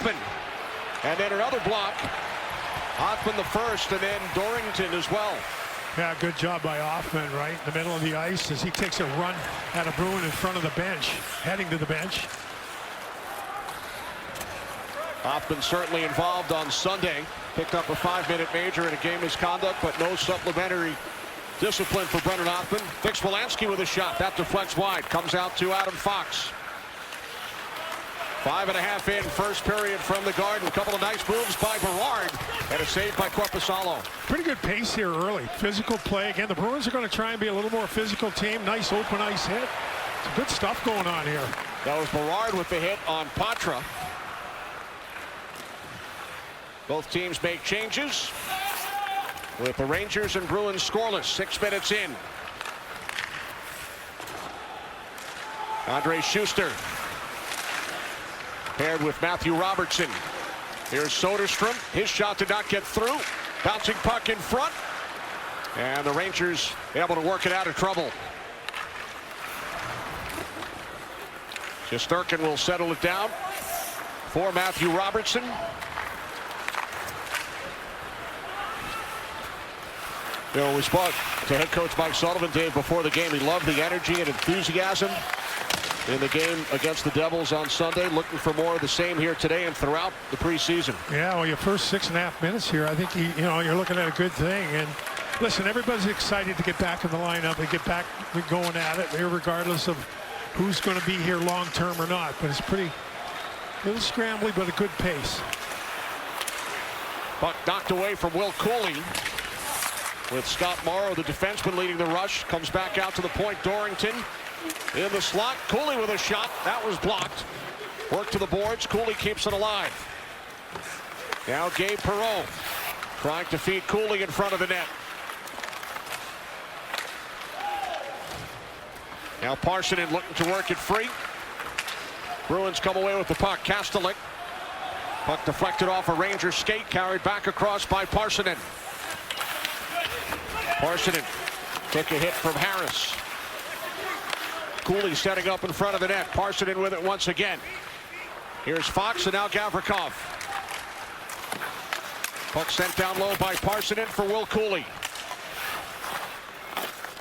And then another block. Hoffman the first, and then Dorrington as well. Yeah, good job by Hoffman right in the middle of the ice as he takes a run at a Bruin in front of the bench, heading to the bench. Hoffman certainly involved on Sunday. Picked up a 5-minute major in a game misconduct, but no supplementary discipline for Brennan Hoffman. Vic Smolanski with a shot. That deflects wide. Comes out to Adam Fox. 5.5 in, first period from the Garden. A couple of nice moves by Berard and a save by Korpisalo. Pretty good pace here early. Physical play. Again, the Bruins are going to try and be a little more physical team. Nice open ice hit. Some good stuff going on here. That was Berard with the hit on Patra. Both teams make changes with the Rangers and Bruins scoreless. 6 minutes in. Andre Schuster paired with Matthew Robertson. Here's Soderstrom. His shot did not get through. Bouncing puck in front. And the Rangers able to work it out of trouble. Shesterkin will settle it down for Matthew Robertson. You know, we spoke to head coach Mike Sullivan, Dave, before the game. He loved the energy and enthusiasm in the game against the Devils on Sunday. Looking for more of the same here today and throughout the preseason. Yeah, well, your first 6.5 minutes here, I think you're looking at a good thing. And listen, everybody's excited to get back in the lineup and get back going at it, regardless of who's going to be here long term or not. But it's pretty little scrambly, but a good pace. Puck knocked away from Will Cooley. With Scott Morrow, the defenseman, leading the rush. Comes back out to the point. Dorrington in the slot. Cooley with a shot. That was blocked. Work to the boards. Cooley keeps it alive. Now Gabe Perreault trying to feed Cooley in front of the net. Now Parsonen looking to work it free. Bruins come away with the puck. Kastelik. Puck deflected off a Ranger skate. Carried back across by Parsonen. Parsonen took a hit from Harris. Cooley setting up in front of the net. Parsonen with it once again. Here's Fox and now Gavrikov. Puck sent down low by Parsonen for Will Cooley.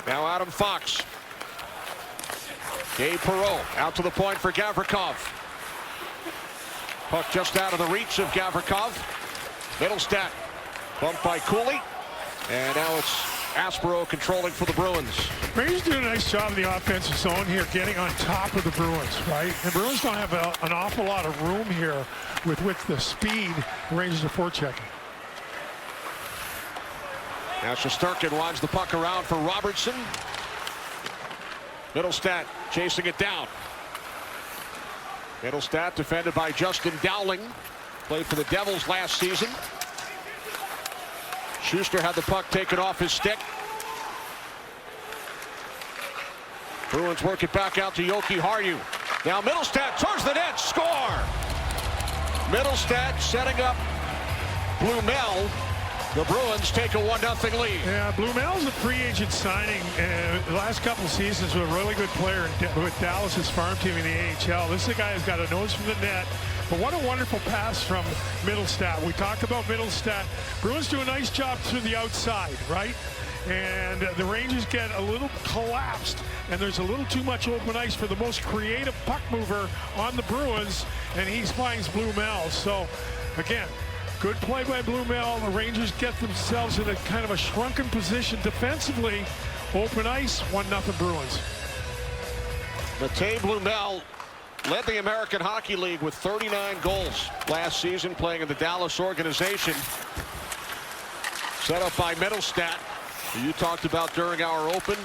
Now Adam Fox. Gabe Perreault out to the point for Gavrikov. Puck just out of the reach of Gavrikov. Middlestat bumped by Cooley. And now it's Aspero controlling for the Bruins. Rangers doing a nice job in the offensive zone here, getting on top of the Bruins, right? The Bruins don't have an awful lot of room here with the speed the Rangers are forechecking. Now Shesterkin winds the puck around for Robertson. Middlestat chasing it down. Middlestat defended by Justin Dowling. Played for the Devils last season. Schuster had the puck taken off his stick. Bruins work it back out to Yoki Harju. Now Middlestat towards the net. Score! Middlestat setting up Blumel. The Bruins take a 1-0 lead. Yeah, Blumel's a free agent signing. The last couple seasons with a really good player with Dallas's farm team in the AHL. This is a guy who's got a nose for the net. But what a wonderful pass from Middlestat. We talked about Middlestat. Bruins do a nice job through the outside, right? And the Rangers get a little collapsed, and there's a little too much open ice for the most creative puck mover on the Bruins, and he finds Blumel. So, again, good play by Blumel. The Rangers get themselves in a kind of a shrunken position defensively. Open ice, 1-0 Bruins. Matej Blumel led the American Hockey League with 39 goals last season, playing in the Dallas organization. Set up by Middlestat, who you talked about during our open.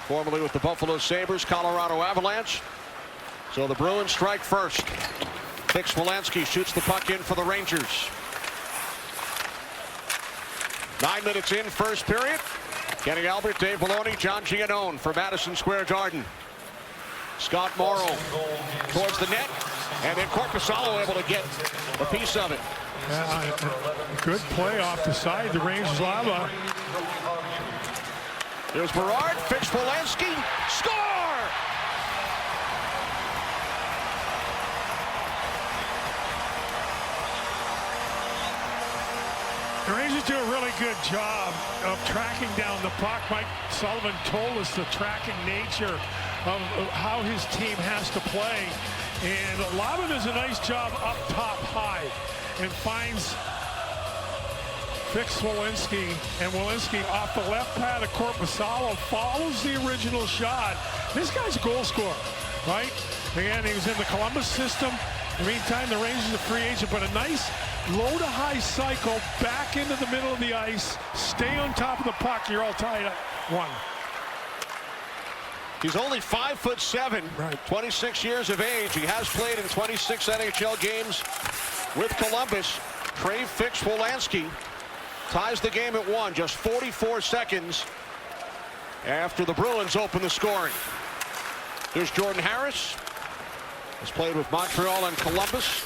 Formerly with the Buffalo Sabres, Colorado Avalanche. So the Bruins strike first. Vic Smolanski shoots the puck in for the Rangers. 9 minutes in, first period. Kenny Albert, Dave Maloney, John Giannone for Madison Square Garden. Scott Morrow towards the net, and then Korpisalo able to get a piece of it. Good play off the side, the Rangers lava. Here's Berard, Vic Smolanski, score! The Rangers do a really good job of tracking down the puck. Mike Sullivan told us the tracking nature of how his team has to play. And Lavin does a nice job up top high and finds Walensky, and Walensky off the left pad of Korpisalo follows the original shot. This guy's a goal scorer, right? Again, he was in the Columbus system. In the meantime, the Rangers are free agent, but a nice low to high cycle back into the middle of the ice. Stay on top of the puck. You're all tied up. 1. He's only 5'7", right. 26 years of age. He has played in 26 NHL games with Columbus. Trey Walensky ties the game at 1, just 44 seconds after the Bruins open the scoring. Here's Jordan Harris. Has played with Montreal and Columbus.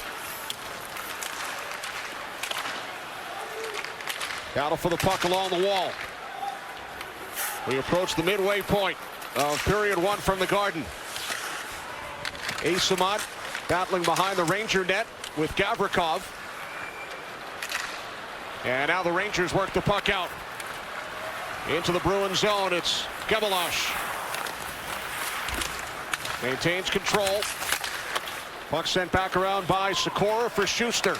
Battle for the puck along the wall. We approach the midway point of period 1 from the Garden. Eyssimont battling behind the Ranger net with Gavrikov. And now the Rangers work the puck out into the Bruin zone. It's Gavalash. Maintains control. Puck sent back around by Sikora for Schuster.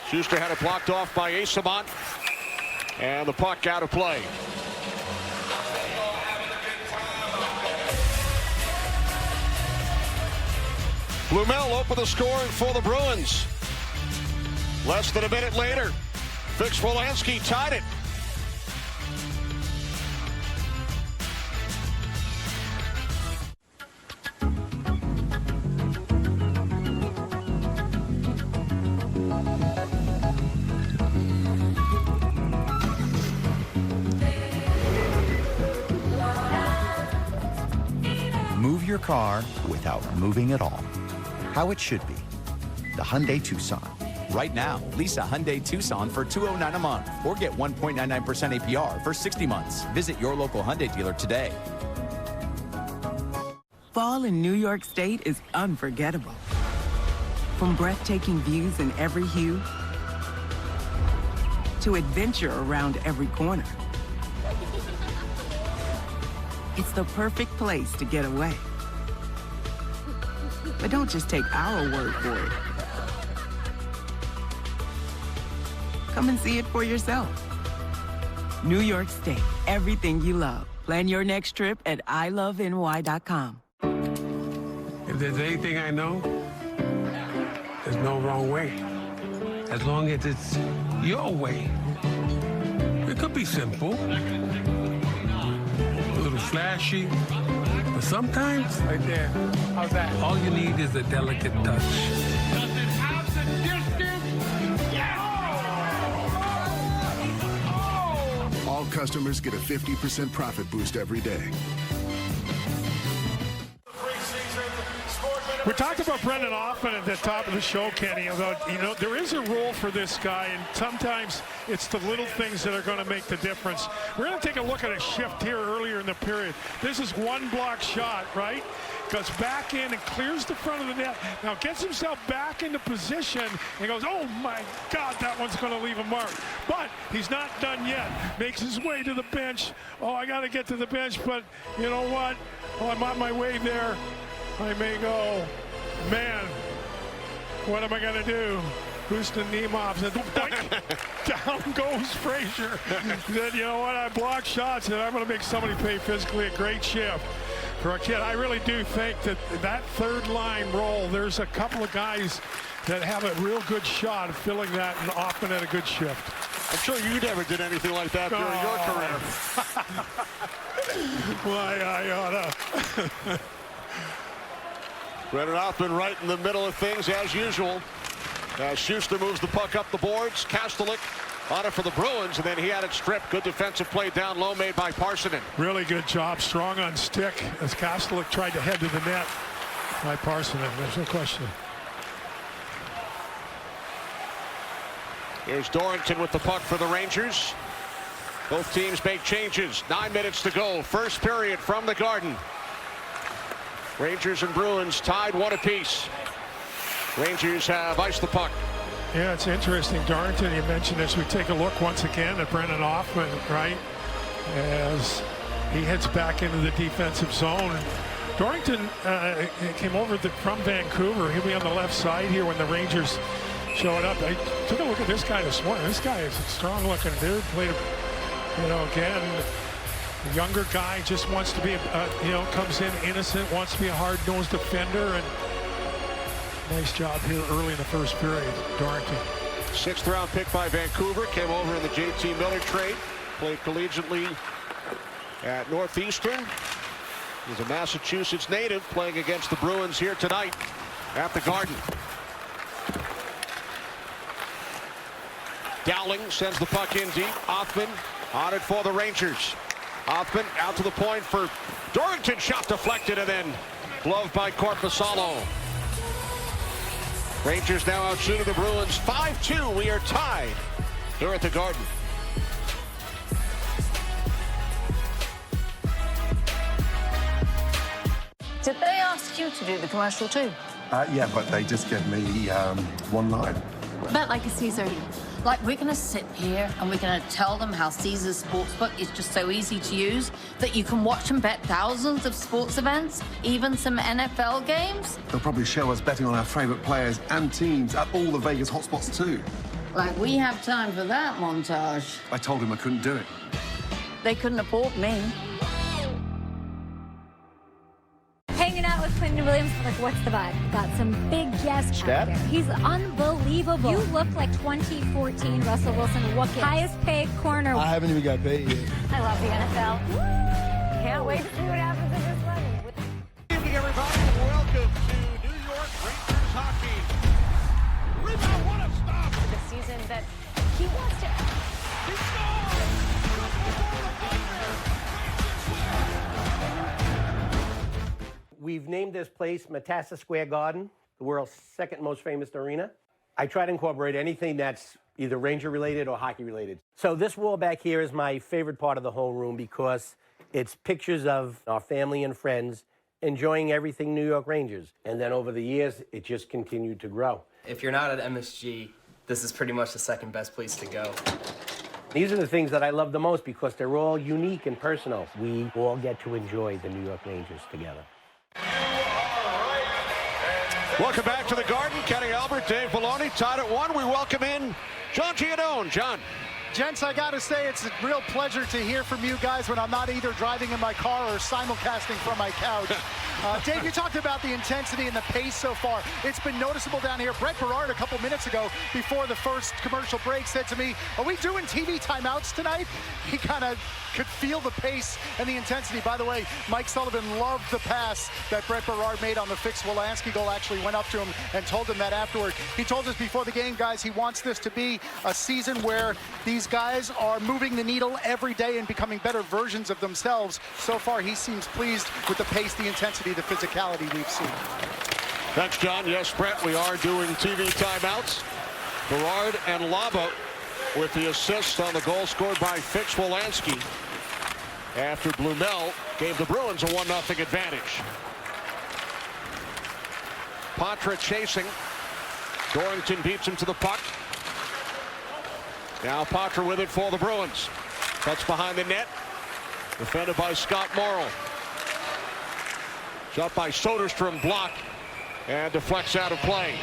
Schuster had it blocked off by Eyssimont. And the puck out of play. Blumel opened the scoring for the Bruins. Less than a minute later, Walensky tied it. Move your car without moving at all. How it should be. The Hyundai Tucson. Right now, lease a Hyundai Tucson for $209 a month or get 1.99% APR for 60 months. Visit your local Hyundai dealer today. Fall in New York State is unforgettable. From breathtaking views in every hue to adventure around every corner. It's the perfect place to get away. But don't just take our word for it. Come and see it for yourself. New York State, everything you love. Plan your next trip at iloveny.com. If there's anything I know, there's no wrong way. As long as it's your way. It could be simple, a little flashy, but sometimes, right there, how's that? All you need is a delicate touch. Does it have the distance? Yes! Oh! All customers get a 50% profit boost every day. We talked about Brendan Hoffman at the top of the show, Kenny, about, there is a role for this guy, and sometimes it's the little things that are going to make the difference. We're going to take a look at a shift here earlier in the period. This is one block shot, right? Goes back in and clears the front of the net. Now gets himself back into position and goes, oh my God, that one's going to leave a mark. But he's not done yet. Makes his way to the bench. Oh, I got to get to the bench, but you know what? Oh, I'm on my way there. I may go, man, what am I going to do? Houston Nemov said, down goes Frazier. Said, you know what, I blocked shots and I'm going to make somebody pay physically. A great shift for a kid. I really do think that third line role, there's a couple of guys that have a real good shot of filling that, and often at a good shift. I'm sure you never did anything like that during your career. Why, I oughta. Brendan Hoffman right in the middle of things as usual. Schuster moves the puck up the boards. Kastelik on it for the Bruins, and then he had it stripped. Good defensive play down low made by Parsonen. Really good job, strong on stick as Kastelik tried to head to the net by Parsonen. There's no question. Here's Dorrington with the puck for the Rangers. Both teams make changes. 9 minutes to go. First period from the Garden. Rangers and Bruins tied 1 apiece. Rangers have iced the puck. Yeah, it's interesting. Darlington, you mentioned this. We take a look once again at Brennan Hoffman, right? As he heads back into the defensive zone. Darlington came over from Vancouver. He'll be on the left side here when the Rangers showed up. I took a look at this guy this morning. This guy is a strong-looking dude. Played, again, a younger guy, just wants to be, comes in innocent, wants to be a hard-nosed defender, and nice job here early in the first period, Darlington. 6th round pick by Vancouver, came over in the JT Miller trade, played collegiately at Northeastern. He's a Massachusetts native playing against the Bruins here tonight at the Garden. Dowling sends the puck in deep. Hoffman on it for the Rangers. Hoffman out to the point for Darlington. Shot deflected and then gloved by Korpisalo. Rangers now out shooting the Bruins 5-2. We are tied here at the Garden. Did they ask you to do the commercial too? Yeah, but they just gave me one line. Bet like a Caesar. Like, we're going to sit here and we're going to tell them how Caesar's Sportsbook is just so easy to use that you can watch and bet thousands of sports events, even some NFL games. They'll probably show us betting on our favorite players and teams at all the Vegas hotspots too. Like, we have time for that montage. I told him I couldn't do it. They couldn't afford me. Hanging out with Quentin Williams, like, what's the vibe? Got some big guests out there. He's unbelievable. You look like 2014 Russell Wilson. Highest paid corner. I haven't even got paid yet. I love the NFL. Can't wait to see what happens in this one. Good evening, everybody. Welcome to New York Rangers hockey. Rebound, what a stop! The season that he wants to. He scores! We've named this place Matassa Square Garden, the world's second most famous arena. I try to incorporate anything that's either Ranger related or hockey related. So this wall back here is my favorite part of the whole room because it's pictures of our family and friends enjoying everything New York Rangers. And then over the years, it just continued to grow. If you're not at MSG, this is pretty much the second best place to go. These are the things that I love the most because they're all unique and personal. We all get to enjoy the New York Rangers together. Welcome back to the Garden. Kenny Albert, Dave Maloney, tied at 1. We welcome in John Giannone. John. Gents, I got to say, it's a real pleasure to hear from you guys when I'm not either driving in my car or simulcasting from my couch. Dave, you talked about the intensity and the pace so far. It's been noticeable down here. Brett Berard, a couple minutes ago, before the first commercial break, said to me, are we doing TV timeouts tonight? He kind of could feel the pace and the intensity. By the way, Mike Sullivan loved the pass that Brett Berard made on the Fix-Wolanski goal. Actually went up to him and told him that afterward. He told us before the game, guys, he wants this to be a season where these guys are moving the needle every day and becoming better versions of themselves. So far, he seems pleased with the pace, the intensity, the physicality we've seen. Thanks, John. Yes, Brett, we are doing TV timeouts. Berard and Laba with the assist on the goal scored by Fix-Wolanski after Blumel gave the Bruins a 1-0 advantage. Patra chasing. Dorrington beats him to the puck. Now Patra with it for the Bruins. Cuts behind the net. Defended by Scott Morrow. Shot by Soderstrom, blocked, and deflects out of play.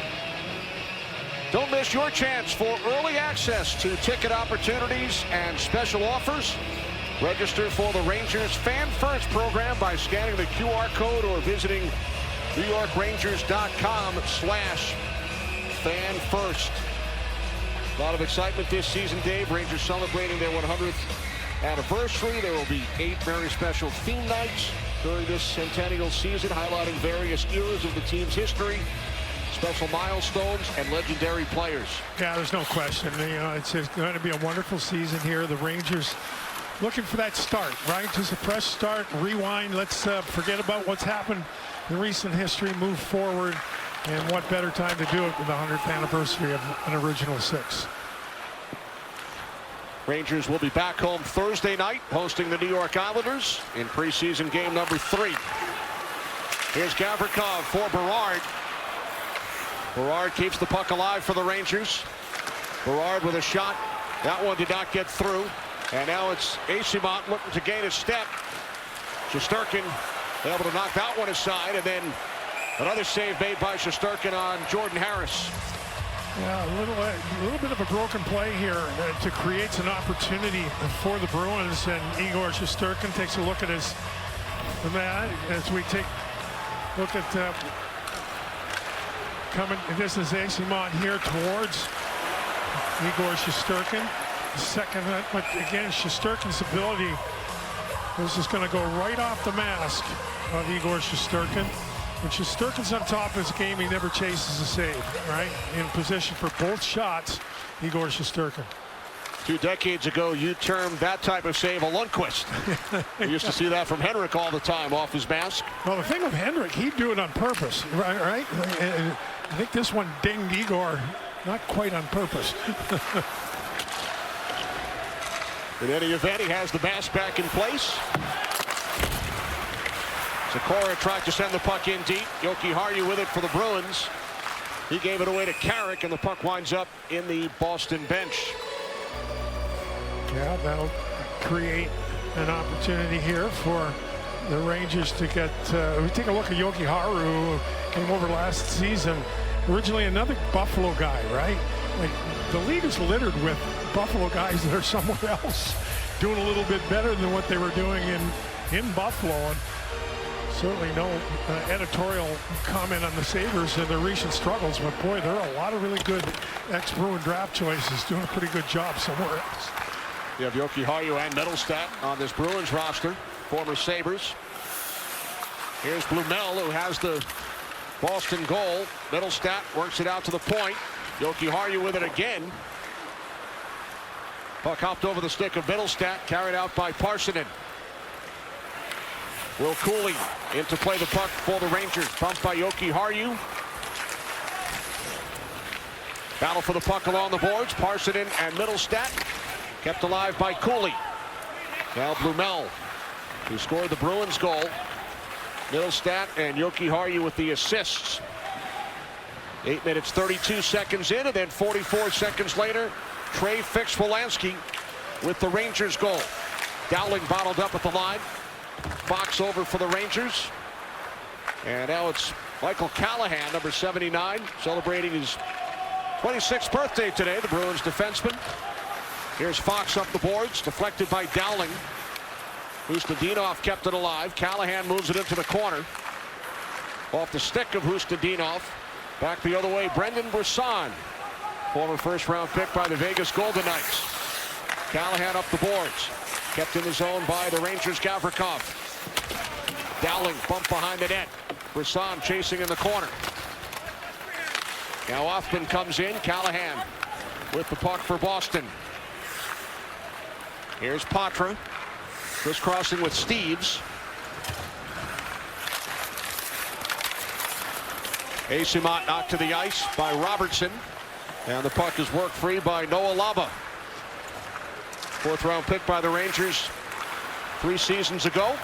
Don't miss your chance for early access to ticket opportunities and special offers. Register for the Rangers Fan First program by scanning the QR code or visiting NewYorkrangers.com/fanfirst. A lot of excitement this season, Dave. Rangers celebrating their 100th anniversary. There will be 8 very special theme nights during this centennial season, highlighting various eras of the team's history, special milestones, and legendary players. Yeah, there's no question. It's going to be a wonderful season here. The Rangers looking for that start, right? Just a fresh start, rewind. Let's forget about what's happened in recent history, move forward, and what better time to do it with the 100th anniversary of an original 6. Rangers will be back home Thursday night, hosting the New York Islanders in preseason game number 3. Here's Gavrikov for Berard. Berard keeps the puck alive for the Rangers. Berard with a shot. That one did not get through. And now it's Eyssimont looking to gain a step. Shesterkin able to knock that one aside. And then another save made by Shesterkin on Jordan Harris. Yeah, a little bit of a broken play here to create an opportunity for the Bruins. And Igor Shesterkin takes a look at his man as we take a look at coming. This is Eyssimont here towards Igor Shesterkin. Second, but again, Shesterkin's ability. This is going to go right off the mask of Igor Shesterkin. When Shesterkin's on top of his game, he never chases a save, right? In position for both shots, Igor Shesterkin. 2 decades ago, you termed that type of save a Lundqvist. You used to see that from Henrik all the time off his mask. Well, the thing with Henrik, he'd do it on purpose, right? And I think this one dinged Igor, not quite on purpose. In any event, he has the mask back in place. Sikora tried to send the puck in deep. Yoki Harju with it for the Bruins. He gave it away to Carrick, and the puck winds up in the Boston bench. Yeah, that'll create an opportunity here for the Rangers to get. We take a look at Yoki Harju, who came over last season. Originally another Buffalo guy, right? Like, the league is littered with Buffalo guys that are somewhere else doing a little bit better than what they were doing in Buffalo. And certainly no editorial comment on the Sabres and their recent struggles, but boy, there are a lot of really good ex-Bruin draft choices doing a pretty good job somewhere else. You have Yoki Harju and Mittelstadt on this Bruins roster, former Sabres. Here's Blumel, who has the Boston goal. Mittelstadt works it out to the point. Yoki Harju with it again. Puck hopped over the stick of Mittelstadt, carried out by Parssinen. Will Cooley in to play the puck for the Rangers. Bumped by Yoki Harju. Battle for the puck along the boards. Parssinen and Mittelstadt kept alive by Cooley. Now Blumel, who scored the Bruins goal. Mittelstadt and Yoki Harju with the assists. 8 minutes 32 seconds in, and then 44 seconds later, Trey Fix-Wolansky with the Rangers goal. Dowling bottled up at the line. Fox over for the Rangers. And now it's Michael Callahan, number 79, celebrating his 26th birthday today, the Bruins defenseman. Here's Fox up the boards, deflected by Dowling. Hustadinov kept it alive. Callahan moves it into the corner. Off the stick of Hustadinov. Back the other way, Brendan Brisson, former first-round pick by the Vegas Golden Knights. Callahan up the boards. Kept in the zone by the Rangers' Gavrikov. Dowling bumped behind the net. Brisson chasing in the corner. Now Othman comes in. Callahan with the puck for Boston. Here's Patra. Crisscrossing with Steeves. Eyssimont knocked to the ice by Robertson. And the puck is worked free by Noah Laba. 4th-round pick by the Rangers 3 seasons ago.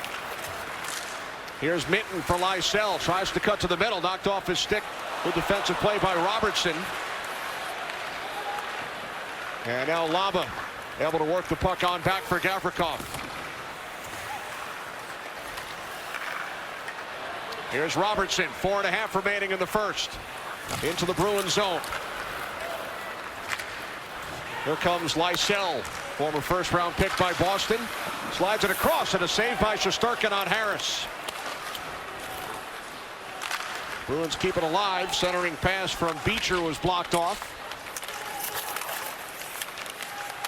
Here's Minton for Lysell. Tries to cut to the middle. Knocked off his stick. Good defensive play by Robertson. And now Laba able to work the puck on back for Gavrikov. Here's Robertson. 4.5 remaining in the first. Into the Bruins zone. Here comes Lysell, former first-round pick by Boston. Slides it across, and a save by Shesterkin on Harris. Bruins keep it alive. Centering pass from Beecher was blocked off.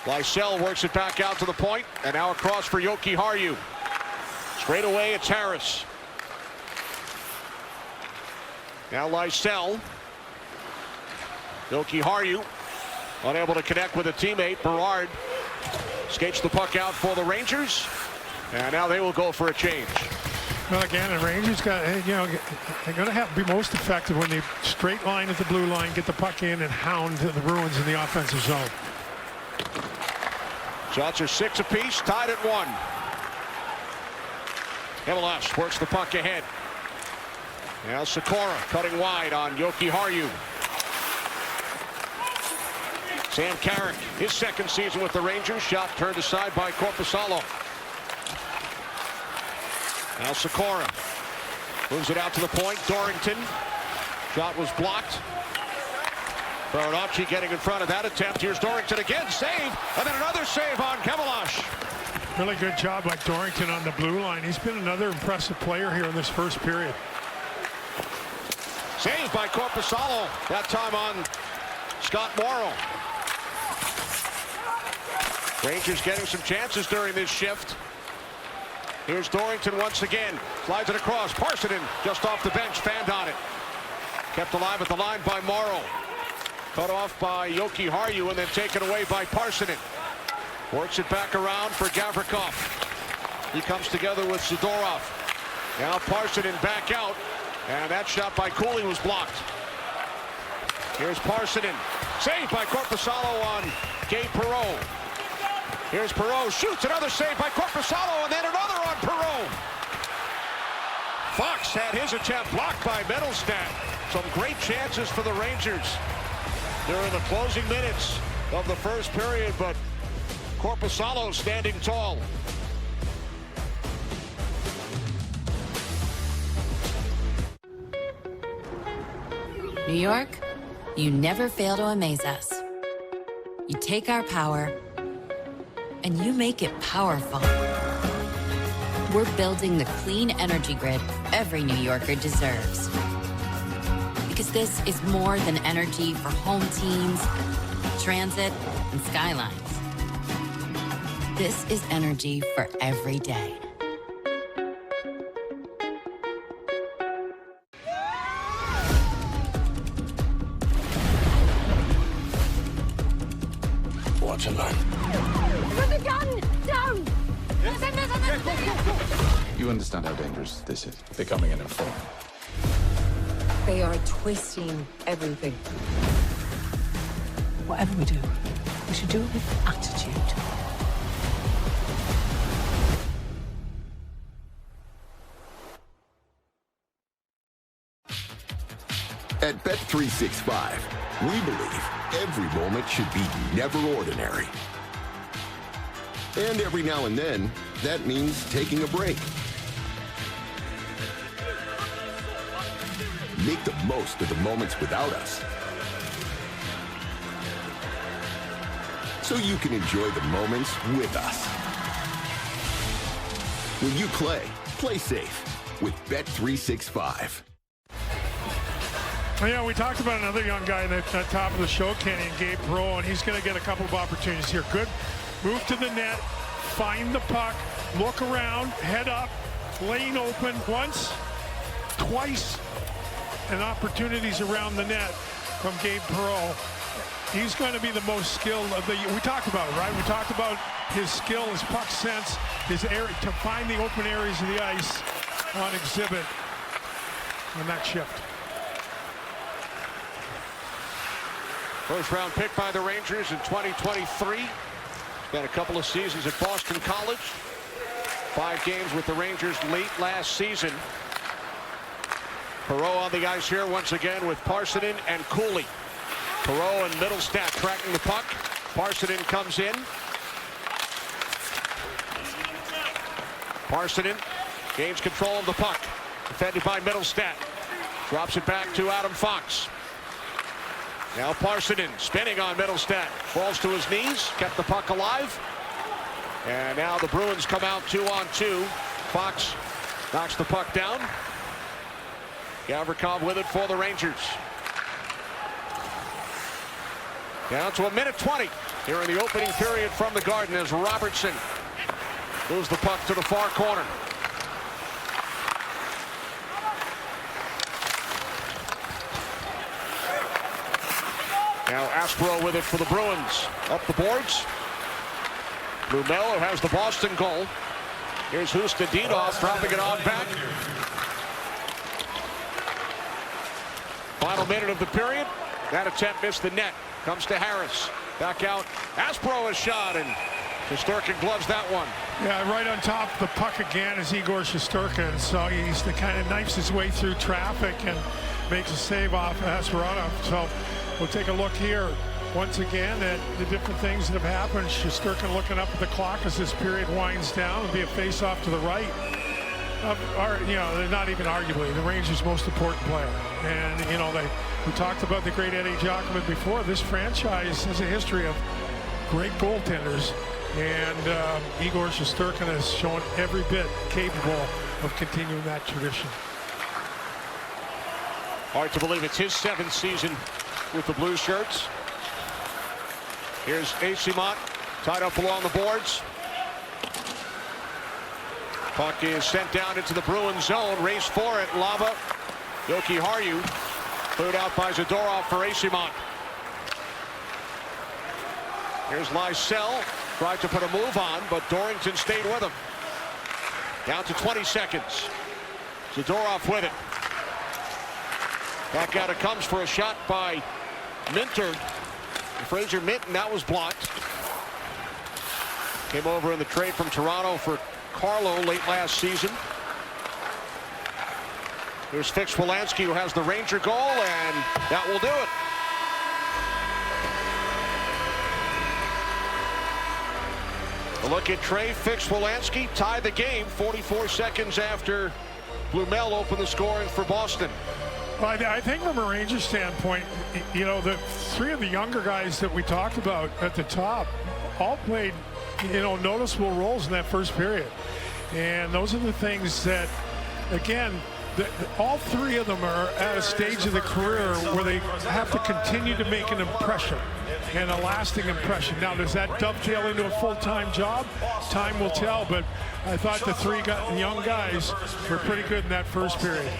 Lysell works it back out to the point, and now across for Yoki Harju. Straight away, it's Harris. Now Lysell. Yoki Harju unable to connect with a teammate. Berard skates the puck out for the Rangers, and now they will go for a change. Well, again, the Rangers got, they're going to have to be most effective when they straight line at the blue line, get the puck in, and hound the Bruins in the offensive zone. Shots are 6 apiece, tied at 1. MLS works the puck ahead. Now Sikora cutting wide on Yoki Harju. Sam Carrick, his second season with the Rangers. Shot turned aside by Korpisalo. Now Sikora moves it out to the point. Dorrington. Shot was blocked. Baranacci getting in front of that attempt. Here's Dorrington again. Save. And then another save on Kevalash. Really good job by Dorrington on the blue line. He's been another impressive player here in this first period. Saved by Korpisalo. That time on Scott Morrow. Rangers getting some chances during this shift. Here's Dorrington once again. Slides it across. Parsonen just off the bench. Fanned on it. Kept alive at the line by Morrow. Cut off by Yoki Harju and then taken away by Parsonen. Works it back around for Gavrikov. He comes together with Zadorov. Now Parsonen back out. And that shot by Cooley was blocked. Here's Parsonen. Saved by Korpisalo on Gabe Perreault. Here's Perreault. Shoots another save by Korpisalo and then another on Perreault. Fox had his attempt blocked by Mittelstadt. Some great chances for the Rangers during the closing minutes of the first period, but Korpisalo standing tall. New York, you never fail to amaze us. You take our power and you make it powerful. We're building the clean energy grid every New Yorker deserves. Because this is more than energy for home teams, transit, and skylines. This is energy for every day. Watch and learn. Put the gun down! You understand how dangerous this is, becoming an informant. They are twisting everything. Whatever we do, we should do it with attitude. At Bet365, we believe every moment should be never ordinary. And every now and then, that means taking a break. Make the most of the moments without us, so you can enjoy the moments with us. When you play safe with Bet365. Well, yeah, we talked about another young guy at the top of the show, Kenny, and Gabe Perreault, and he's going to get a couple of opportunities here. Good move to the net, find the puck, look around, head up, lane open once, twice, and opportunities around the net from Gabe Perreault. He's going to be the most skilled of the. We talked about it, right? We talked about his skill, his puck sense, his area to find the open areas of the ice on exhibit on that shift. First round pick by the Rangers in 2023. Spent a couple of seasons at Boston College. 5 games with the Rangers late last season. Perreault on the ice here once again with Parsonen and Cooley. Perreault and Mittelstadt tracking the puck. Parsonen comes in. Parsonen gains control of the puck. Defended by Mittelstadt. Drops it back to Adam Fox. Now Parsonen spinning on Mittelstadt. Falls to his knees. Kept the puck alive. And now the Bruins come out 2-on-2. Fox knocks the puck down. Gavrikov with it for the Rangers. Down to 1:20 here in the opening period from the Garden as Robertson moves the puck to the far corner. Now Aspro with it for the Bruins. Up the boards. Blumel, who has the Boston goal. Here's Hustadinov dropping it on back. Final minute of the period. That attempt missed the net. Comes to Harris. Back out. Aspro is shot, and Shesterkin gloves that one. Yeah, right on top of the puck again is Igor Shesterkin. So he's the kind of knifes his way through traffic and makes a save off Asperonov. So we'll take a look here. once again at the different things that have happened. Shesterkin looking up at the clock as this period winds down. It'll be a face-off to the right. They're not even arguably the Rangers' most important player. And, we talked about the great Eddie Giacomin before. This franchise has a history of great goaltenders. And Igor Shesterkin has shown every bit capable of continuing that tradition. Hard to believe it's his 7th season with the blue shirts. Here's Eyssimont tied up along the boards. Puck is sent down into the Bruins zone. Race for it. Lava. Yoki Harju cleared out by Zadorov for Eyssimont. Here's Lysell. Tried to put a move on, but Dorrington stayed with him. Down to 20 seconds. Zadorov with it. Back out it comes for a shot by Minter. Fraser Minton, that was blocked. Came over in the trade from Toronto for Carlo late last season. Here's Fix-Wolansky, who has the Ranger goal, and that will do it. A look at Trey Fix-Wolansky, tied the game 44 seconds after Blumel opened the scoring for Boston. Well, I think from a Rangers standpoint, the 3 of the younger guys that we talked about at the top all played, noticeable roles in that first period. And those are the things that, again, all 3 of them are at a stage of the career where they have to continue to make an impression, and a lasting impression. Now, does that dovetail into a full-time job? Time will tell, but I thought the 3 young guys were pretty good in that first period.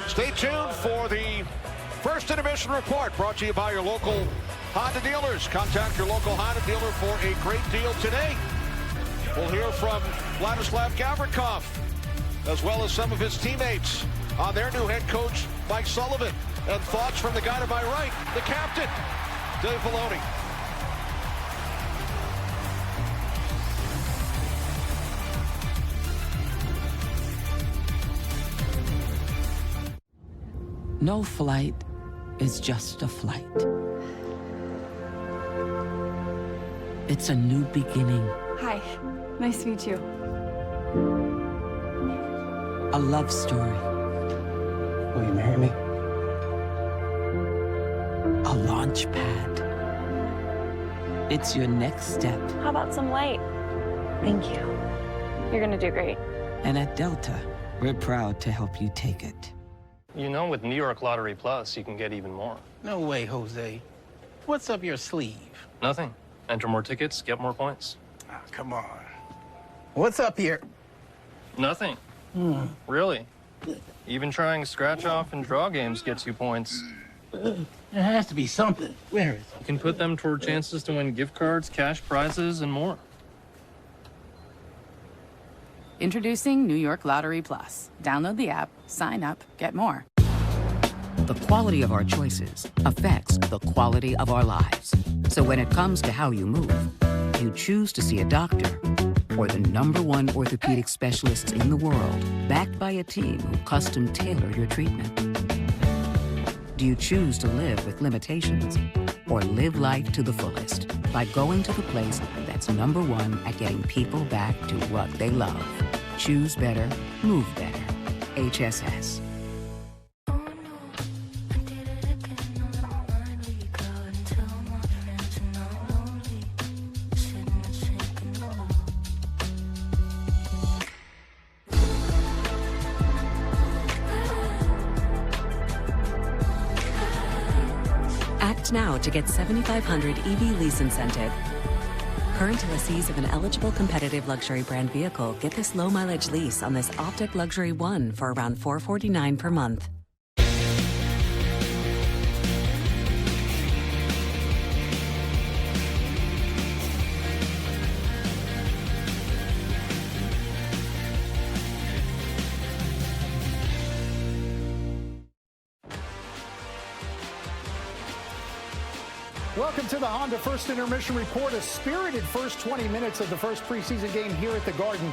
Stay tuned for the first intermission report, brought to you by your local Honda dealers. Contact your local Honda dealer for a great deal today. We'll hear from Vladislav Gavrikov, as well as some of his teammates on their new head coach, Mike Sullivan, and thoughts from the guy to my right, the captain, Dave Filoni. No flight is just a flight. It's a new beginning. Hi, nice to meet you. A love story. Will you marry me? A launch pad. It's your next step. How about some light? Thank you. You're gonna do great. And at Delta, we're proud to help you take it. With New York Lottery Plus, you can get even more. No way, Jose. What's up your sleeve? Nothing. Enter more tickets, get more points. Oh, come on. What's up here? Nothing. Really. Even trying scratch-off and draw games gets you points. There has to be something. Where is it? You can put them toward chances to win gift cards, cash prizes, and more. Introducing New York Lottery Plus. Download the app, sign up, get more. The quality of our choices affects the quality of our lives. So when it comes to how you move, you choose to see a doctor or the #1 orthopedic specialists in the world, backed by a team who custom tailor your treatment. Do you choose to live with limitations or live life to the fullest by going to the place that's #1 at getting people back to what they love? Choose better, move better. HSS. Act now to get $7,500 EV lease incentive. Current lessees of an eligible competitive luxury brand vehicle get this low mileage lease on this Optic Luxury One for around $449 per month. Welcome to the Honda First Intermission Report. A spirited first 20 minutes of the first preseason game here at the Garden.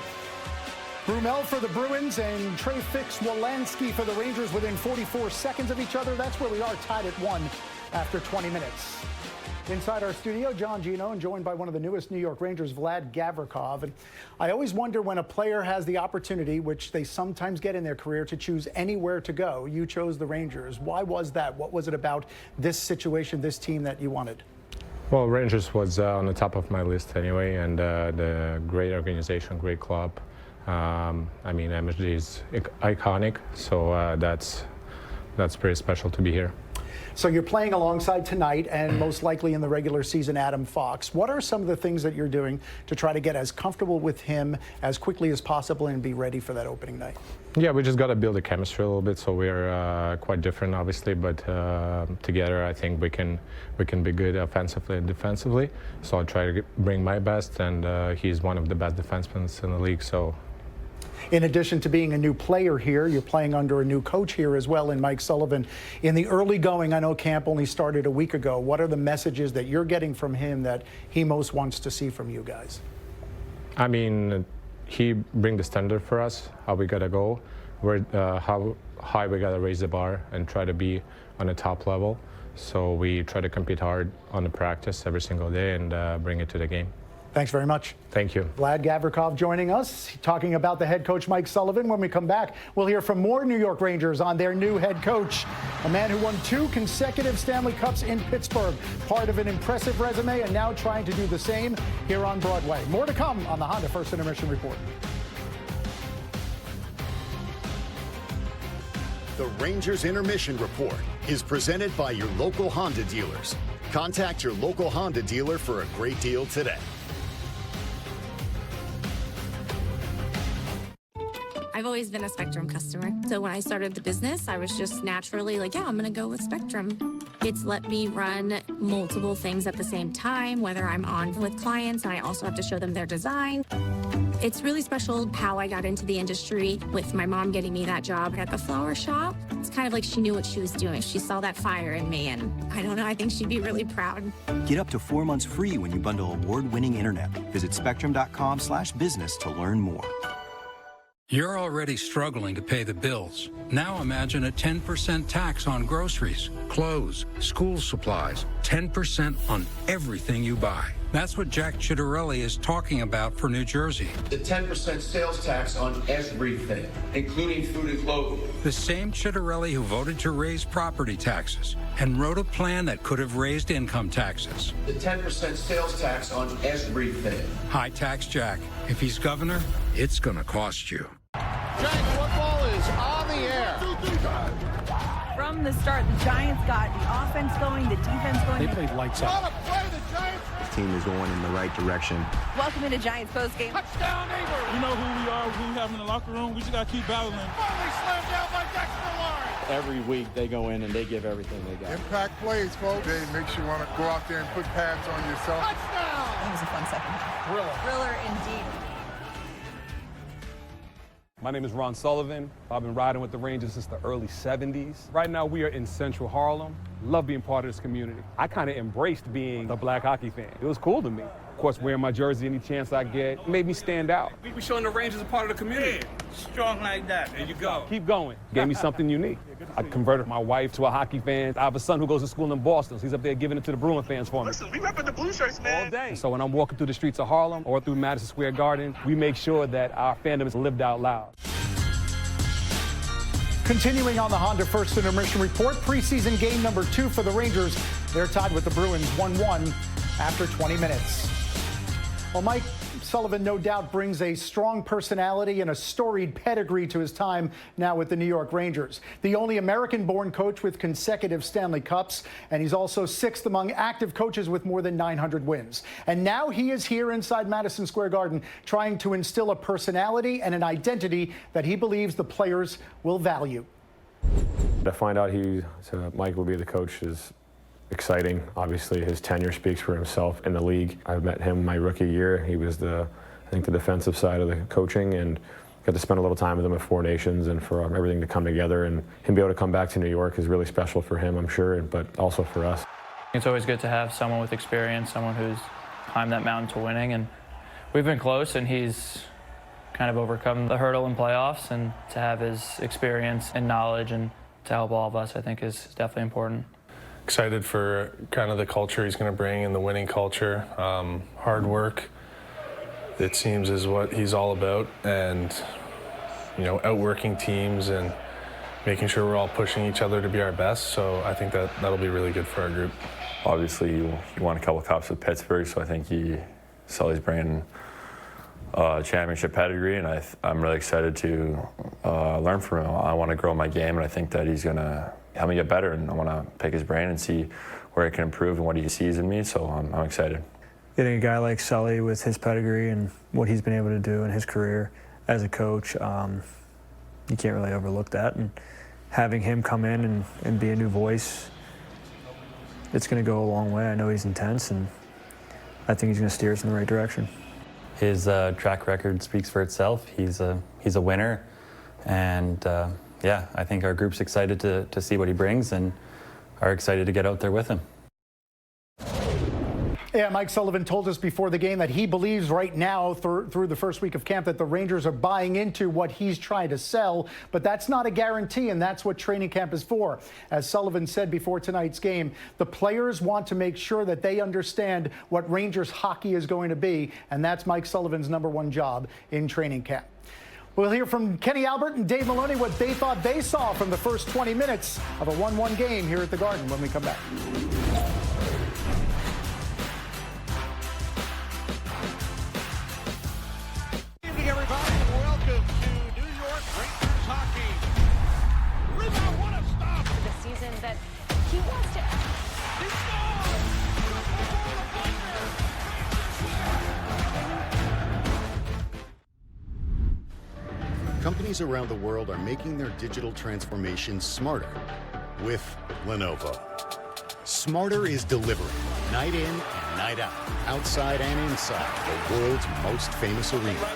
Brumel for the Bruins and Trey Fix-Wolansky for the Rangers within 44 seconds of each other. That's where we are, tied at 1. after 20 minutes. Inside our studio, John Gino, and joined by one of the newest New York Rangers, Vlad Gavrikov. And I always wonder when a player has the opportunity, which they sometimes get in their career, to choose anywhere to go. You chose the Rangers. Why was that? What was it about this situation, this team that you wanted? Well, Rangers was on the top of my list anyway, and the great organization, great club. I mean, MSG is iconic, so that's pretty special to be here. So you're playing alongside tonight and most likely in the regular season Adam Fox. What are some of the things that you're doing to try to get as comfortable with him as quickly as possible and be ready for that opening night? Yeah, we just got to build a chemistry a little bit. So we're quite different, obviously, but together I think we can be good offensively and defensively. So I'll try to bring my best, and he's one of the best defensemen in the league. So. In addition to being a new player here, you're playing under a new coach here as well in Mike Sullivan. In the early going, I know camp only started a week ago. What are the messages that you're getting from him that he most wants to see from you guys? I mean, he brings the standard for us, how we got to go, how high we got to raise the bar and try to be on the top level. So we try to compete hard on the practice every single day and bring it to the game. Thanks very much. Thank you. Vlad Gavrikov joining us, talking about the head coach Mike Sullivan. When we come back, we'll hear from more New York Rangers on their new head coach, a man who won 2 consecutive Stanley Cups in Pittsburgh, part of an impressive resume and now trying to do the same here on Broadway. More to come on the Honda First Intermission Report. The Rangers Intermission Report is presented by your local Honda dealers. Contact your local Honda dealer for a great deal today. I've always been a Spectrum customer. So when I started the business, I was just naturally like, yeah, I'm going to go with Spectrum. It's let me run multiple things at the same time, whether I'm on with clients and I also have to show them their design. It's really special how I got into the industry with my mom getting me that job at the flower shop. It's kind of like she knew what she was doing. She saw that fire in me, and I don't know, I think she'd be really proud. Get up to 4 months free when you bundle award-winning internet. Visit spectrum.com/business to learn more. You're already struggling to pay the bills. Now imagine a 10% tax on groceries, clothes, school supplies, 10% on everything you buy. That's what Jack Chitterelli is talking about for New Jersey. The 10% sales tax on everything, including food and clothing. The same Chitterelli who voted to raise property taxes and wrote a plan that could have raised income taxes. The 10% sales tax on everything. High tax Jack. If he's governor, it's going to cost you. Giant football is on the air. From the start, the Giants got the offense going, the defense going. They played lights out. What a play, the Giants. This team is going in the right direction. Welcome into Giants postgame. Touchdown, neighbor. You know who we are, who we have in the locker room. We just got to keep battling. Finally slammed down by Dexter Lawrence. Every week they go in and they give everything they got. Impact plays, folks. It makes you want to go out there and put pads on yourself. Touchdown. It was a fun second half. Thriller indeed. My name is Ron Sullivan. I've been riding with the Rangers since the early 70s. Right now we are in Central Harlem. Love being part of this community. I kind of embraced being a black hockey fan. It was cool to me. Of course, wearing my jersey any chance I get made me stand out. We showing the Rangers a part of the community. Yeah, strong like that. There you go. Keep going. Gave me something unique. I converted my wife to a hockey fan. I have a son who goes to school in Boston, so he's up there giving it to the Bruin fans for me. Listen, we repping the blue shirts, man. All day. So when I'm walking through the streets of Harlem or through Madison Square Garden, we make sure that our fandom is lived out loud. Continuing on the Honda First Intermission Report, preseason game number 2 for the Rangers. They're tied with the Bruins 1-1 after 20 minutes. Well, Mike Sullivan no doubt brings a strong personality and a storied pedigree to his time now with the New York Rangers. The only American-born coach with consecutive Stanley Cups, and he's also 6th among active coaches with more than 900 wins. And now he is here inside Madison Square Garden trying to instill a personality and an identity that he believes the players will value. To find out Mike will be the coach is exciting. Obviously, his tenure speaks for himself in the league. I met him my rookie year. He was I think the defensive side of the coaching, and got to spend a little time with him at Four Nations, and for everything to come together and him be able to come back to New York is really special for him, I'm sure, but also for us. It's always good to have someone with experience, someone who's climbed that mountain to winning, and we've been close, and he's kind of overcome the hurdle in playoffs, and to have his experience and knowledge and to help all of us, I think, is definitely important. Excited for kind of the culture he's going to bring and the winning culture. Hard work, it seems, is what he's all about, and outworking teams and making sure we're all pushing each other to be our best. So I think that'll be really good for our group. Obviously, he won a couple cups with Pittsburgh, so I think Sully's bringing championship pedigree, and I'm really excited to learn from him. I want to grow my game, and I think that he's going to help me get better, and I want to pick his brain and see where I can improve and what he sees in me, so I'm excited. Getting a guy like Sully with his pedigree and what he's been able to do in his career as a coach, you can't really overlook that. And having him come in and be a new voice, it's going to go a long way. I know he's intense, and I think he's going to steer us in the right direction. His track record speaks for itself. He's a winner, and yeah, I think our group's excited to see what he brings and are excited to get out there with him. Yeah, Mike Sullivan told us before the game that he believes right now through the first week of camp that the Rangers are buying into what he's trying to sell, but that's not a guarantee, and that's what training camp is for. As Sullivan said before tonight's game, the players want to make sure that they understand what Rangers hockey is going to be, and that's Mike Sullivan's #1 job in training camp. We'll hear from Kenny Albert and Dave Maloney what they thought they saw from the first 20 minutes of a 1-1 game here at the Garden when we come back. Everybody, welcome to New York Rangers hockey. Rebound, what a stop! The season that he wants to. Companies around the world are making their digital transformation smarter with Lenovo. Smarter is delivering night in and night out, outside and inside the world's most famous arena.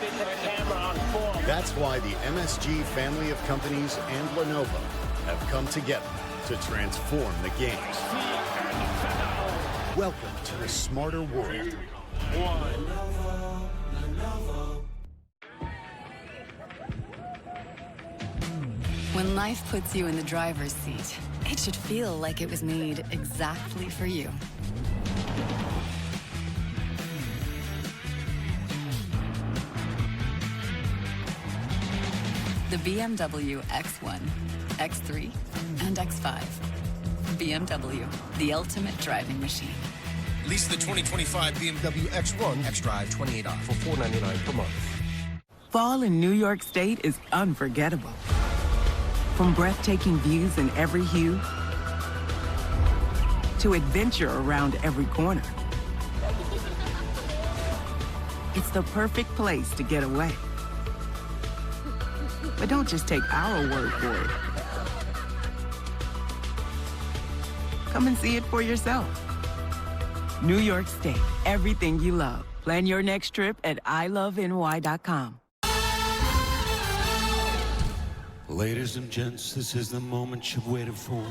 That's why the MSG family of companies and Lenovo have come together to transform the game. Welcome to a smarter world. When life puts you in the driver's seat, it should feel like it was made exactly for you. The BMW X1, X3, and X5. BMW, the ultimate driving machine. Lease the 2025 BMW X1 X-Drive 28 off for $499 per month. Fall in New York State is unforgettable. From breathtaking views in every hue to adventure around every corner. It's the perfect place to get away. But don't just take our word for it. Come and see it for yourself. New York State, everything you love. Plan your next trip at iloveny.com. Ladies and gents, this is the moment you've waited for.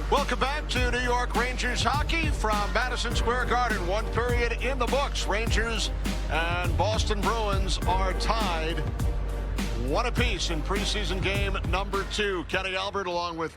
Welcome back to New York Rangers hockey from Madison Square Garden. One period in the books. Rangers and Boston Bruins are tied 1 apiece in preseason game number 2. Kenny Albert along with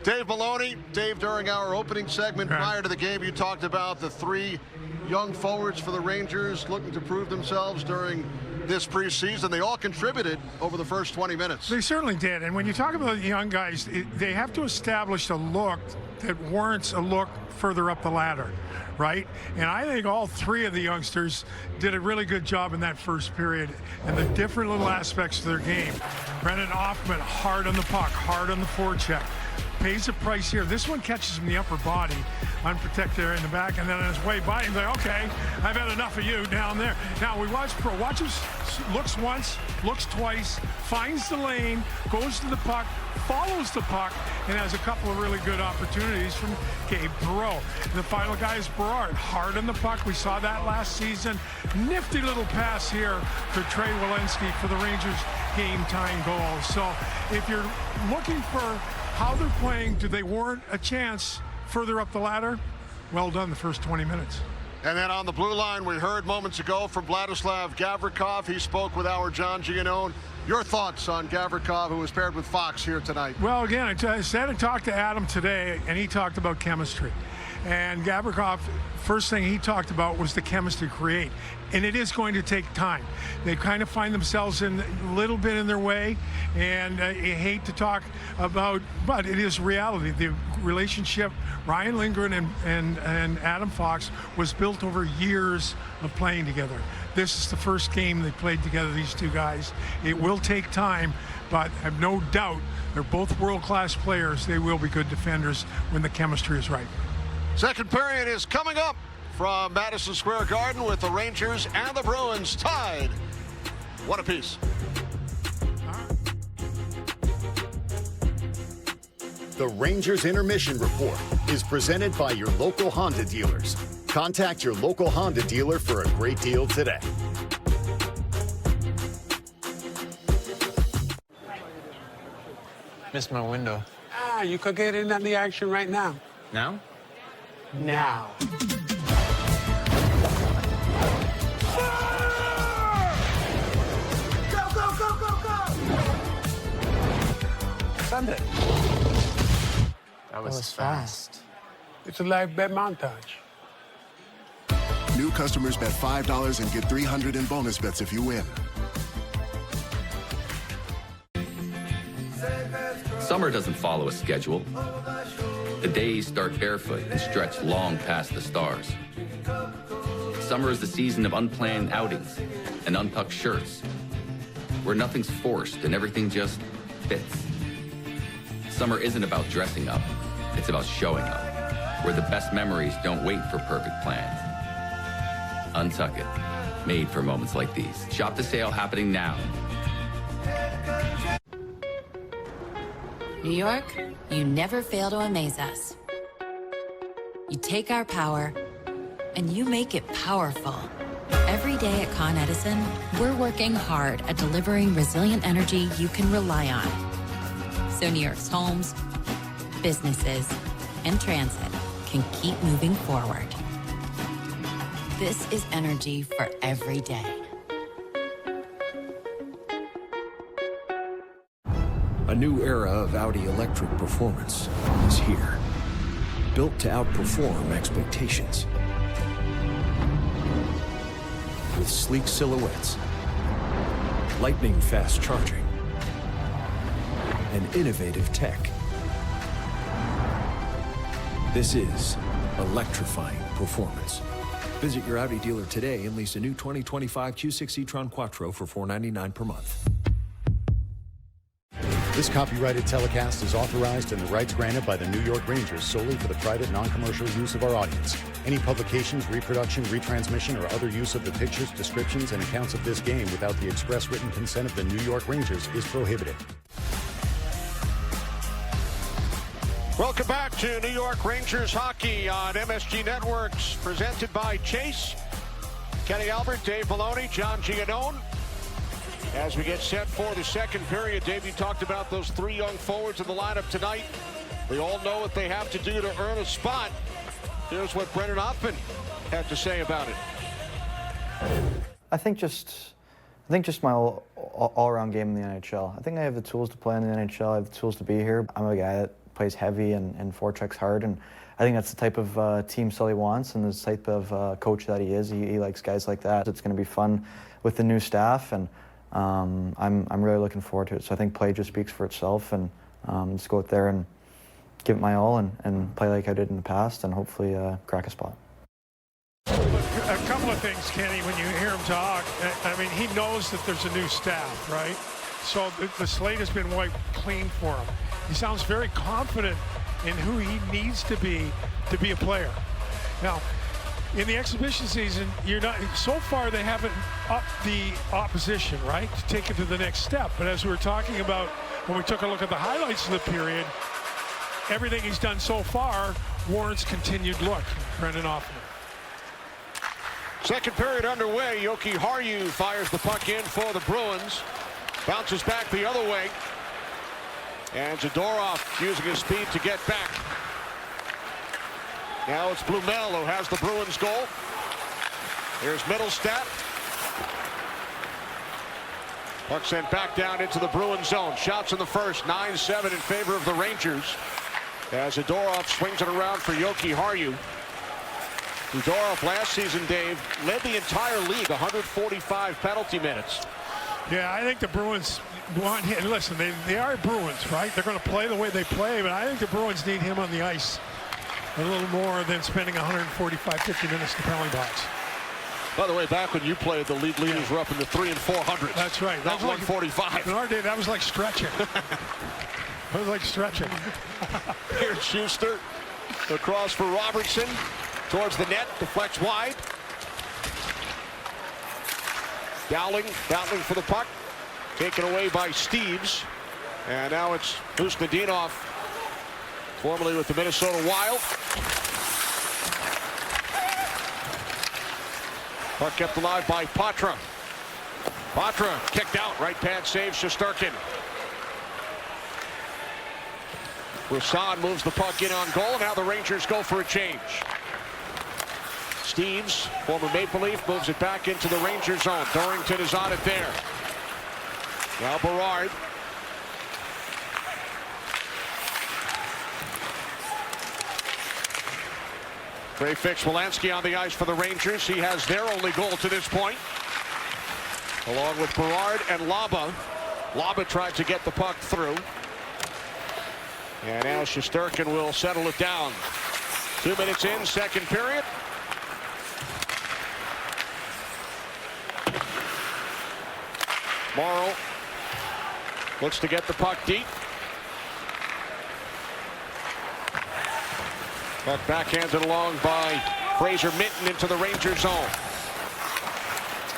Dave Maloney. Dave, during our opening segment prior to the game, you talked about the 3 young forwards for the Rangers looking to prove themselves during this preseason. They all contributed over the first 20 minutes. They certainly did. And when you talk about the young guys, they have to establish a look that warrants a look further up the ladder, right? And I think all 3 of the youngsters did a really good job in that first period and the different little aspects of their game. Brennan Hoffman, hard on the puck, hard on the forecheck. Pays a price here. This one catches him in the upper body, unprotected there in the back, and then on his way by, he's like, okay, I've had enough of you down there. Now we watch Pro. Watch him, looks once, looks twice, finds the lane, goes to the puck, follows the puck, and has a couple of really good opportunities from Gabe Perreault. The final guy is Berard, hard on the puck. We saw that last season. Nifty little pass here for Trey Walensky for the Rangers game-tying goal. So if you're looking for how they're playing, do they warrant a chance further up the ladder? Well done the first 20 minutes. And then on the blue line, we heard moments ago from Vladislav Gavrikov. He spoke with our John Giannone. Your thoughts on Gavrikov, who was paired with Fox here tonight? Well, again, I talked to Adam today, and he talked about chemistry. And Gavrikov, first thing he talked about was the chemistry create. And it is going to take time. They kind of find themselves in a little bit in their way, and I hate to talk about, but it is reality. The relationship, Ryan Lindgren and Adam Fox, was built over years of playing together. This is the first game they played together, these two guys. It will take time, but I have no doubt they're both world-class players. They will be good defenders when the chemistry is right. Second period is coming up from Madison Square Garden with the Rangers and the Bruins tied 1 apiece. The Rangers Intermission Report is presented by your local Honda dealers. Contact your local Honda dealer for a great deal today. Missed my window. You could get in on the action right now. Now? Now. Sunday. That was fast. It's a live bet montage. New customers bet $5 and get $300 in bonus bets if you win. Summer doesn't follow a schedule. The days start barefoot and stretch long past the stars. Summer is the season of unplanned outings and untucked shirts, where nothing's forced and everything just fits. Summer isn't about dressing up, it's about showing up, where the best memories don't wait for perfect plans. Untuck it, made for moments like these. Shop the sale happening now. New York, you never fail to amaze us. You take our power, and you make it powerful. Every day at Con Edison, we're working hard at delivering resilient energy you can rely on. So New York's homes, businesses, and transit can keep moving forward. This is energy for every day. A new era of Audi electric performance is here. Built to outperform expectations. With sleek silhouettes, lightning-fast charging, and innovative tech. This is electrifying performance. Visit your Audi dealer today and lease a new 2025 Q6 e-tron Quattro for $499 per month. This copyrighted telecast is authorized and the rights granted by the New York Rangers solely for the private, non-commercial use of our audience. Any publications, reproduction, retransmission, or other use of the pictures, descriptions, and accounts of this game without the express written consent of the New York Rangers is prohibited. Welcome back to New York Rangers hockey on MSG Networks, presented by Chase. Kenny Albert, Dave Maloney, John Giannone. As we get set for the second period, Dave, you talked about those three young forwards in the lineup tonight. They all know what they have to do to earn a spot. Here's what Brendan Hoffman had to say about it. I think just my all-around game in the NHL. I think I have the tools to play in the NHL. I have the tools to be here. I'm a guy that plays heavy and forechecks hard, and I think that's the type of team Sully wants and the type of coach that he is. He likes guys like that. It's going to be fun with the new staff, and I'm really looking forward to it. So I think play just speaks for itself, and just go out there and give it my all and play like I did in the past, and hopefully crack a spot. A couple of things, Kenny, when you hear him talk. I mean, he knows that there's a new staff, right? So the slate has been wiped clean for him. He sounds very confident and who he needs to be a player. Now, in the exhibition season, so far they haven't upped the opposition, right, to take it to the next step. But as we were talking about when we took a look at the highlights of the period, everything he's done so far warrants continued look. Brendan Hoffman. Second period underway. Yoki Harju fires the puck in for the Bruins. Bounces back the other way. And Zadorov using his speed to get back. Now it's Blumel who has the Bruins goal. Here's Middlestat. Puck sent back down into the Bruins zone. Shots in the first. 9-7 in favor of the Rangers. As Zadorov swings it around for Yoki Harju. Zadorov last season, Dave, led the entire league, 145 penalty minutes. Yeah, I think the Bruins want him. Listen, they are Bruins, right? They're going to play the way they play, but I think the Bruins need him on the ice a little more than spending 145, 50 minutes in the penalty box. By the way, back when you played, the league leaders were up in the 300s and 400s. That's right. Not 145. In our day, that was like stretching. That was like stretching. Here's Schuster across for Robertson. Towards the net, deflects wide. Dowling for the puck. Taken away by Steves. And now it's Usnadinov, formerly with the Minnesota Wild. Puck kept alive by Patra. Patra kicked out. Right pad save Shesterkin. Brisson moves the puck in on goal. Now the Rangers go for a change. Steves, former Maple Leaf, moves it back into the Ranger zone. Dorrington is on it there. Now Berard. Ray Fix-Wolansky on the ice for the Rangers. He has their only goal to this point. Along with Berard and Laba. Laba tried to get the puck through. And now Shesterkin will settle it down. 2 minutes in, second period. Morrow looks to get the puck deep. Puck backhanded along by Fraser Minton into the Ranger zone.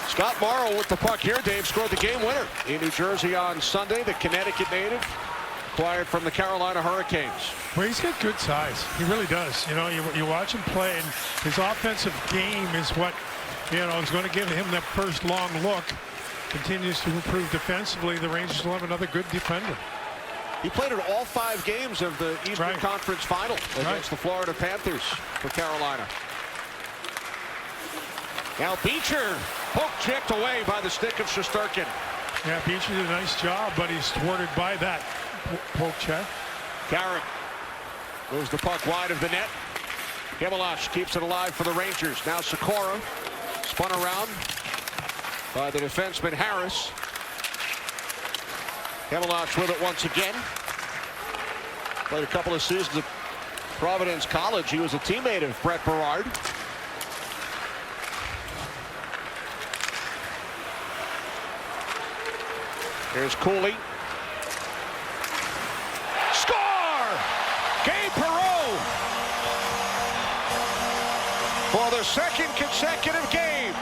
Scott Morrow with the puck here. Dave scored the game winner in New Jersey on Sunday. The Connecticut native acquired from the Carolina Hurricanes. Well, he's got good size. He really does. You know, you watch him play, and his offensive game is what, is going to give him that first long look. Continues to improve defensively. The Rangers will have another good defender. He played in all 5 games of the Eastern Conference Final against the Florida Panthers for Carolina. Now Beecher, poke checked away by the stick of Shesterkin. Yeah, Beecher did a nice job, but he's thwarted by that poke check. Garrett moves the puck wide of the net. Himalash keeps it alive for the Rangers. Now Sikora spun around by the defenseman Harris. Himalash with it once again. Played a couple of seasons at Providence College. He was a teammate of Brett Berard. Here's Cooley. Score! Gabe Perreault for the second consecutive game.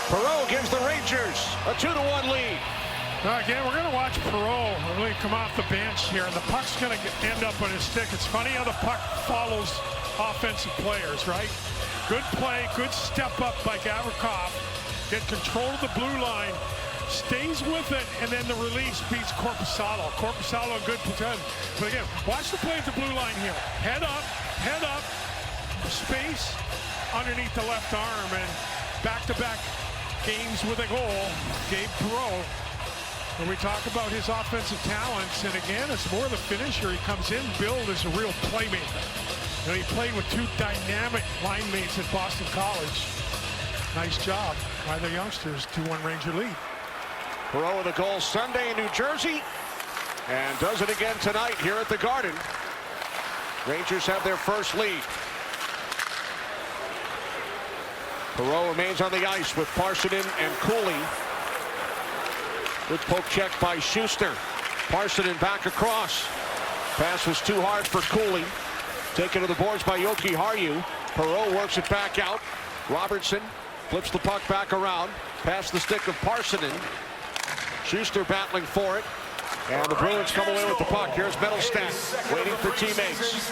Perreault gives the Rangers a 2-1 lead. Now again, we're going to watch Perreault really come off the bench here, and the puck's going to end up on his stick. It's funny how the puck follows offensive players, right? Good play, good step up by Gavrikov. Get control of the blue line, stays with it, and then the release beats Korpisalo. Korpisalo good position. But again, watch the play at the blue line here. Head up, space underneath the left arm, and back-to-back games with a goal. Gabe Perreault. When we talk about his offensive talents, and again, it's more the finisher. He comes in, billed as a real playmaker. He played with 2 dynamic line mates at Boston College. Nice job by the youngsters. 2-1 Ranger lead. Perreault with a goal Sunday in New Jersey, and does it again tonight here at the Garden. Rangers have their first lead. Perreault remains on the ice with Parssinen and Cooley. Good poke check by Schuster. Parssinen back across. Pass was too hard for Cooley. Taken to the boards by Yoki Haru. Perreault works it back out. Robertson flips the puck back around. Past the stick of Parsonen. Schuster battling for it. And the Bruins come away with the puck. Here's Mittelstadt waiting for teammates.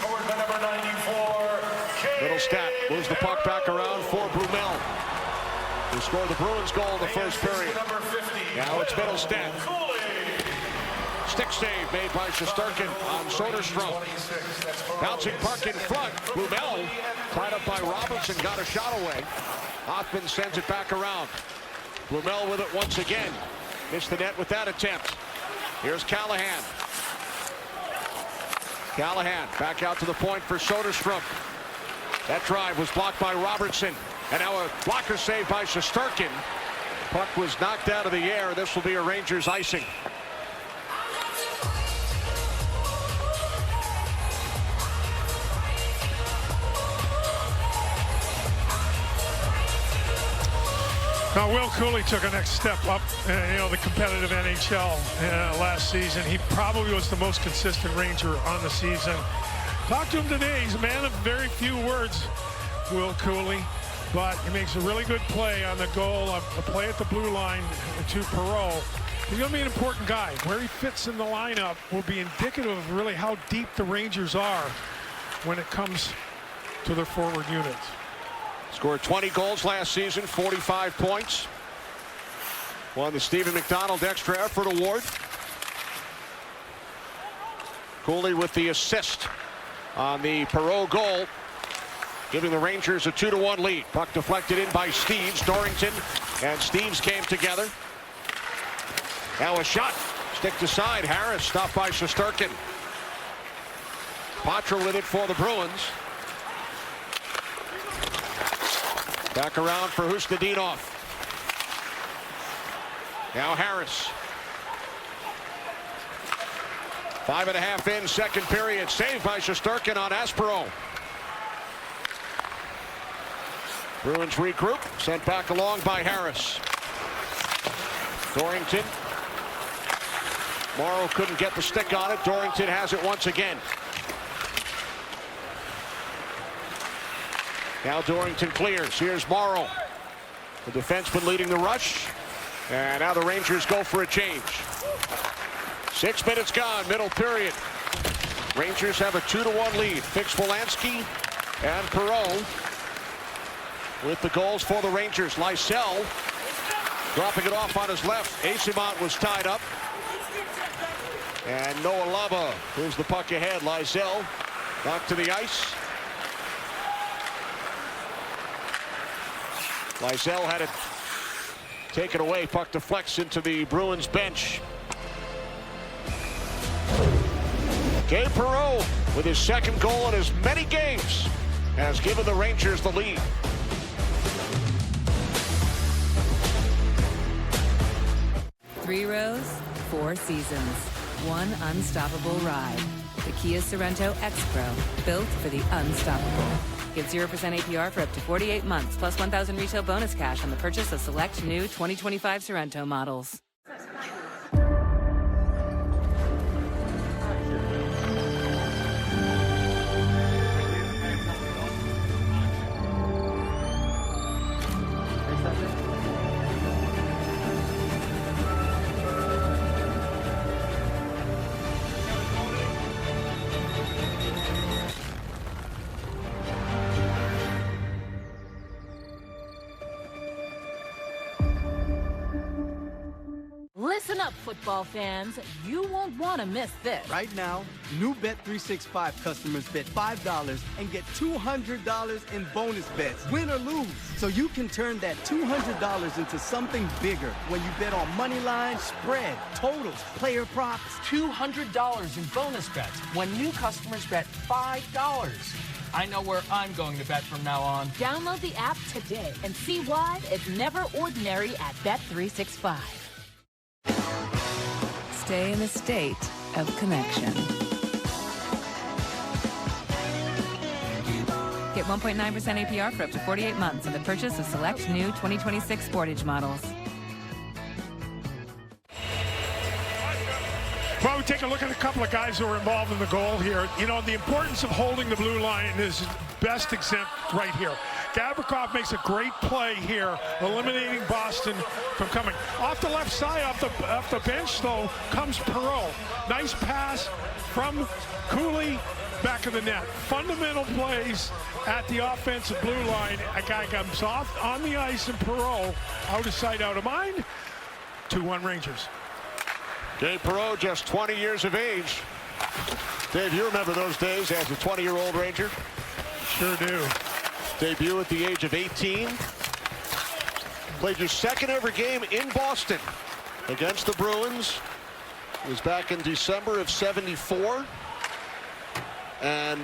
Mittelstadt moves the puck back around for Brumel, who scored the Bruins goal in the first period. Now it's Mittelstadt. Stick save made by Shesterkin on Soderstrom. Bouncing puck in front. Brumel tied up by Robertson, got a shot away. Hoffman sends it back around. Brumel with it once again. Missed the net with that attempt. Here's Callahan. Callahan back out to the point for Soderstrom. That drive was blocked by Robertson. And now a blocker save by Shesterkin. Puck was knocked out of the air. This will be a Rangers icing. Now, Will Cooley took a next step up in the competitive NHL last season. He probably was the most consistent Ranger on the season. Talked to him today. He's a man of very few words, Will Cooley, but he makes a really good play on the goal, a play at the blue line to Perreault. He's going to be an important guy. Where he fits in the lineup will be indicative of really how deep the Rangers are when it comes to their forward units. Scored 20 goals last season, 45 points. Won the Stephen McDonald Extra Effort Award. Cooley with the assist on the Perreault goal, giving the Rangers a 2-1 lead. Puck deflected in by Steeves. Dorrington and Steeves came together. Now a shot. Stick to side. Harris stopped by Shesterkin. Patra with it for the Bruins. Back around for Hustadinov. Now Harris. 5.5 in, second period. Saved by Shesterkin on Aspero. Bruins regroup. Sent back along by Harris. Dorrington. Morrow couldn't get the stick on it. Dorrington has it once again. Now Dorrington clears. Here's Morrow. The defenseman leading the rush. And now the Rangers go for a change. 6 minutes gone, middle period. Rangers have a 2-1 lead. Fix-Wolansky and Perreault with the goals for the Rangers. Lysell dropping it off on his left. Eyssimont was tied up. And Noah Lava moves the puck ahead. Lysell knocked to the ice. Lysell had it taken away. Puck deflects into the Bruins bench. Gabe Perreault, with his second goal in as many games, has given the Rangers the lead. Three rows, 4 seasons, one unstoppable ride. The Kia Sorento X-Pro, built for the unstoppable. Get 0% APR for up to 48 months, plus $1,000 retail bonus cash on the purchase of select new 2025 Sorento models. Listen up, football fans. You won't want to miss this. Right now, new Bet365 customers bet $5 and get $200 in bonus bets, win or lose. So you can turn that $200 into something bigger when you bet on money lines, spread, totals, player props. $200 in bonus bets when new customers bet $5. I know where I'm going to bet from now on. Download the app today and see why it's never ordinary at Bet365. Stay in a state of connection. Get 1.9% APR for up to 48 months on the purchase of select new 2026 Sportage models. Well, we take a look at a couple of guys who are involved in the goal here. You know, the importance of holding the blue line is best exempt right here. Gavrikov makes a great play here, eliminating Boston from coming. Off the left side, off the bench, though, comes Perreault. Nice pass from Cooley, back of the net. Fundamental plays at the offensive blue line. A guy comes off on the ice, and Perreault, out of sight, out of mind. 2-1 Rangers. Dave Perreault, just 20 years of age. Dave, you remember those days as a 20-year-old Ranger? Sure do. Debut at the age of 18. Played your second ever game in Boston against the Bruins. It was back in December of '74. And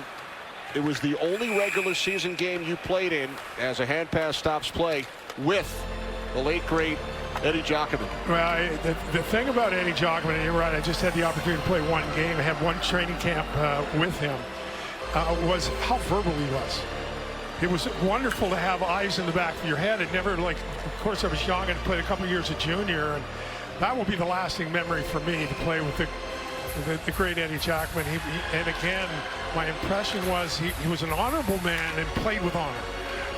it was the only regular season game you played in as a hand pass stops play with the late, great Eddie Giacomin. Well, the thing about Eddie Giacomin, and you're right, I just had the opportunity to play one game, I had one training camp with him, was how verbal he was. It was wonderful to have eyes in the back of your head. It never, like, of course I was young and played a couple of years of junior, and that will be the lasting memory for me, to play with the great Eddie Giacomin. And again, my impression was he was an honorable man and played with honor.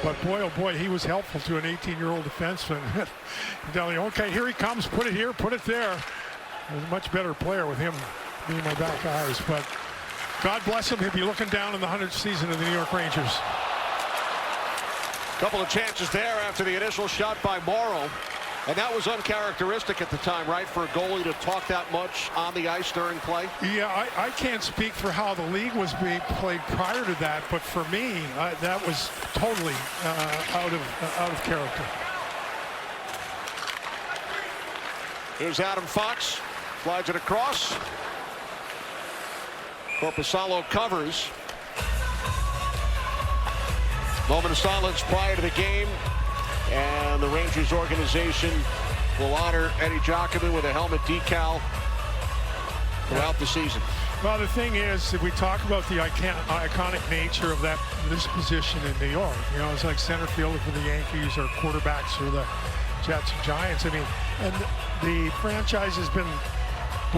But boy, oh boy, he was helpful to an 18-year-old defenseman. Telling you, okay, here he comes, put it here, put it there. I was a much better player with him being my back eyes. But God bless him, he'll be looking down in the 100th season of the New York Rangers. Couple of chances there after the initial shot by Morrow. And that was uncharacteristic at the time, right, for a goalie to talk that much on the ice during play? Yeah, I can't speak for how the league was being played prior to that, but for me, that was totally out of character. Here's Adam Fox, slides it across. Korpisalo covers. Moment of silence prior to the game. And the Rangers organization will honor Eddie Giacomin with a helmet decal throughout the season. Well, the thing is, if we talk about the iconic nature of this position in New York, you know, it's like center fielder for the Yankees or quarterbacks for the Jets and Giants. I mean, and the franchise has been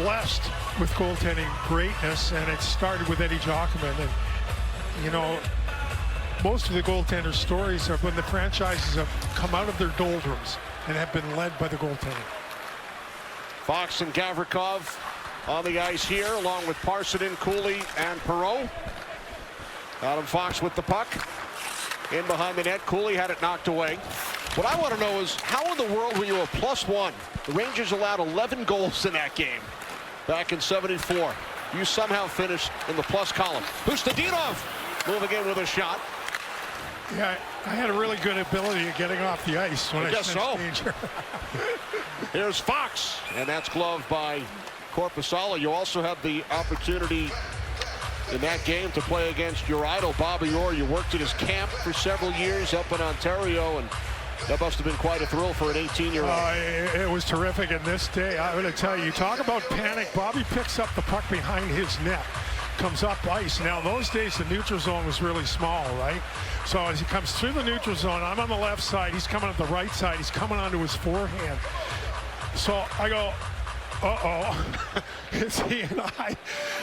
blessed with goaltending greatness, and it started with Eddie Giacomin. And, you know, most of the goaltender stories are when the franchises have come out of their doldrums and have been led by the goaltender. Fox and Gavrikov on the ice here, along with Parsonen, Cooley, and Perreault. Adam Fox with the puck. In behind the net, Cooley had it knocked away. What I want to know is, how in the world were you a +1? The Rangers allowed 11 goals in that game back in '74. You somehow finished in the plus column. Hustadinov moving in with a shot. Yeah, I had a really good ability of getting off the ice when I guess so. Danger. Here's Fox, and that's gloved by Korpisalo. You also had the opportunity in that game to play against your idol, Bobby Orr. You worked at his camp for several years up in Ontario, and that must have been quite a thrill for an 18-year-old. It was terrific. And this day, I'm going to tell you, talk about panic. Bobby picks up the puck behind his net, comes up ice. Now, those days, the neutral zone was really small, right? So as he comes through the neutral zone, I'm on the left side. He's coming up the right side. He's coming onto his forehand. So I go, uh-oh. It's he and I.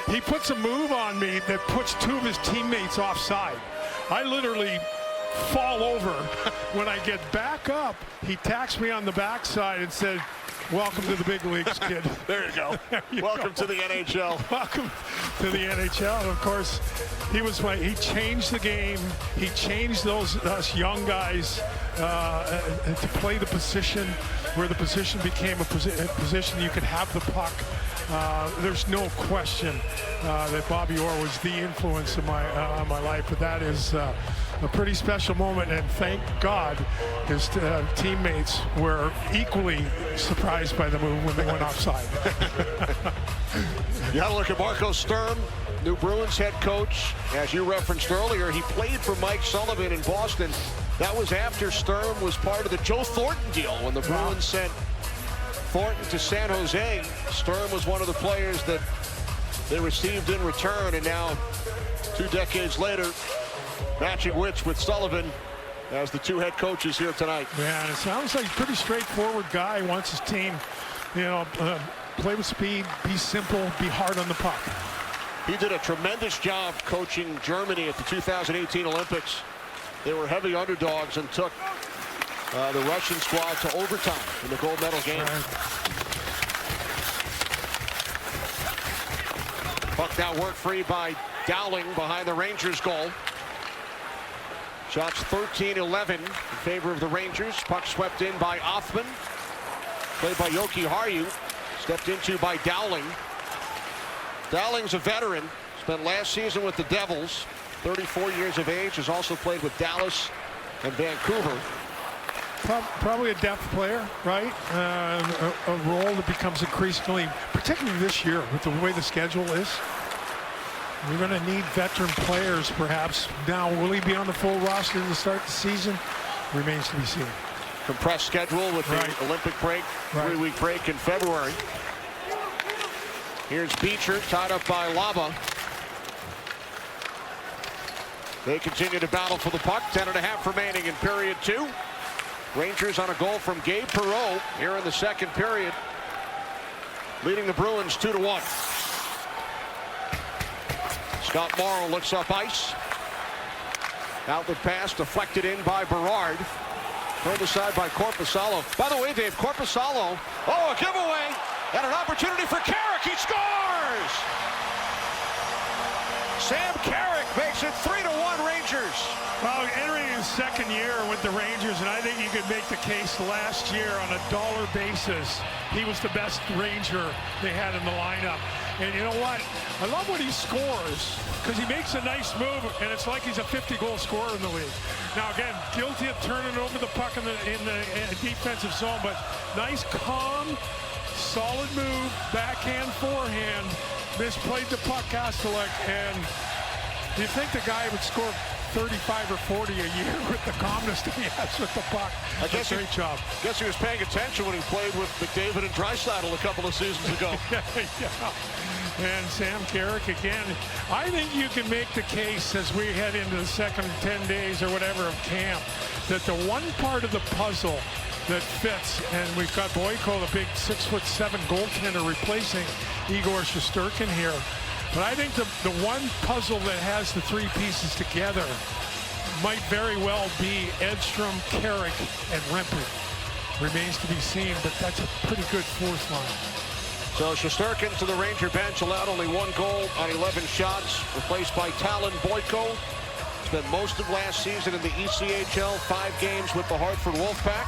He puts a move on me that puts two of his teammates offside. I literally fall over. When I get back up, he taps me on the backside and said, "Welcome to the big leagues, kid." There you go. Welcome to the NHL. Welcome to the NHL. And of course, he changed the game. He changed us young guys to play the position, where the position became a position you could have the puck. There's no question that Bobby Orr was the influence of my life, but that is a pretty special moment, and thank God his teammates were equally surprised by the move when they went offside. You got to look at Marco Sturm, new Bruins head coach. As you referenced earlier, he played for Mike Sullivan in Boston. That was after Sturm was part of the Joe Thornton deal when the Bruins sent Thornton to San Jose. Sturm was one of the players that they received in return, and now 2 decades later, matching wits with Sullivan as the 2 head coaches here tonight. Yeah, and it sounds like a pretty straightforward guy. Wants his team, you know, play with speed, be simple, be hard on the puck. He did a tremendous job coaching Germany at the 2018 Olympics. They were heavy underdogs and took the Russian squad to overtime in the gold medal game. Puck now worked free by Dowling behind the Rangers goal. Shots 13-11 in favor of the Rangers. Puck swept in by Othman. Played by Yoki Harju. Stepped into by Dowling. Dowling's a veteran. Spent last season with the Devils. 34 years of age. Has also played with Dallas and Vancouver. Probably a depth player, right? A role that becomes increasingly, particularly this year with the way the schedule is. We're going to need veteran players, perhaps. Now, will he be on the full roster to start the season? Remains to be seen. Compressed schedule with the Olympic break, 3-week break in February. Here's Beecher, tied up by Laba. They continue to battle for the puck. 10.5 remaining in period 2. Rangers on a goal from Gabe Perreault here in the second period, leading the Bruins 2-1. Scott Morrow looks up ice. Outlet pass deflected in by Berard. Turned aside by Korpisalo. By the way, Dave, Korpisalo, a giveaway and an opportunity for Carrick. He scores! Sam Carrick makes it 3-1 Rangers. Well, entering his second year with the Rangers, and I think you could make the case last year on a dollar basis, he was the best Ranger they had in the lineup. And you know what? I love when he scores because he makes a nice move, and it's like he's a 50-goal scorer in the league. Now, again, guilty of turning over the puck in the defensive zone, but nice, calm, solid move, backhand, forehand, misplayed the puck, Kastelek, and you think the guy would score 35 or 40 a year with the calmness that he has with the puck. That's a great job. Guess he was paying attention when he played with McDavid and Draisaitl a couple of seasons ago. Yeah. And Sam Carrick again. I think you can make the case as we head into the second 10 days or whatever of camp that the one part of the puzzle that fits, and we've got Boyko, the big 6'7" goaltender, replacing Igor Shesterkin here. But I think the one puzzle that has the three pieces together might very well be Edstrom, Carrick, and Rempe. Remains to be seen, but that's a pretty good fourth line. So Shesterkin to the Ranger bench, allowed only 1 goal on 11 shots, replaced by Talon Boyko. Spent most of last season in the ECHL, 5 games with the Hartford Wolfpack.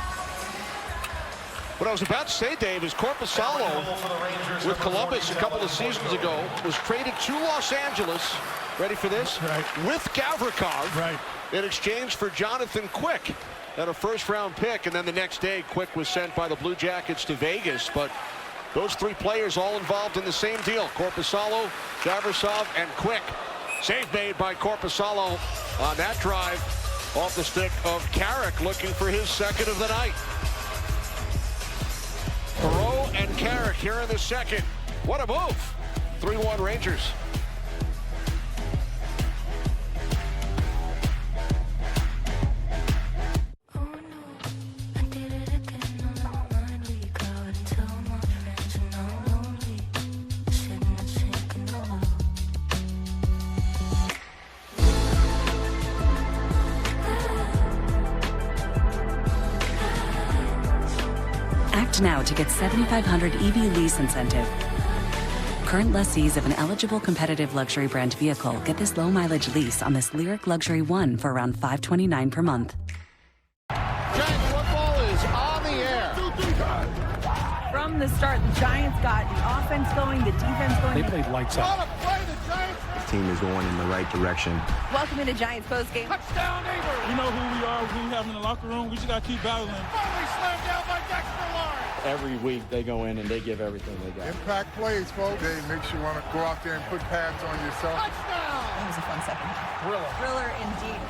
What I was about to say, Dave, is Korpisalo with Columbus a couple of seasons ago was traded to Los Angeles, ready for this, with Gavrikov in exchange for Jonathan Quick and a first-round pick. And then the next day, Quick was sent by the Blue Jackets to Vegas. But those 3 players all involved in the same deal, Korpisalo, Gavrikov, and Quick. Save made by Korpisalo on that drive off the stick of Carrick, looking for his second of the night. Perreault and Carrick here in the second. What a move. 3-1 Rangers. Act now to get $7,500 EV lease incentive. Current lessees of an eligible competitive luxury brand vehicle get this low mileage lease on this Lyric Luxury One for around $529 per month. Giant football is on the air. From the start, the Giants got the offense going, the defense going. They played lights out. The team is going in the right direction. Welcome into Giants postgame. Touchdown, neighbor! We know who we are, who we have in the locker room. We just got to keep battling. Foley slammed down by Dexter Lawrence. Every week they go in and they give everything they got. Impact plays, folks. It makes you want to go out there and put pads on yourself. Touchdown! That was a fun second. Thriller indeed.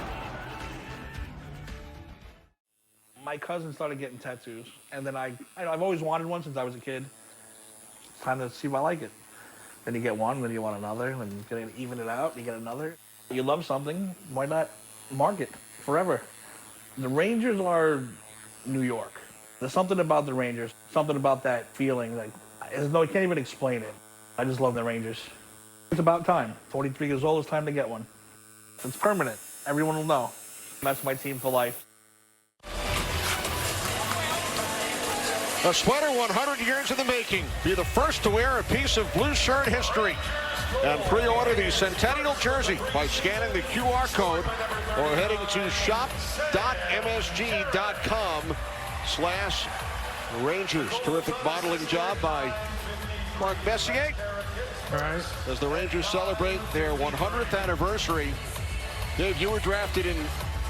My cousin started getting tattoos, and then I've always wanted one since I was a kid. It's time to see if I like it. Then you get one, then you want another, then you're going to even it out, you get another. You love something, why not mark it forever? The Rangers are New York. There's something about the Rangers, something about that feeling. Like You can't even explain it. I just love the Rangers. It's about time. 43 years old, it's time to get one. It's permanent. Everyone will know. That's my team for life. A sweater 100 years in the making. Be the first to wear a piece of blue shirt history. And pre-order the Centennial jersey by scanning the QR code or heading to shop.msg.com/Rangers. Terrific modeling job by Mark Messier. All right. As the Rangers celebrate their 100th anniversary. Dave, you were drafted in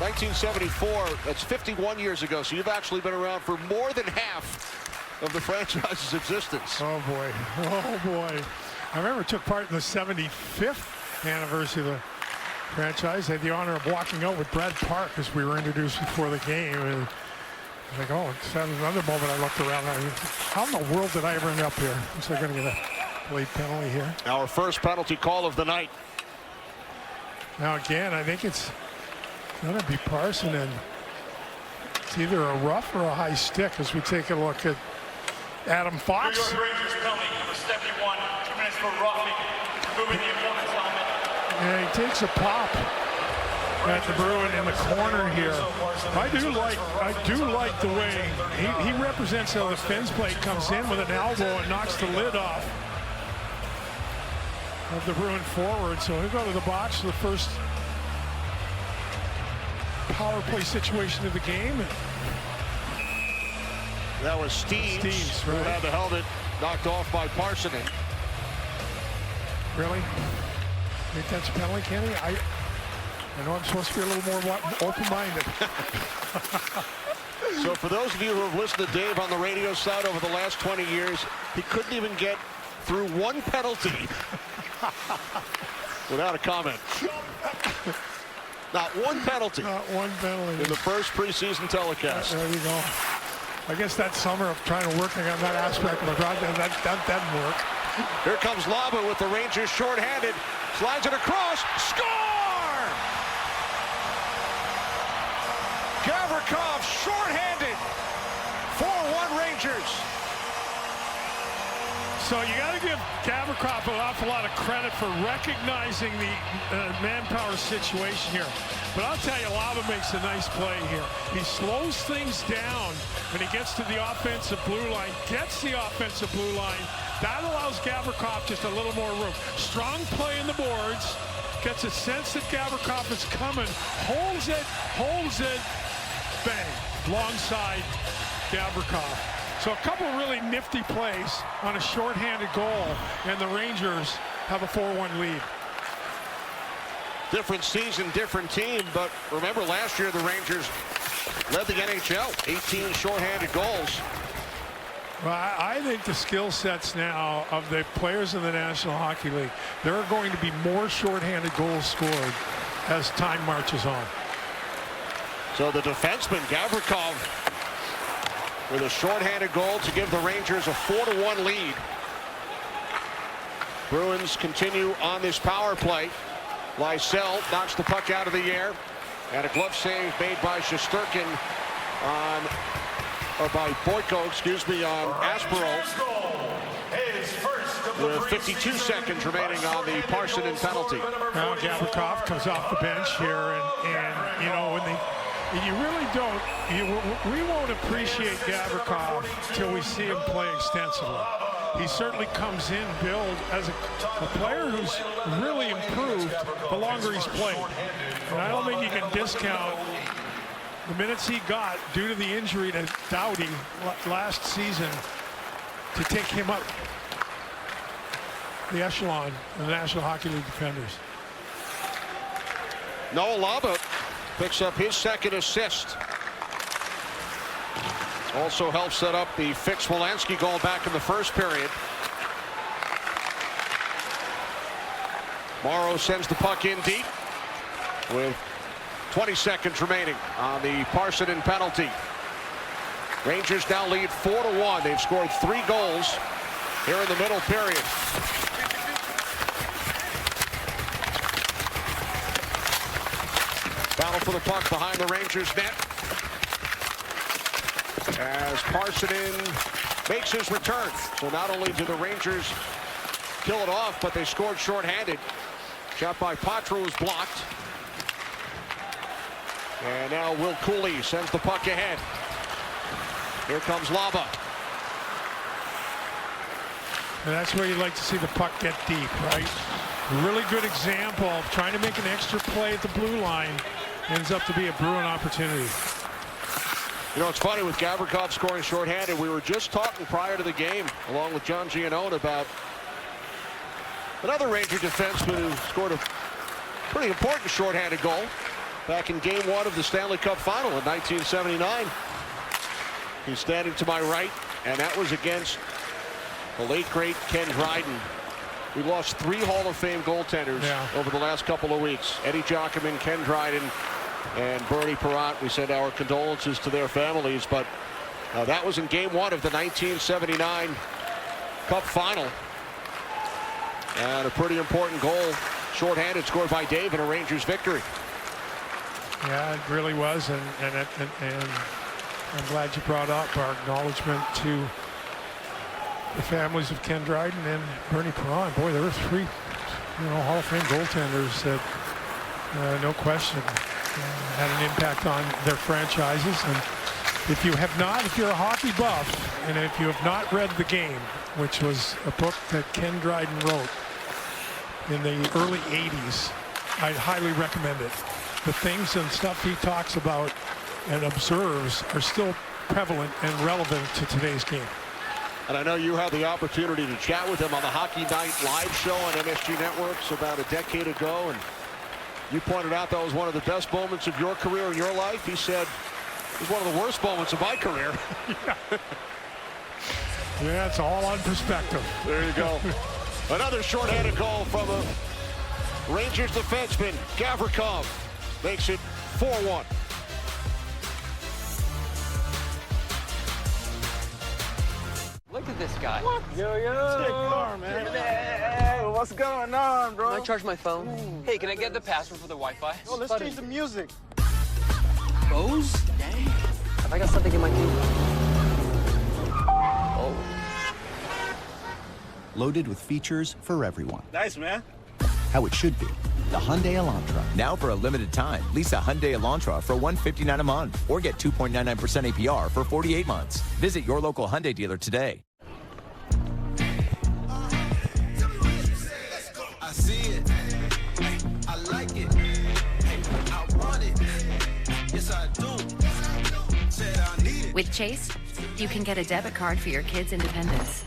1974. That's 51 years ago. So you've actually been around for more than half of the franchise's existence. Oh, boy. Oh, boy. I remember took part in the 75th anniversary of the franchise. I had the honor of walking out with Brad Park as we were introduced before the game. And I was like, oh, that was another moment I looked around. How in the world did I ever end up here? Looks like going to get a late penalty here. Our first penalty call of the night. Now, again, I think it's going to be Parson, and it's either a rough or a high stick as we take a look at Adam Fox. New York Rangers penalty, number 71, 2 minutes for roughing, moving the opponent's helmet. Yeah, he takes a pop at the Bruin in the corner here. I do like the way he represents how the Fins plate comes in with an elbow and knocks the lid off of the Bruin forward. So he'll go to the box for the first power play situation of the game. That was Steves, right? Who had the helmet knocked off by Parsonen. Really? Think that's a penalty, Kenny? I know I'm supposed to be a little more open-minded. So for those of you who have listened to Dave on the radio side over the last 20 years, he couldn't even get through one penalty without a comment. Not one penalty. Not one penalty. In the first preseason telecast. There you go. I guess that summer of trying to work on that aspect of the broadcast, that didn't work. Here comes Laba with the Rangers shorthanded. Slides it across. Score! Gavrikov shorthanded. 4-1 Rangers. So you got to give Gavrikov an awful lot of credit for recognizing the manpower situation here. But I'll tell you, Lava makes a nice play here. He slows things down when he gets to the offensive blue line, gets the offensive blue line. That allows Gavrikov just a little more room. Strong play in the boards, gets a sense that Gavrikov is coming, holds it, bang, long side, Gavrikov. So a couple of really nifty plays on a shorthanded goal, and the Rangers have a 4-1 lead. Different season, different team, but remember last year the Rangers led the NHL, 18 shorthanded goals. Well, I think the skill sets now of the players in the National Hockey League, there are going to be more shorthanded goals scored as time marches on. So the defenseman, Gavrikov, with a shorthanded goal to give the Rangers a 4-1 lead. Bruins continue on this power play. Lysell knocks the puck out of the air, and a glove save made by Shesterkin by Boyko, on Aspero. With 52 seconds remaining on the Parsonen penalty. Now Gavrikov comes off the bench here, and you know, when you really don't, we won't appreciate Gavrikov till we see him play extensively. He certainly comes in billed as a player who's really improved the longer he's played. And I don't think you can discount the minutes he got due to the injury to Doughty last season to take him up the echelon of the National Hockey League defenders. Noah Laba picks up his second assist. Also helped set up the Fix-Wolansky goal back in the first period. Morrow sends the puck in deep with 20 seconds remaining on the Parsonen penalty. Rangers now lead 4-1. They've scored 3 goals here in the middle period. Battle for the puck behind the Rangers net. As Parsonen makes his return. So not only do the Rangers kill it off, but they scored shorthanded. Shot by Patra was blocked. And now Will Cooley sends the puck ahead. Here comes Laba. And that's where you like to see the puck get deep, right? A really good example of trying to make an extra play at the blue line. Ends up to be a Bruin opportunity. You know, it's funny with Gavrikov scoring shorthanded. We were just talking prior to the game, along with John Giannone, about another Ranger defenseman who scored a pretty important shorthanded goal back in Game 1 of the Stanley Cup Final in 1979. He's standing to my right, and that was against the late, great Ken Dryden. We lost 3 Hall of Fame goaltenders over the last couple of weeks. Eddie Giacomin, Ken Dryden, and Bernie Perrott. We send our condolences to their families, but that was in Game 1 of the 1979 Cup Final. And a pretty important goal, shorthanded, scored by Dave in a Rangers victory. Yeah, it really was, and I'm glad you brought up our acknowledgement to the families of Ken Dryden and Bernie Perrott. Boy, there were 3, Hall of Fame goaltenders that, no question, had an impact on their franchises. And if you have not, if you're a hockey buff, and if you have not read The Game, which was a book that Ken Dryden wrote in the early 80s, I'd highly recommend it. The things and stuff he talks about and observes are still prevalent and relevant to today's game. And I know you had the opportunity to chat with him on the Hockey Night live show on MSG Networks about a decade ago, and you pointed out that was one of the best moments of your career in your life. He said it was one of the worst moments of my career. Yeah, it's all on perspective. There you go. Another shorthanded goal from a Rangers defenseman. Gavrikov makes it 4-1. Look at this guy. What? Yo, sick car, man. Hey, what's going on, bro? Can I charge my phone? Ooh. Hey, can I get the password for the Wi-Fi? Oh, let's change the music. Bose? Dang. Have I got something in my queue? Oh. Loaded with features for everyone. Nice, man. How it should be. The Hyundai Elantra. Now for a limited time, lease a Hyundai Elantra for $159 a month or get 2.99% APR for 48 months. Visit your local Hyundai dealer today. I see it. I like it. I want it. Yes, I do. Said I need it. With Chase, you can get a debit card for your kids' independence.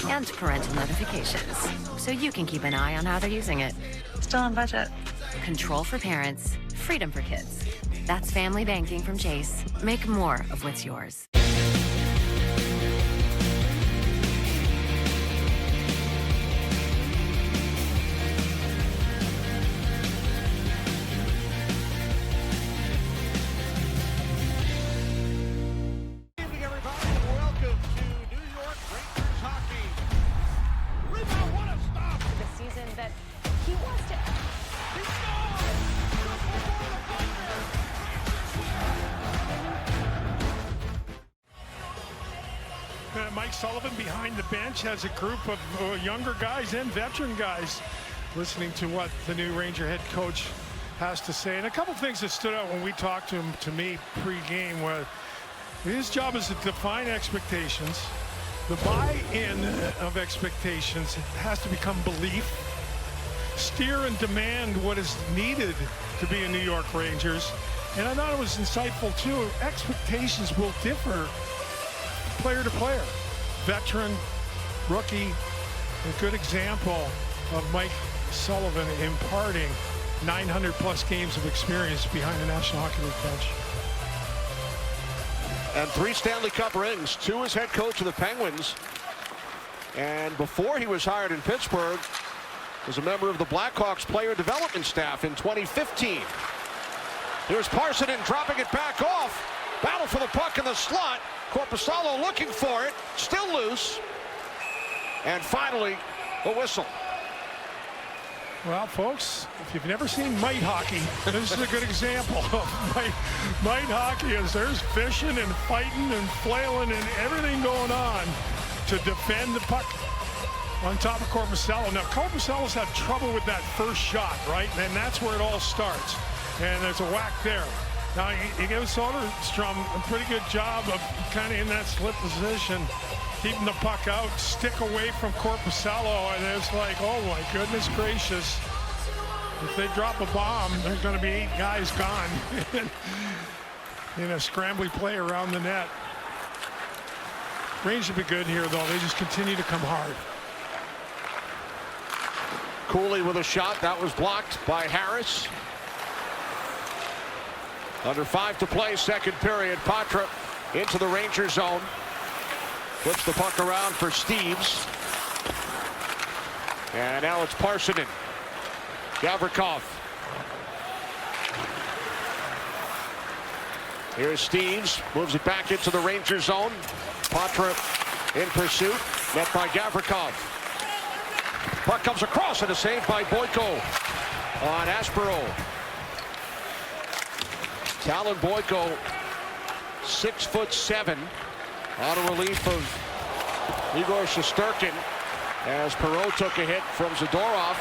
And parental notifications, so you can keep an eye on how they're using it. Still on budget. Control for parents, freedom for kids. That's family banking from Chase. Make more of what's yours. Mike Sullivan behind the bench has a group of younger guys and veteran guys listening to what the new Ranger head coach has to say. And a couple things that stood out when we talked to him, to me, pre-game, was his job is to define expectations. The buy-in of expectations has to become belief. Steer and demand what is needed to be a New York Rangers. And I thought it was insightful, too. Expectations will differ player to player. Veteran, rookie, a good example of Mike Sullivan imparting 900-plus games of experience behind the National Hockey League bench. And 3 Stanley Cup rings, 2 as head coach of the Penguins. And before he was hired in Pittsburgh, was a member of the Blackhawks player development staff in 2015. Here's Parssinen dropping it back off. Battle for the puck in the slot. Korpisalo looking for it, still loose. And finally, the whistle. Well, folks, if you've never seen mite hockey, this is a good example of mite hockey. As there's fishing and fighting and flailing and everything going on to defend the puck on top of Korpisalo. Now, Korpisalo's had trouble with that first shot, right? And that's where it all starts. And there's a whack there. Now, he gives Soderstrom a pretty good job of kind of in that slip position, keeping the puck out, stick away from Korpisalo, and it's like, oh my goodness gracious. If they drop a bomb, there's going to be 8 guys gone in a scrambly play around the net. Rangers will be good here, though. They just continue to come hard. Cooley with a shot. That was blocked by Harris. Under 5 to play, second period. Patra into the Ranger zone. Flips the puck around for Steves. And now it's Parsonen. Gavrikov. Here's Steves. Moves it back into the Ranger zone. Patra in pursuit. Met by Gavrikov. Puck comes across and a save by Boyko on Aspero. Talon Boyko, 6'7", on a relief of Igor Shesterkin as Perreault took a hit from Zadorov.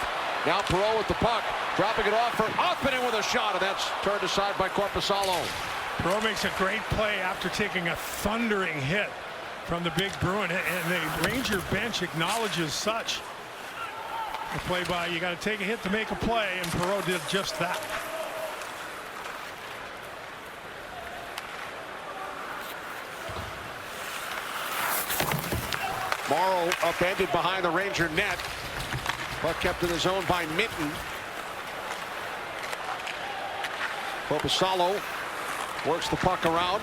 Now Perreault with the puck, dropping it off for Othmann with a shot, and that's turned aside by Korpisalo. Perreault makes a great play after taking a thundering hit from the big Bruin, and the Ranger bench acknowledges such. The play by, you got to take a hit to make a play, and Perreault did just that. Morrow upended behind the Ranger net. Puck kept in the zone by Minton. Korpisalo works the puck around.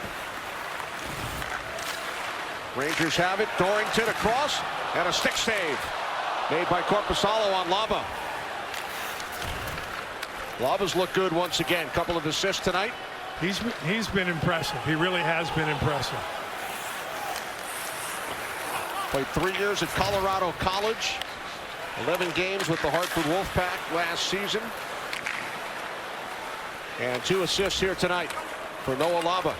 Rangers have it. Dorrington across, and a stick save made by Korpisalo on Laba. Laba's looked good once again. Couple of assists tonight. He's been impressive. He really has been impressive. Played 3 years at Colorado College. 11 games with the Hartford Wolfpack last season. And 2 assists here tonight for Noah Laba.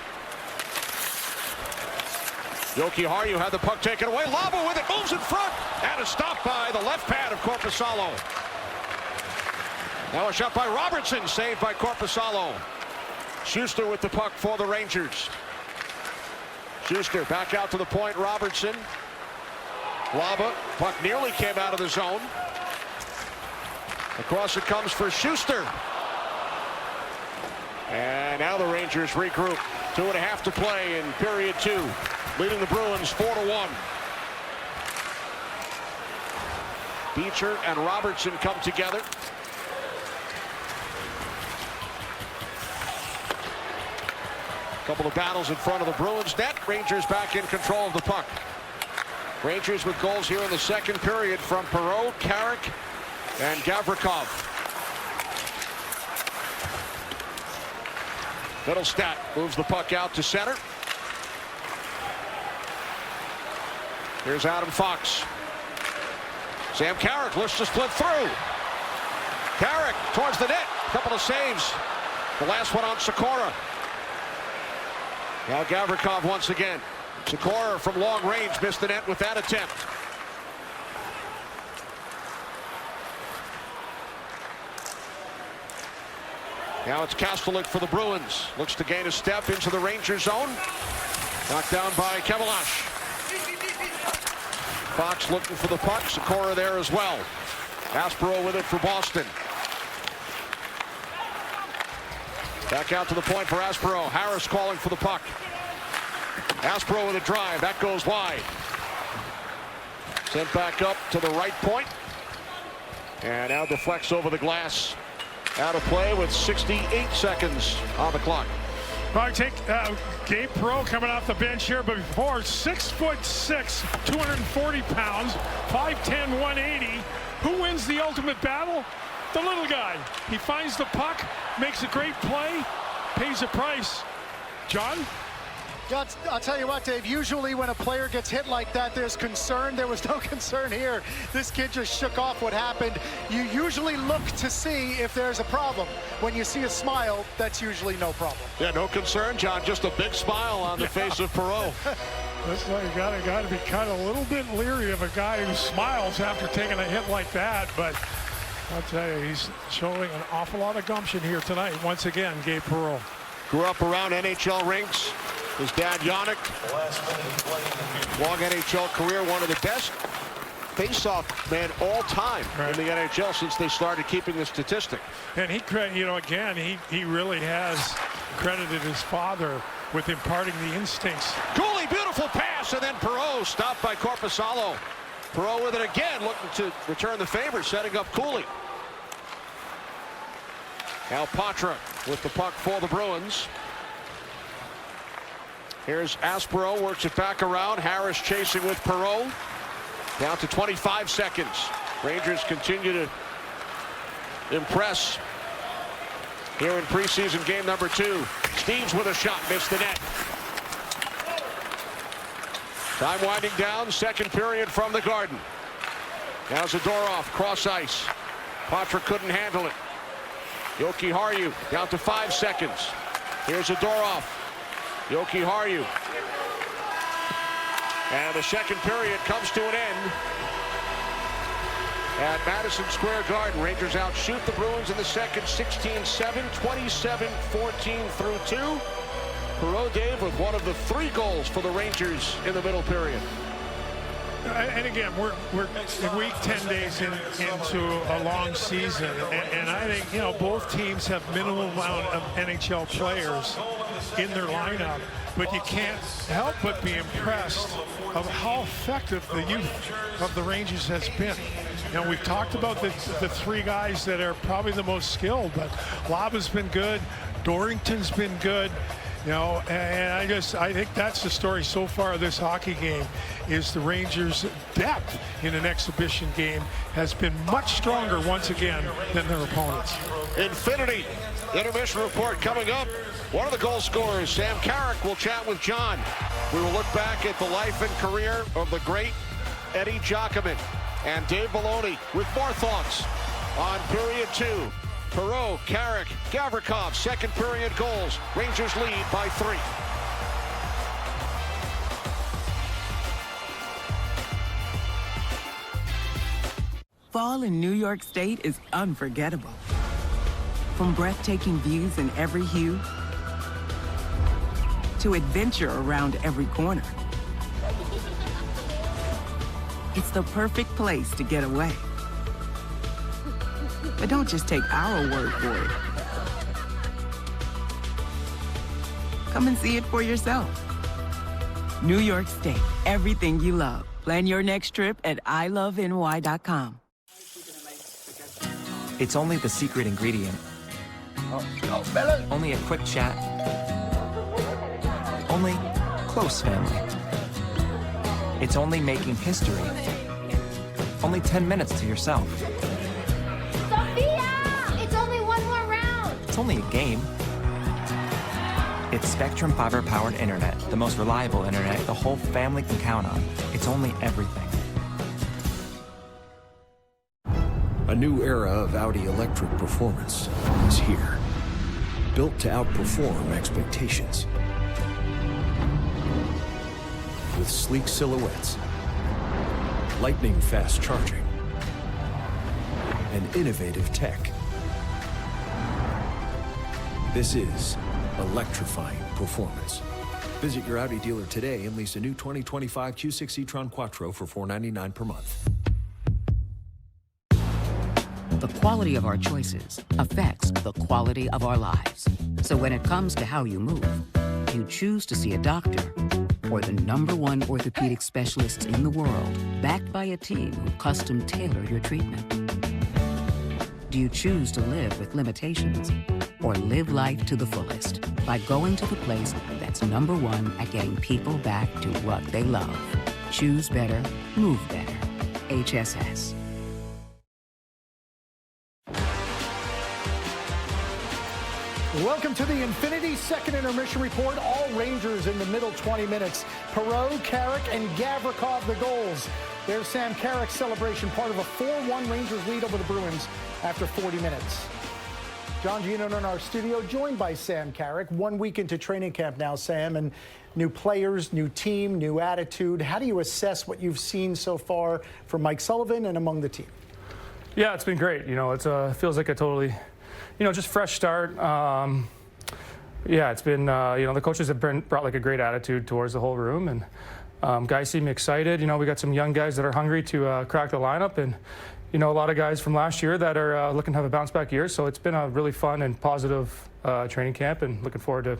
Yoki Haru had the puck taken away. Laba with it, moves in front, and a stop by the left pad of Korpisalo. Now a shot by Robertson, saved by Korpisalo. Schuster with the puck for the Rangers. Schuster back out to the point. Robertson. Laba, puck nearly came out of the zone. Across it comes for Schuster. And now the Rangers regroup. 2.5 to play in period 2. Leading the Bruins 4-1. Beecher and Robertson come together. Couple of battles in front of the Bruins net. Rangers back in control of the puck. Rangers with goals here in the second period from Perreault, Carrick, and Gavrikov. Middlestat moves the puck out to center. Here's Adam Fox. Sam Carrick lifts the split through. Carrick towards the net. Couple of saves. The last one on Sikora. Now Gavrikov once again. Sikora from long range missed the net with that attempt. Now it's Kastelik for the Bruins. Looks to gain a step into the Ranger zone. Knocked down by Kevalash. Fox looking for the puck. Sikora there as well. Aspero with it for Boston. Back out to the point for Aspero. Harris calling for the puck. Aspero with a drive. That goes wide. Sent back up to the right point. And now deflects over the glass. Out of play with 68 seconds on the clock. Well, take Gabe Perreault coming off the bench here, but before 6'6", 240 pounds, 5'10", 180. Who wins the ultimate battle? The little guy. He finds the puck, makes a great play, pays a price. John? I'll tell you what, Dave, usually when a player gets hit like that, there's concern. There was no concern here. This kid just shook off what happened. You usually look to see if there's a problem. When you see a smile, that's usually no problem. Yeah, no concern, John. Just a big smile on the face of Perreault. That's why you got to be kind of a little bit leery of a guy who smiles after taking a hit like that. But I'll tell you, he's showing an awful lot of gumption here tonight. Once again, Gabe Perreault. Grew up around NHL rinks. His dad, Yannick, long NHL career, one of the best face-off man all time in the NHL since they started keeping the statistic. And he, again, he really has credited his father with imparting the instincts. Cooley, beautiful pass, and then Perreault stopped by Korpisalo. Perreault with it again, looking to return the favor, setting up Cooley. Al Patra with the puck for the Bruins. Here's Aspero, works it back around. Harris chasing with Perreault. Down to 25 seconds. Rangers continue to impress here in preseason game number 2. Steves with a shot, missed the net. Time winding down, second period from the Garden. Now Zadorov, cross ice. Patra couldn't handle it. Yoki Harju down to 5 seconds. Here's Zadorov. Yoki Harju. And the second period comes to an end at Madison Square Garden. Rangers outshoot the Bruins in the second 16-7, 27-14 through 2. Perreault, Dave, with one of the 3 goals for the Rangers in the middle period. And again, we're week 10 days into a long season, and I think both teams have minimum amount of NHL players in their lineup, but you can't help but be impressed of how effective the youth of the Rangers has been. Now, we've talked about the 3 guys that are probably the most skilled, but Lava's been good, Dorrington's been good. And I think that's the story so far of this hockey game, is the Rangers' depth in an exhibition game has been much stronger once again than their opponents. Infinity intermission report coming up. One of the goal scorers, Sam Carrick, will chat with John. We will look back at the life and career of the great Eddie Giacomin and Dave Maloney with more thoughts on period 2. Perreault, Carrick, Gavrikov, second period goals. Rangers lead by 3. Fall in New York State is unforgettable. From breathtaking views in every hue to adventure around every corner. It's the perfect place to get away. But don't just take our word for it. Come and see it for yourself. New York State, everything you love. Plan your next trip at iloveny.com. It's only the secret ingredient. Only a quick chat. Only close family. It's only making history. Only 10 minutes to yourself. It's only a game. It's Spectrum Fiber-powered internet, the most reliable internet the whole family can count on. It's only everything. A new era of Audi electric performance is here. Built to outperform expectations. With sleek silhouettes, lightning-fast charging, and innovative tech. This is electrifying performance. Visit your Audi dealer today and lease a new 2025 Q6 e-tron Quattro for $499 per month. The quality of our choices affects the quality of our lives. So when it comes to how you move, you choose to see a doctor or the #1 orthopedic specialists in the world, backed by a team who custom-tailor your treatment. Do you choose to live with limitations or live life to the fullest by going to the place that's #1 at getting people back to what they love? Choose better, move better. HSS. Welcome to the Infinity Second Intermission Report. All Rangers in the middle 20 minutes. Perreault, Carrick, and Gavrikov the goals. There's Sam Carrick's celebration, part of a 4-1 Rangers lead over the Bruins after 40 minutes. John Gino in our studio, joined by Sam Carrick. 1 week into training camp now, Sam, and new players, new team, new attitude. How do you assess what you've seen so far from Mike Sullivan and among the team? Yeah, it's been great. You know, it feels like a totally, just fresh start. Yeah, it's been, the coaches have brought like a great attitude towards the whole room, and guys seem excited. You know, we got some young guys that are hungry to crack the lineup, and a lot of guys from last year that are looking to have a bounce back year. So it's been a really fun and positive training camp, and looking forward to,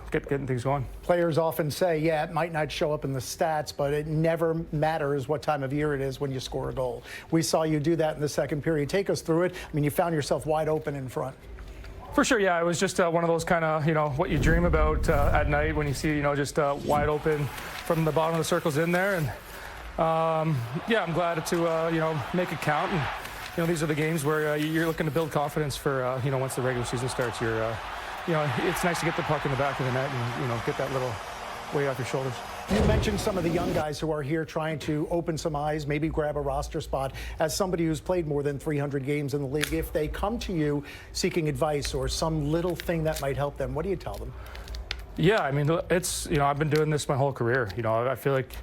getting things going. Players often say, yeah, it might not show up in the stats, but it never matters what time of year it is when you score a goal. We saw you do that in the second period. Take us through it. I mean, you found yourself wide open in front. For sure, yeah. It was just one of those kind of, what you dream about at night when you see, just wide open from the bottom of the circles in there. And yeah, I'm glad to, make it count. And, these are the games where you're looking to build confidence for, once the regular season starts. It's nice to get the puck in the back of the net and, get that little weight off your shoulders. You mentioned some of the young guys who are here trying to open some eyes, maybe grab a roster spot. As somebody who's played more than 300 games in the league, if they come to you seeking advice or some little thing that might help them, what do you tell them? Yeah, I mean, it's, I've been doing this my whole career. I feel like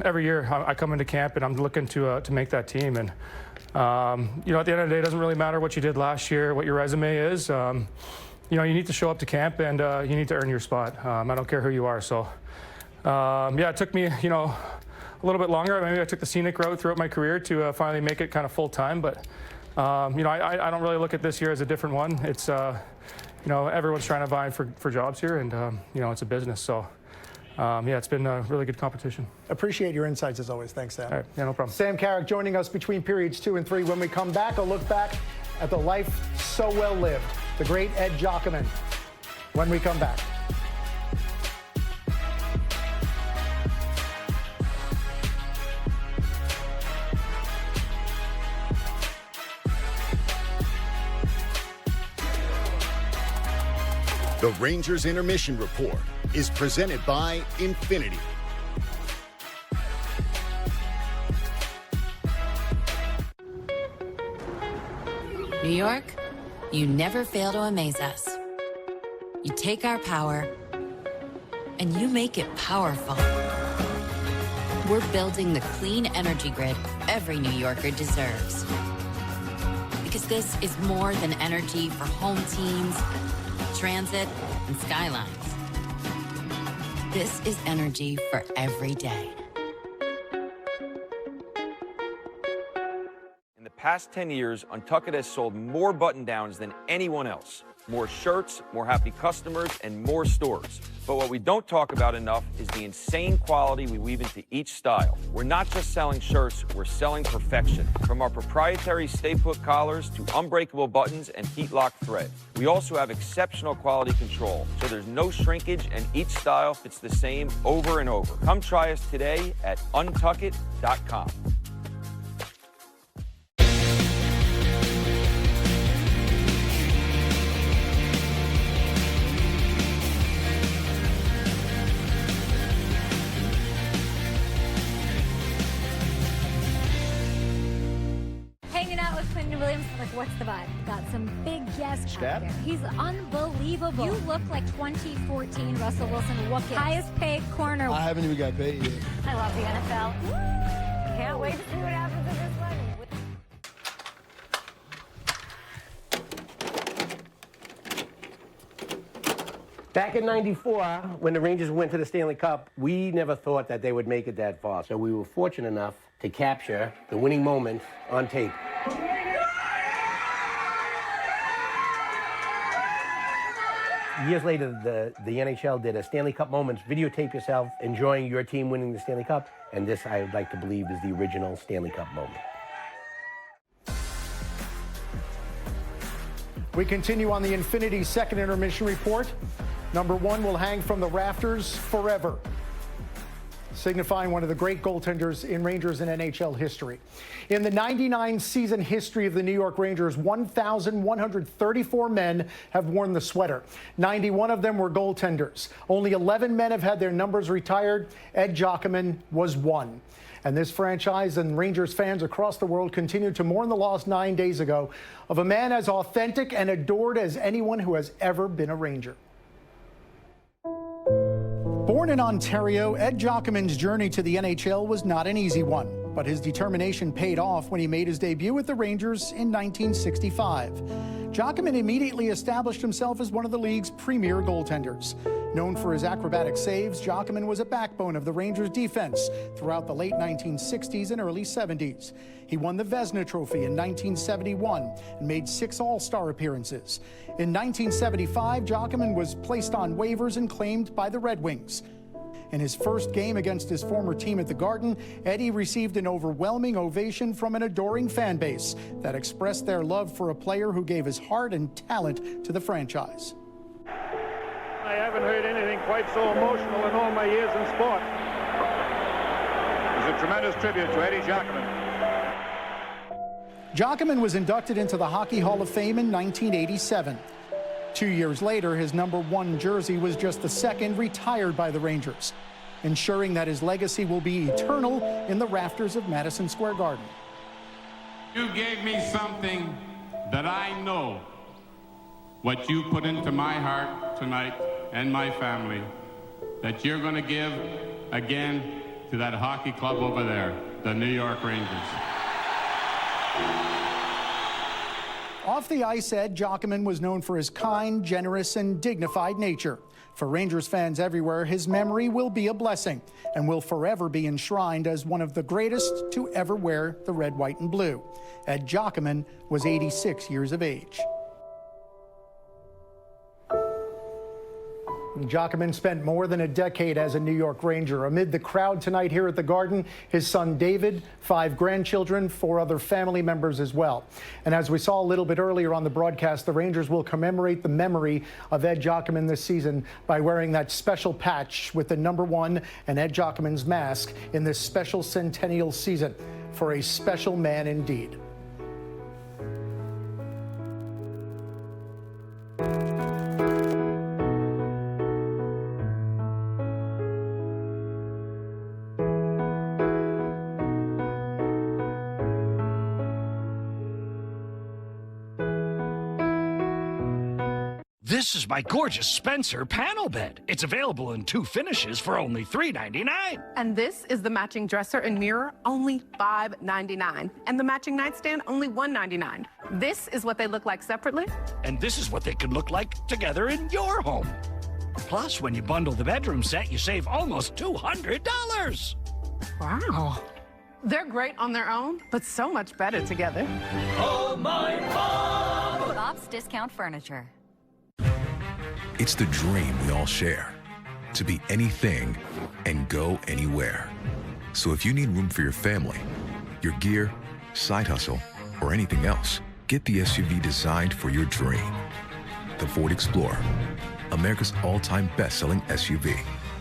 every year I come into camp and I'm looking to make that team. And, at the end of the day, it doesn't really matter what you did last year, what your resume is. You need to show up to camp and you need to earn your spot. I don't care who you are. So, yeah, it took me, a little bit longer. Maybe I took the scenic route throughout my career to finally make it kind of full time. But, I don't really look at this year as a different one. It's, everyone's trying to vie for jobs here, and, it's a business. So, yeah, it's been a really good competition. Appreciate your insights as always. Thanks, Sam. All right. Yeah, no problem. Sam Carrick joining us between periods 2 and 3. When we come back, a look back at the life so well lived. The great Ed Jockerman. When we come back. The Rangers Intermission Report is presented by Infinity. New York, you never fail to amaze us. You take our power and you make it powerful. We're building the clean energy grid every New Yorker deserves. Because this is more than energy for home teams, transit, and skylines. This is energy for every day. In the past 10 years, Untuckit has sold more button-downs than anyone else. More shirts, more happy customers, and more stores. But what we don't talk about enough is the insane quality we weave into each style. We're not just selling shirts, we're selling perfection. From our proprietary stay-put collars to unbreakable buttons and heat-lock thread. We also have exceptional quality control, so there's no shrinkage and each style fits the same over and over. Come try us today at untuckit.com. What's the vibe? Got some big guests out there. He's unbelievable. You look like 2014 Russell Wilson Wookins. Highest paid corner. I haven't even got paid yet. I love the NFL. Can't wait to see what happens in this one. Back in '94, when the Rangers went to the Stanley Cup, we never thought that they would make it that far. So we were fortunate enough to capture the winning moment on tape. Years later, the NHL did a Stanley Cup Moments, videotape yourself enjoying your team winning the Stanley Cup, and this, I would like to believe, is the original Stanley Cup moment. We continue on the Infinity Second Intermission Report. Number 1 will hang from the rafters forever. signifying one of the great goaltenders in Rangers and NHL history. In the 99 season history of the New York Rangers, 1,134 men have worn the sweater. 91 of them were goaltenders. Only 11 men have had their numbers retired. Ed Giacomin was one. And this franchise and Rangers fans across the world continue to mourn the loss 9 days ago of a man as authentic and adored as anyone who has ever been a Ranger. Born in Ontario, Ed Giacomin's journey to the NHL was not an easy one, but his determination paid off when he made his debut with the Rangers in 1965. Giacomin immediately established himself as one of the league's premier goaltenders. Known for his acrobatic saves, Giacomin was a backbone of the Rangers' defense throughout the late 1960s and early 70s. He won the Vezina Trophy in 1971 and made 6 All-Star appearances. In 1975, Giacomin was placed on waivers and claimed by the Red Wings. In his first game against his former team at the Garden, Eddie received an overwhelming ovation from an adoring fan base that expressed their love for a player who gave his heart and talent to the franchise. I haven't heard anything quite so emotional in all my years in sport. It's a tremendous tribute to Eddie Giacomin. Giacomin was inducted into the Hockey Hall of Fame in 1987. 2 years later, his #1 jersey was just the second retired by the Rangers, ensuring that his legacy will be eternal in the rafters of Madison Square Garden. You gave me something that I know what you put into my heart tonight and my family, that you're going to give again to that hockey club over there, the New York Rangers. Off the ice, Ed Giacomin was known for his kind, generous, and dignified nature. For Rangers fans everywhere, his memory will be a blessing and will forever be enshrined as one of the greatest to ever wear the red, white, and blue. Ed Giacomin was 86 years of age. Giacomin spent more than a decade as a New York Ranger. Amid the crowd tonight here at the Garden, his son David, 5 grandchildren, 4 other family members as well. And as we saw a little bit earlier on the broadcast, the Rangers will commemorate the memory of Ed Giacomin this season by wearing that special patch with the #1 and Ed Giacomin's mask in this special centennial season. For a special man indeed. This is my gorgeous Spencer panel bed. It's available in 2 finishes for only $3.99. And this is the matching dresser and mirror, only $5.99. And the matching nightstand, only $1.99. This is what they look like separately. And this is what they can look like together in your home. Plus, when you bundle the bedroom set, you save almost $200. Wow. They're great on their own, but so much better together. Oh, my mom! Bob's Discount Furniture. It's the dream we all share, to be anything and go anywhere. So if you need room for your family, your gear, side hustle, or anything else, get the SUV designed for your dream. The Ford Explorer, America's all-time best-selling SUV.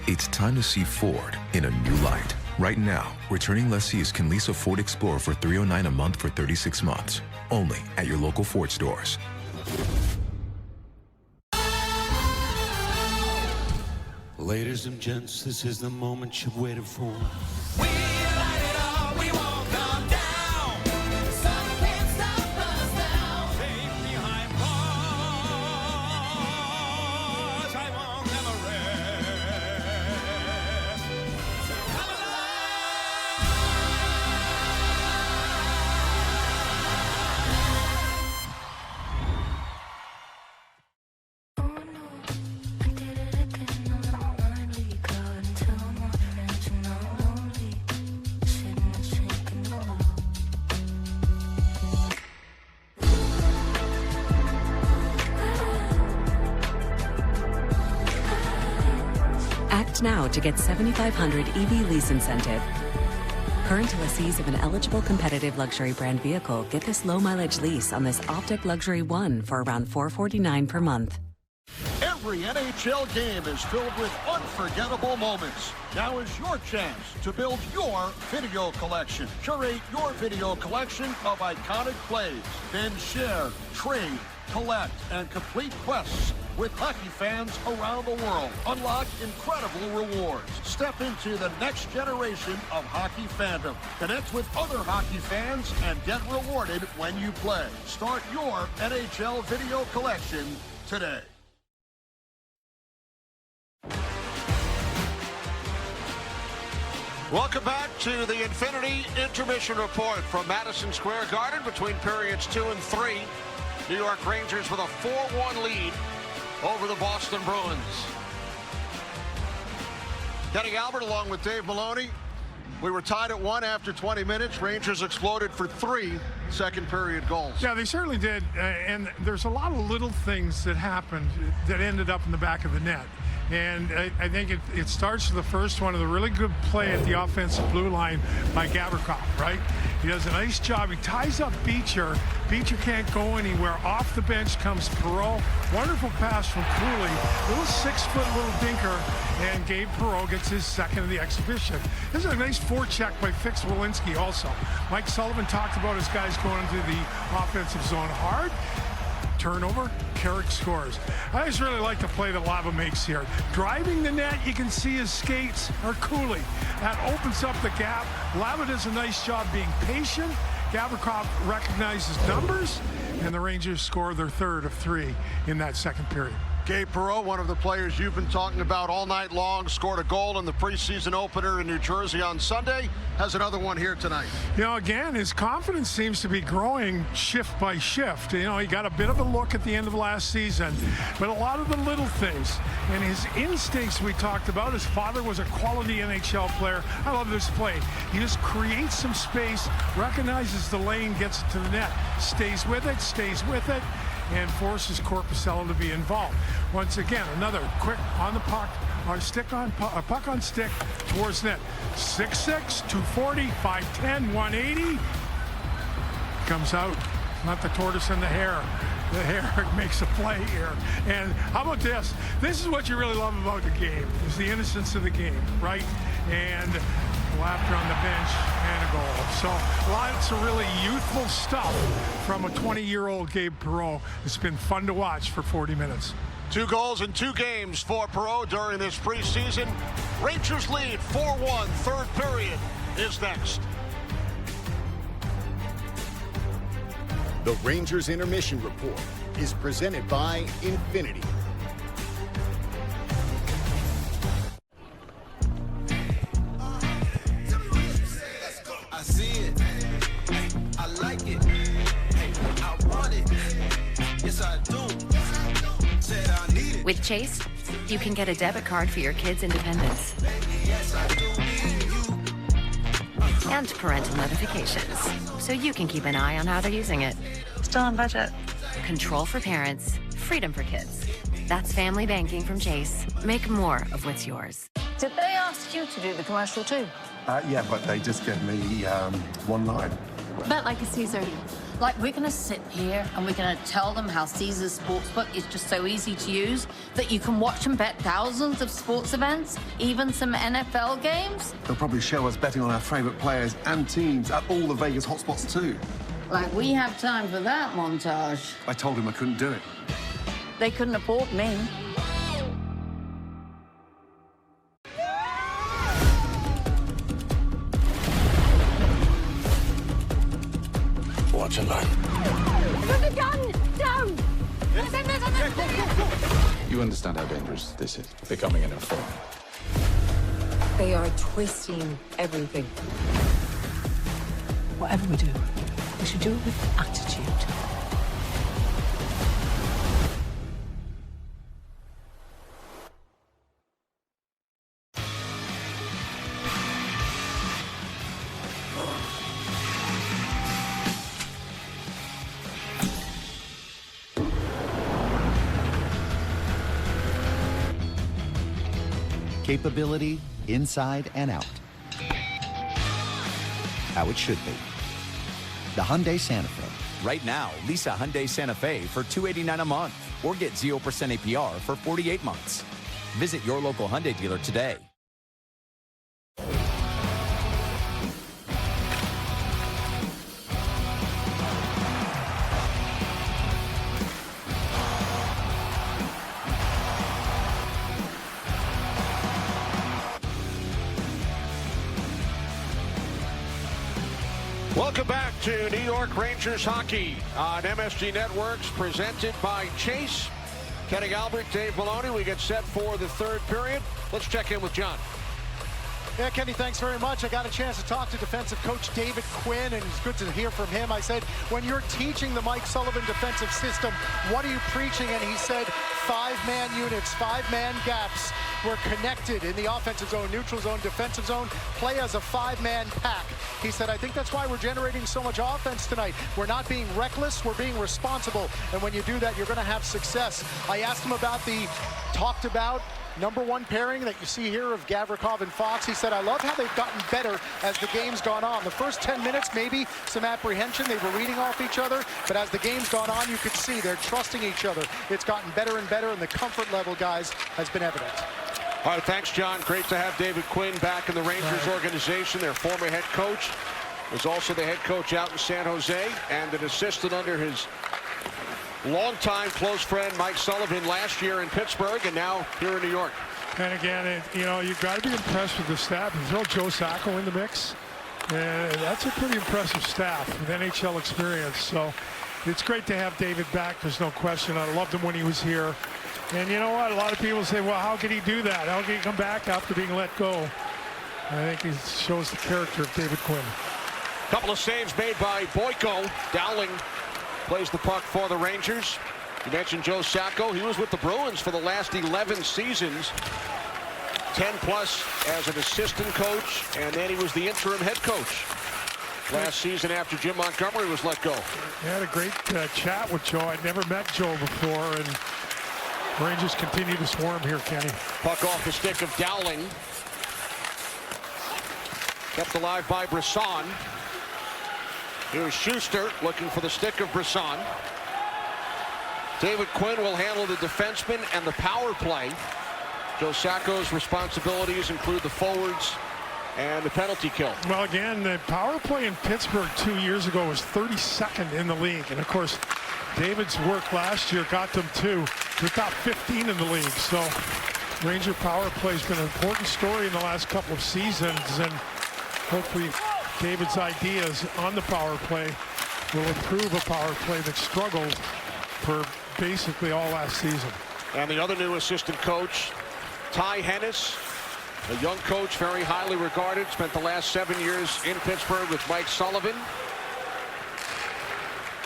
It's time to see Ford in a new light. Right now, returning lessees can lease a Ford Explorer for $309 a month for 36 months, only at your local Ford stores. Ladies and gents, this is the moment you've waited for. Act now to get $7,500 EV lease incentive. Current lessees of an eligible competitive luxury brand vehicle get this low mileage lease on this Optic Luxury One for around $449 per month. Air Every NHL game is filled with unforgettable moments. Now is your chance to build your video collection. Curate your video collection of iconic plays. Then share, trade, collect, and complete quests with hockey fans around the world. Unlock incredible rewards. Step into the next generation of hockey fandom. Connect with other hockey fans and get rewarded when you play. Start your NHL video collection today. Welcome back to the Infinity Intermission Report from Madison Square Garden between periods 2 and 3. New York Rangers with a 4-1 lead over the Boston Bruins. Kenny Albert along with Dave Maloney. We were tied at 1 after 20 minutes. Rangers exploded for 3 second-period goals. Yeah, they certainly did. And there's a lot of little things that happened that ended up in the back of the net. And I think it starts with the first one of the really good play at the offensive blue line by Gavrikov, right? He does a nice job. He ties up Beecher. Beecher can't go anywhere. Off the bench comes Perreault. Wonderful pass from Cooley. Little 6-foot little dinker, and Gabe Perreault gets his second of the exhibition. This is a nice forecheck by Fix Walensky also. Mike Sullivan talked about his guys going into the offensive zone hard. Turnover, Carrick scores. I just really like the play that Lava makes here. Driving the net, you can see his skates are Cooley. That opens up the gap. Lava does a nice job being patient. Gavrikov recognizes numbers, and the Rangers score their third of 3 in that second period. Gabe Perreault, one of the players you've been talking about all night long, scored a goal in the preseason opener in New Jersey on Sunday. Has another one here tonight. You know, again, his confidence seems to be growing shift by shift. You know, he got a bit of a look at the end of last season, but a lot of the little things and his instincts we talked about. His father was a quality NHL player. I love this play. He just creates some space, recognizes the lane, gets it to the net, stays with it, and forces Korpisalo to be involved. Once again, another quick on the puck, puck on stick towards net. 6'6", 240, 5'10", 180. Comes out, not the tortoise and the hare. The hare makes a play here. And how about this? This is what you really love about the game, is the innocence of the game, right? And laughter on the bench and a goal. So lots of really youthful stuff from a 20-year-old Gabe Perreault. It's been fun to watch for 40 minutes. 2 goals in 2 games for Perreault during this preseason. Rangers lead 4-1. Third period is next. The Rangers Intermission Report is presented by Infinity. I see it. I like it. I want it. Yes, I do. Said I need it. With Chase, you can get a debit card for your kids' independence. Yes, I do need you. And parental notifications, so you can keep an eye on how they're using it. Still on budget. Control for parents, freedom for kids. That's family banking from Chase. Make more of what's yours. Did they ask you to do the commercial too? Yeah, but they just gave me one line. Bet like a Caesar. Like, we're going to sit here and we're going to tell them how Caesar's Sportsbook is just so easy to use that you can watch and bet thousands of sports events, even some NFL games. They'll probably show us betting on our favourite players and teams at all the Vegas hotspots too. Like, we have time for that montage. I told him I couldn't do it. They couldn't afford me. Watch and learn. Put the gun down! You understand how dangerous this is, becoming an informant. They are twisting everything. Whatever we do, we should do it with attitude. Capability inside and out. How it should be. The Hyundai Santa Fe. Right now, lease a Hyundai Santa Fe for $289 a month. or get 0% APR for 48 months. Visit your local Hyundai dealer today. Welcome back to New York Rangers hockey on MSG Networks, presented by Chase. Kenny Albert, Dave Maloney. We get set for the third period. Let's check in with John. Yeah, Kenny, thanks very much. I got a chance to talk to defensive coach David Quinn, and it's good to hear from him. I said, when you're teaching the Mike Sullivan defensive system, what are you preaching? And he said, 5-man units, 5-man gaps. We're connected in the offensive zone, neutral zone, defensive zone, play as a 5-man pack. He said, I think that's why we're generating so much offense tonight. We're not being reckless, we're being responsible. And when you do that, you're going to have success. I asked him about the talked about #1 pairing that you see here of Gavrikov and Fox. He said, I love how they've gotten better as the game's gone on. The first 10 minutes, maybe some apprehension. They were reading off each other. But as the game's gone on, you could see they're trusting each other. It's gotten better and better, and the comfort level, guys, has been evident. All right, thanks, John. Great to have David Quinn back in the Rangers organization. Their former head coach was also the head coach out in San Jose and an assistant under his longtime close friend Mike Sullivan last year in Pittsburgh and now here in New York. And again, you've got to be impressed with the staff. You throw Joe Sacco in the mix, and that's a pretty impressive staff with NHL experience. So it's great to have David back. There's no question. I loved him when he was here. And you know what? A lot of people say, well, how could he do that? How could he come back after being let go? I think it shows the character of David Quinn. Couple of saves made by Boyko. Dowling plays the puck for the Rangers. You mentioned Joe Sacco. He was with the Bruins for the last 11 seasons. 10+ as an assistant coach, and then he was the interim head coach last season after Jim Montgomery was let go. I had a great chat with Joe. I'd never met Joe before, and Rangers continue to swarm here, Kenny. Puck off the stick of Dowling. Kept alive by Brisson. Here's Schuster looking for the stick of Brisson. David Quinn will handle the defenseman and the power play. Joe Sacco's responsibilities include the forwards and the penalty kill. Well, again, the power play in Pittsburgh 2 years ago was 32nd in the league. And, of course, David's work last year got them to the top 15 in the league. So Ranger power play has been an important story in the last couple of seasons. And hopefully David's ideas on the power play will improve a power play that struggled for basically all last season. And the other new assistant coach, Ty Hennis, a young coach, very highly regarded, spent the last 7 years in Pittsburgh with Mike Sullivan.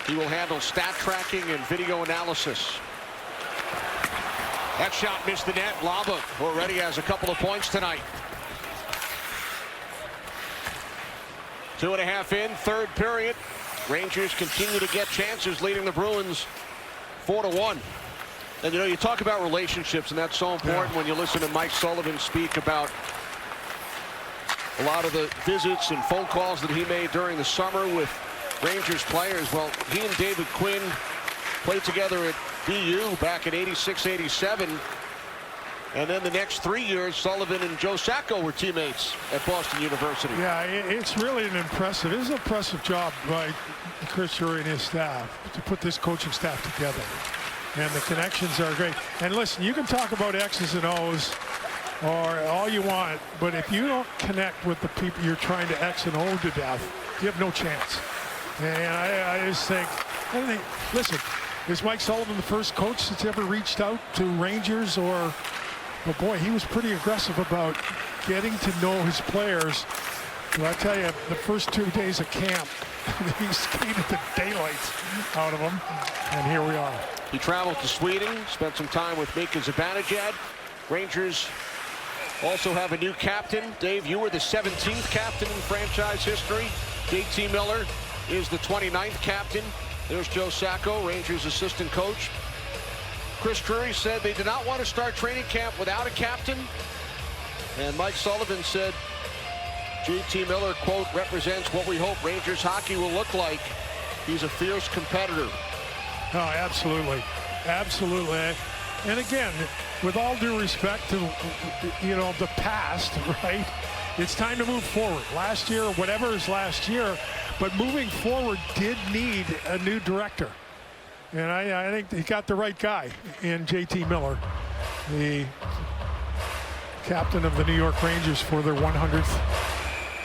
He will handle stat tracking and video analysis. That shot missed the net. Laba already has a couple of points tonight. 2.5 in, third period. Rangers continue to get chances, leading the Bruins 4-1. And you talk about relationships, and that's so important when you listen to Mike Sullivan speak about a lot of the visits and phone calls that he made during the summer with Rangers players. Well, he and David Quinn played together at BU back in '86, '87. And then the next 3 years, Sullivan and Joe Sacco were teammates at Boston University. Yeah, it's really an impressive job by Chris Drury and his staff to put this coaching staff together. And the connections are great. And listen, you can talk about X's and O's or all you want, but if you don't connect with the people you're trying to X and O to death, you have no chance. And I just think, listen, is Mike Sullivan the first coach that's ever reached out to Rangers? Or, but boy, he was pretty aggressive about getting to know his players. But I tell you, the first 2 days of camp, he skated the daylight out of them, and here we are. He traveled to Sweden, spent some time with Mika Zibanejad. Rangers also have a new captain. Dave, you were the 17th captain in franchise history. JT Miller is the 29th captain. There's Joe Sacco, Rangers assistant coach. Chris Drury said they did not want to start training camp without a captain. And Mike Sullivan said JT Miller, quote, represents what we hope Rangers hockey will look like. He's a fierce competitor. Oh, absolutely. Absolutely. And again, with all due respect to, the past, right? It's time to move forward. Last year, whatever is last year, but moving forward did need a new director. And I think he got the right guy in JT Miller, the captain of the New York Rangers for their 100th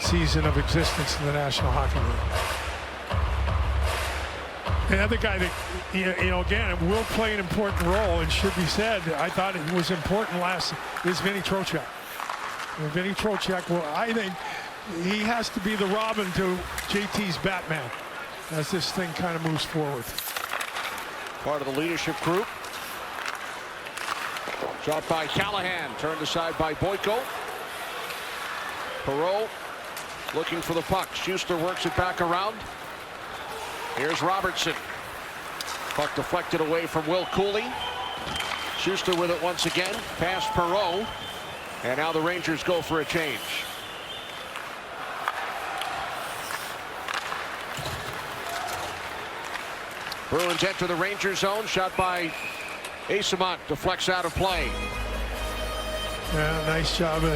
season of existence in the National Hockey League. Another guy that, again, will play an important role and should be said, I thought it was important last, is Vinny Trocheck. And Vinny Trocheck, well, I think he has to be the Robin to JT's Batman as this thing kind of moves forward. Part of the leadership group. Shot by Callahan, turned aside by Boyko. Perreault looking for the puck. Schuster works it back around. Here's Robertson. Puck deflected away from Will Cooley. Schuster with it once again. Past Perreault. And now the Rangers go for a change. Bruins enter the Rangers zone. Shot by Eyssimont. Deflects out of play. Yeah, nice job of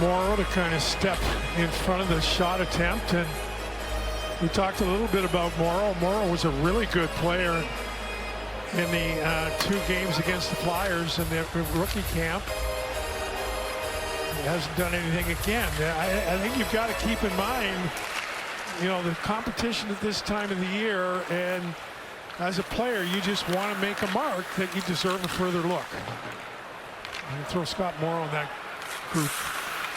Morrow to kind of step in front of the shot attempt. And we talked a little bit about Morrow. Morrow was a really good player in the 2 games against the Flyers in the rookie camp. He hasn't done anything again. I think you've got to keep in mind, the competition at this time of the year, and as a player, you just want to make a mark that you deserve a further look. And throw Scott Morrow in that group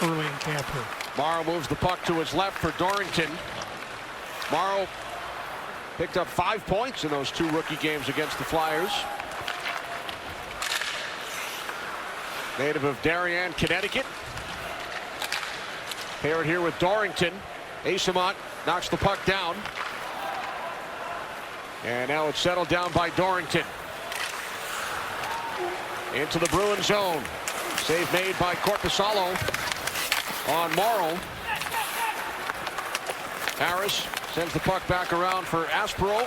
early in camp here. Morrow moves the puck to his left for Dorrington. Morrow picked up 5 points in those 2 rookie games against the Flyers. Native of Darien, Connecticut. Paired here with Dorrington. Eyssimont knocks the puck down. And now it's settled down by Dorrington. Into the Bruins zone. Save made by Korpisalo on Morrow. Harris sends the puck back around for Aspero.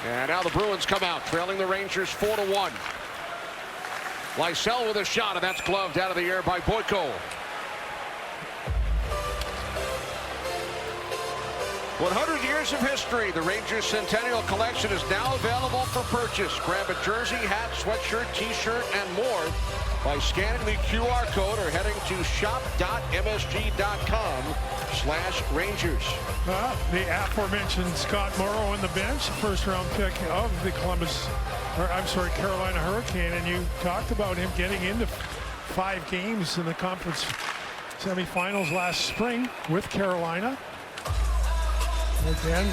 And now the Bruins come out, trailing the Rangers 4-1. Lysell with a shot, and that's gloved out of the air by Boyko. 100 years of history. The Rangers Centennial Collection is now available for purchase. Grab a jersey, hat, sweatshirt, t-shirt, and more by scanning the QR code or heading to shop.msg.com/Rangers. The aforementioned Scott Morrow on the bench, first-round pick of the Carolina Hurricane, and you talked about him getting into 5 games in the conference semifinals last spring with Carolina. Again,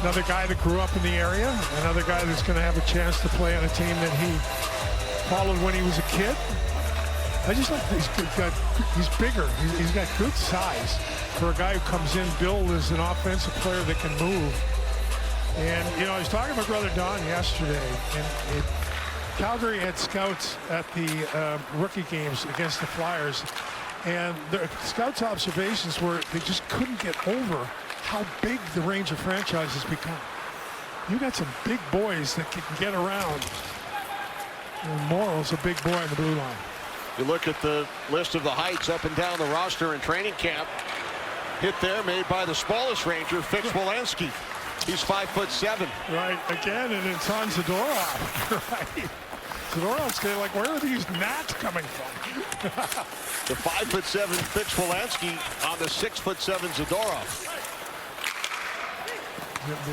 another guy that grew up in the area, another guy that's going to have a chance to play on a team that he followed when he was a kid. I just like he's bigger. He's got good size for a guy who comes in billed as an offensive player that can move. And I was talking to my brother Don yesterday, and Calgary had scouts at the rookie games against the Flyers. And the scouts' observations were they just couldn't get over how big the Ranger franchise has become. You got some big boys that can get around. And Morrow's a big boy in the blue line. You look at the list of the heights up and down the roster in training camp. Hit there made by the smallest Ranger, Fitz Wolanski. He's 5'7". Right, again, and it's on Zadorov. Right. Zadorov's like, where are these gnats coming from? The 5'7" Fitz Wolanski on the 6'7" Zadorov.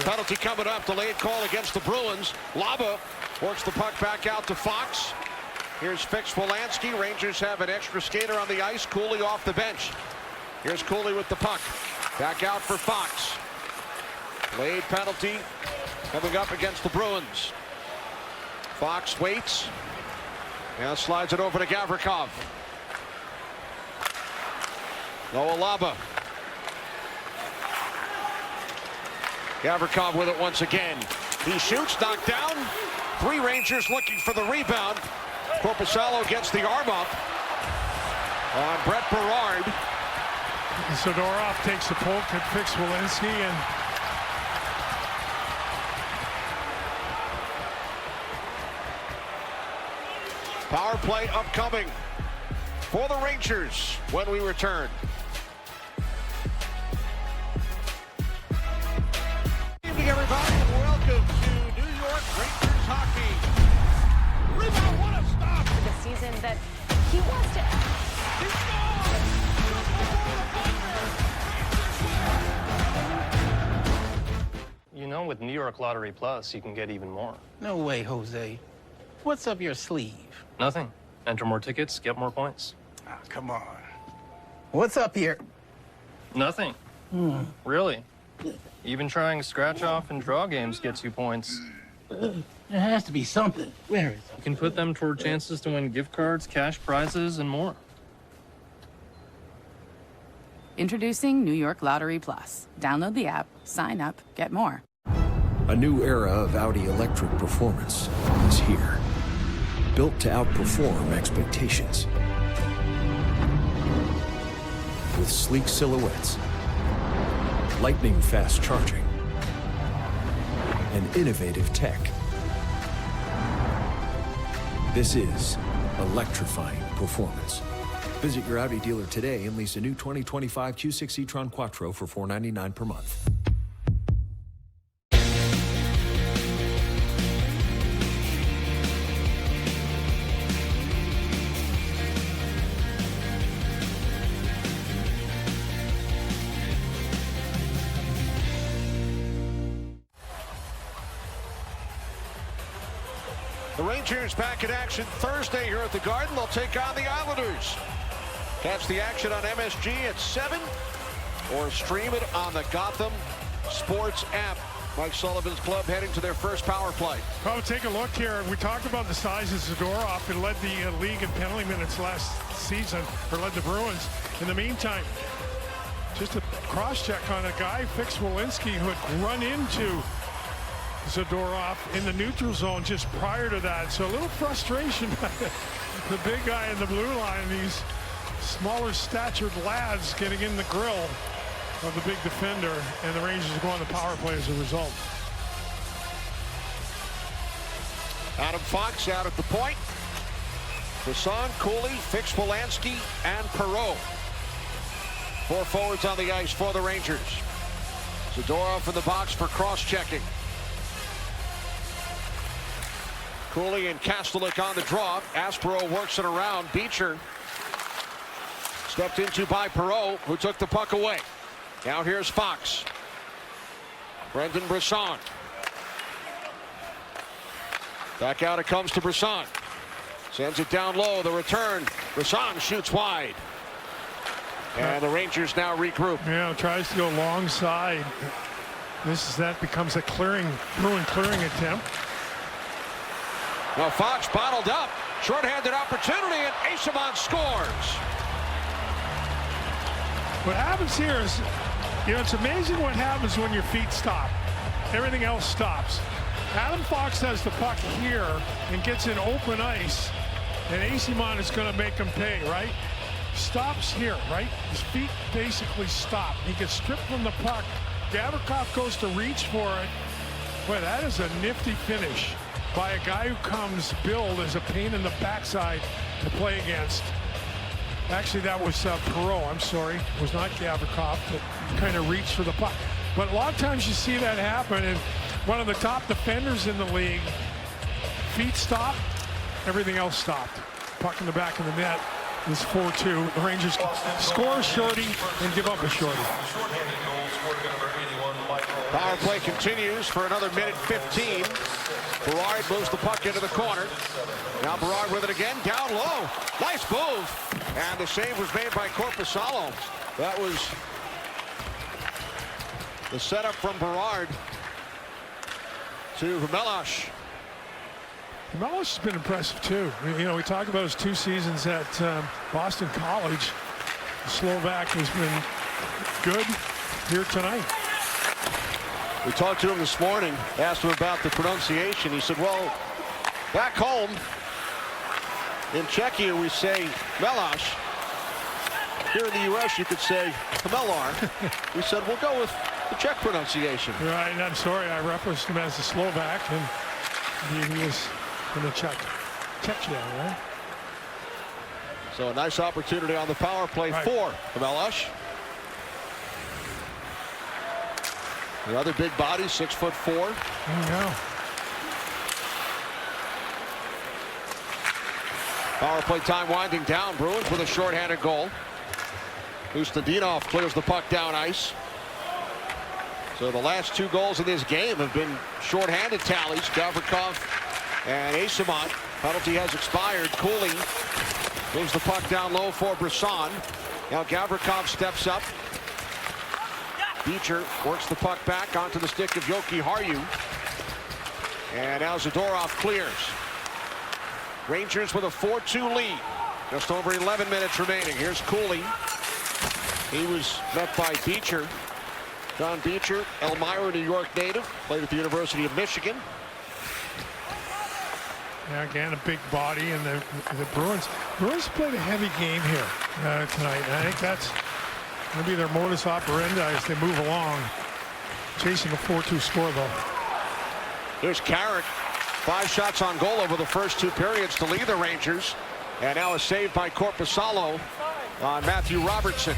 Penalty coming up. Delayed call against the Bruins. Laba works the puck back out to Fox. Here's Fitz Wolanski. Rangers have an extra skater on the ice. Cooley off the bench. Here's Cooley with the puck. Back out for Fox. Delayed penalty coming up against the Bruins. Fox waits. Now slides it over to Gavrikov. Noah Laba. Gavrikov with it once again. He shoots, knocked down. 3 Rangers looking for the rebound. Korpisalo gets the arm up on Brett Berard. Zadorov takes the poke at Fitz Wolanski, and Power play upcoming for the Rangers when we return. Good evening, everybody, and welcome to New York Rangers hockey. Rebound, what a stop! The season that he wants to. You know, with New York Lottery Plus, you can get even more. No way, Jose. What's up your sleeve? Nothing. Enter more tickets, get more points. Ah, come on. What's up here? Nothing. Really. Even trying scratch-off and draw games gets you points. There has to be something. Where is it? You can put them toward chances to win gift cards, cash prizes, and more. Introducing New York Lottery Plus. Download the app, sign up, get more. A new era of Audi electric performance is here. Built to outperform expectations. With sleek silhouettes, lightning-fast charging, and innovative tech. This is electrifying performance. Visit your Audi dealer today and lease a new 2025 Q6 e-tron Quattro for $499 per month. The Rangers back in action Thursday here at the Garden. They'll take on the Islanders. Catch the action on MSG at 7 or stream it on the Gotham Sports app. Mike Sullivan's club heading to their first power play. Well, take a look here. We talked about the size of Zadorov, who led the league in penalty minutes last season, or led the Bruins. In the meantime, just a cross-check on a guy, Fix Walensky, who had run into Zadorov in the neutral zone just prior to that. So a little frustration by the big guy in the blue line. These smaller statured lads getting in the grill of the big defender, and the Rangers go on the power play as a result. Adam Fox out at the point. Brisson, Cooley, Fix Wolanski, and Perreault. 4 forwards on the ice for the Rangers. Zadorov in the box for cross-checking. Cooley and Kastelik on the draw. Aspero works it around. Beecher stepped into by Perreault, who took the puck away. Now here's Fox. Brendan Brisson. Back out it comes to Brisson. Sends it down low. The return. Brisson shoots wide. And the Rangers now regroup. Yeah, tries to go long side. That becomes a Bruin clearing attempt. Well, Fox bottled up. Short-handed opportunity, and Eyssimont scores. What happens here is, it's amazing what happens when your feet stop. Everything else stops. Adam Fox has the puck here and gets in open ice, and Eyssimont is going to make him pay, right? Stops here, right? His feet basically stop. He gets stripped from the puck. Gavrikov goes to reach for it. Boy, that is a nifty finish by a guy who comes billed as a pain in the backside to play against. Actually, that was Perreault. I'm sorry. It was not Gavrikov, but kind of reached for the puck. But a lot of times you see that happen, and one of the top defenders in the league, feet stopped, everything else stopped. Puck in the back of the net is 4-2. The Rangers score a shorty and give up a shorty. Power play continues for another minute 15. Berard moves the puck into the corner. Now Berard with it again, down low. Nice move. And the save was made by Korpisalo. That was the setup from Berard to Meloche. Meloche has been impressive too. We talked about his 2 seasons at Boston College. The Slovak has been good here tonight. We talked to him this morning, asked him about the pronunciation. He said, well, back home in Czechia, we say Meloche. Here in the U.S., you could say Melar. We said, we'll go with the Czech pronunciation. Right, and I'm sorry, I referenced him as a Slovak, and he was from the Czechia, right? So a nice opportunity on the power play for Kamelush. The other big body, 6'4". There you go. Power play time winding down. Bruins with a shorthanded goal. Ustadinov clears the puck down ice. So the last 2 goals of this game have been shorthanded tallies. Gavrikov and Asimont. Penalty has expired. Cooley moves the puck down low for Brisson. Now Gavrikov steps up. Beecher works the puck back onto the stick of Yoki Harju. And now Zadorov clears. Rangers with a 4-2 lead. Just over 11 minutes remaining. Here's Cooley. He was met by Beecher. John Beecher, Elmira, New York native, played at the University of Michigan. Yeah, again, a big body, and the Bruins played a heavy game here tonight. And I think that's going to be their modus operandi as they move along. Chasing a 4-2 score, though. Here's Carrick. 5 shots on goal over the first 2 periods to lead the Rangers. And now a save by Korpisalo on Matthew Robertson.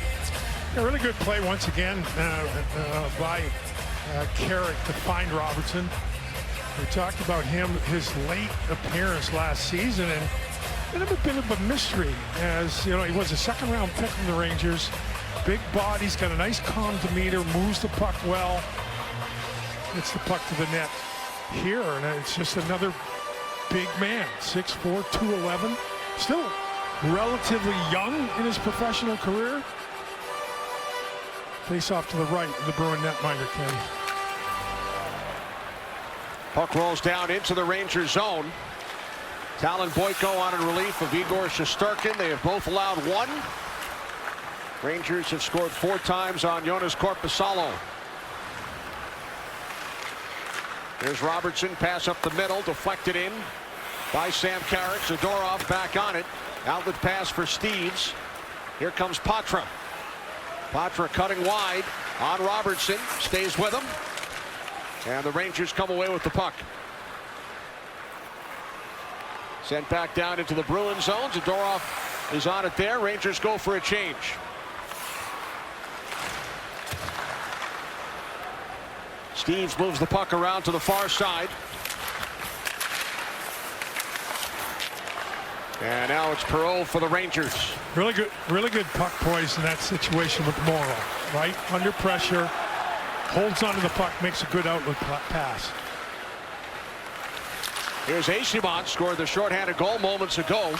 A really good play once again by Carrick to find Robertson. We talked about him, his late appearance last season, and a bit of a mystery, as you know, he was a second-round pick from the Rangers. Big body, he's got a nice calm demeanor, moves the puck well, gets the puck to the net here, and it's just another big man, 6'4", 211, still relatively young in his professional career. Face off to the right of the Bruin netminder, Kenny. Puck rolls down into the Rangers zone. Talon Boyko on in relief of Igor Shesterkin. They have both allowed 1. Rangers have scored 4 times on Jonas Korpisalo. There's Robertson, pass up the middle, deflected in by Sam Carrick. Zadorov back on it. Outlet pass for Steeves. Here comes Patra. Patra cutting wide on Robertson, stays with him. And the Rangers come away with the puck. Sent back down into the Bruins zone. Zadorov is on it there. Rangers go for a change. Steeves moves the puck around to the far side. And now it's Perreault for the Rangers. Really good puck poise in that situation with Morrow, right? Under pressure, holds onto the puck, makes a good outlet pass. Here's Asimont, scored the shorthanded goal moments ago.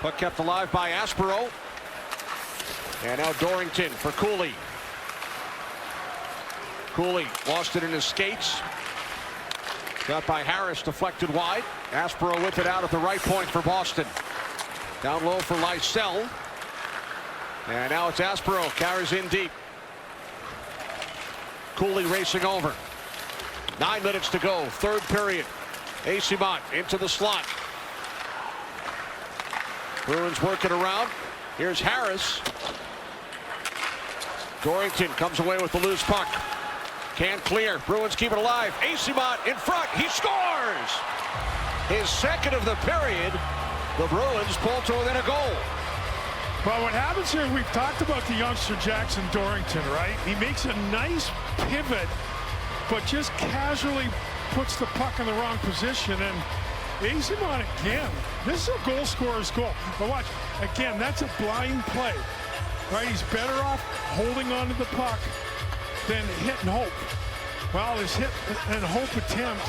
Puck kept alive by Aspero. And now Dorrington for Cooley. Cooley lost it in his skates. Got by Harris, deflected wide. Aspero with it out at the right point for Boston. Down low for Lysell. And now it's Aspero, carries in deep. Cooley racing over. 9 minutes to go, 3rd period. Asimont into the slot. Bruins working around. Here's Harris. Dorrington comes away with the loose puck. Can't clear. Bruins keep it alive. Asimont in front. He scores! His 2nd of the period. The Bruins pull to within a goal. Well, what happens here, we've talked about the youngster Jackson Dorrington, right? He makes a nice pivot, but just casually puts the puck in the wrong position. And Asimont again. This is a goal scorer's goal. But watch, again, that's a blind play, right? He's better off holding on to the puck than hit and hope. Well, his hit and hope attempt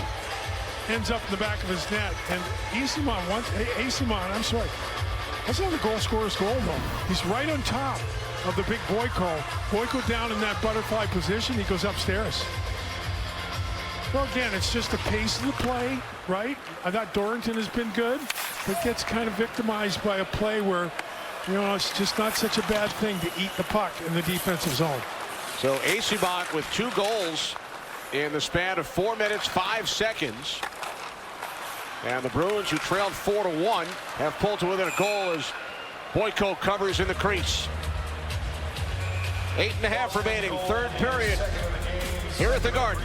ends up in the back of his net. And Asimont, I'm sorry. That's not the goal scorer's goal, though. He's right on top of the big Boyko. Boyko down in that butterfly position. He goes upstairs. Well, again, it's just the pace of the play, right? I thought Dorrington has been good, but gets kind of victimized by a play where, you know, it's just not such a bad thing to eat the puck in the defensive zone. So Asimont with 2 goals in the span of 4 minutes, 5 seconds. And the Bruins, who trailed 4-1, have pulled to within a goal as Boyko covers in the crease. 8.5 remaining, 3rd period here at the Garden.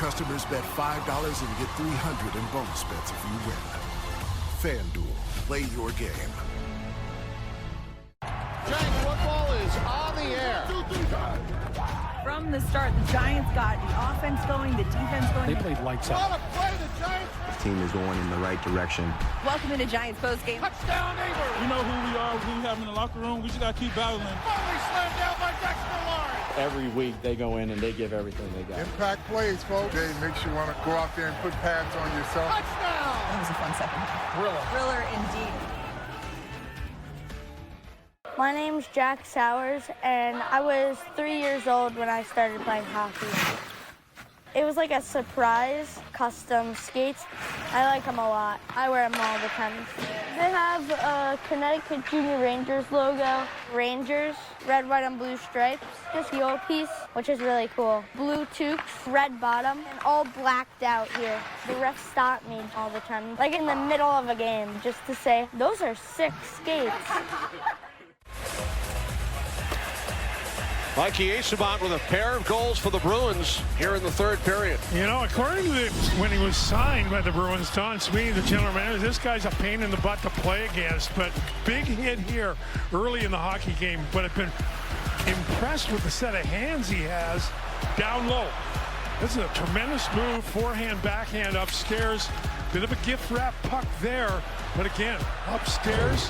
customers bet $5 and get $300 in bonus bets if you win. FanDuel, play your game. Giant football is on the air. From the start, the Giants got the offense going, the defense going. They played lights out. This team is going in the right direction. Welcome into Giants postgame. Touchdown, Neighbors. We know who we are, who we have in the locker room. We just got to keep battling. Finally slammed down by Dexter Lawrence. Every week they go in and they give everything they got. Impact plays, folks. They makes you want to go out there and put pads on yourself. Touchdown. That was a fun second. Thriller indeed. My name's Jack Sowers, and I was 3 years old when I started playing hockey. It was like a surprise, custom skates. I like them a lot. I wear them all the time. They have a Connecticut Junior Rangers logo. Rangers, red, white, and blue stripes. This yellow piece, which is really cool. Blue toques, red bottom, and all blacked out here. The refs stop me all the time, like in the middle of a game, just to say, those are sick skates. Mikey Eisebont with a pair of goals for the Bruins here in the third period. You know, according to when he was signed by the Bruins, Don Sweeney, the general manager, this guy's a pain in the butt to play against. But big hit here early in the hockey game. But I've been impressed with the set of hands he has down low. This is a tremendous move, forehand, backhand, upstairs. Bit of a gift wrap puck there. But again, upstairs.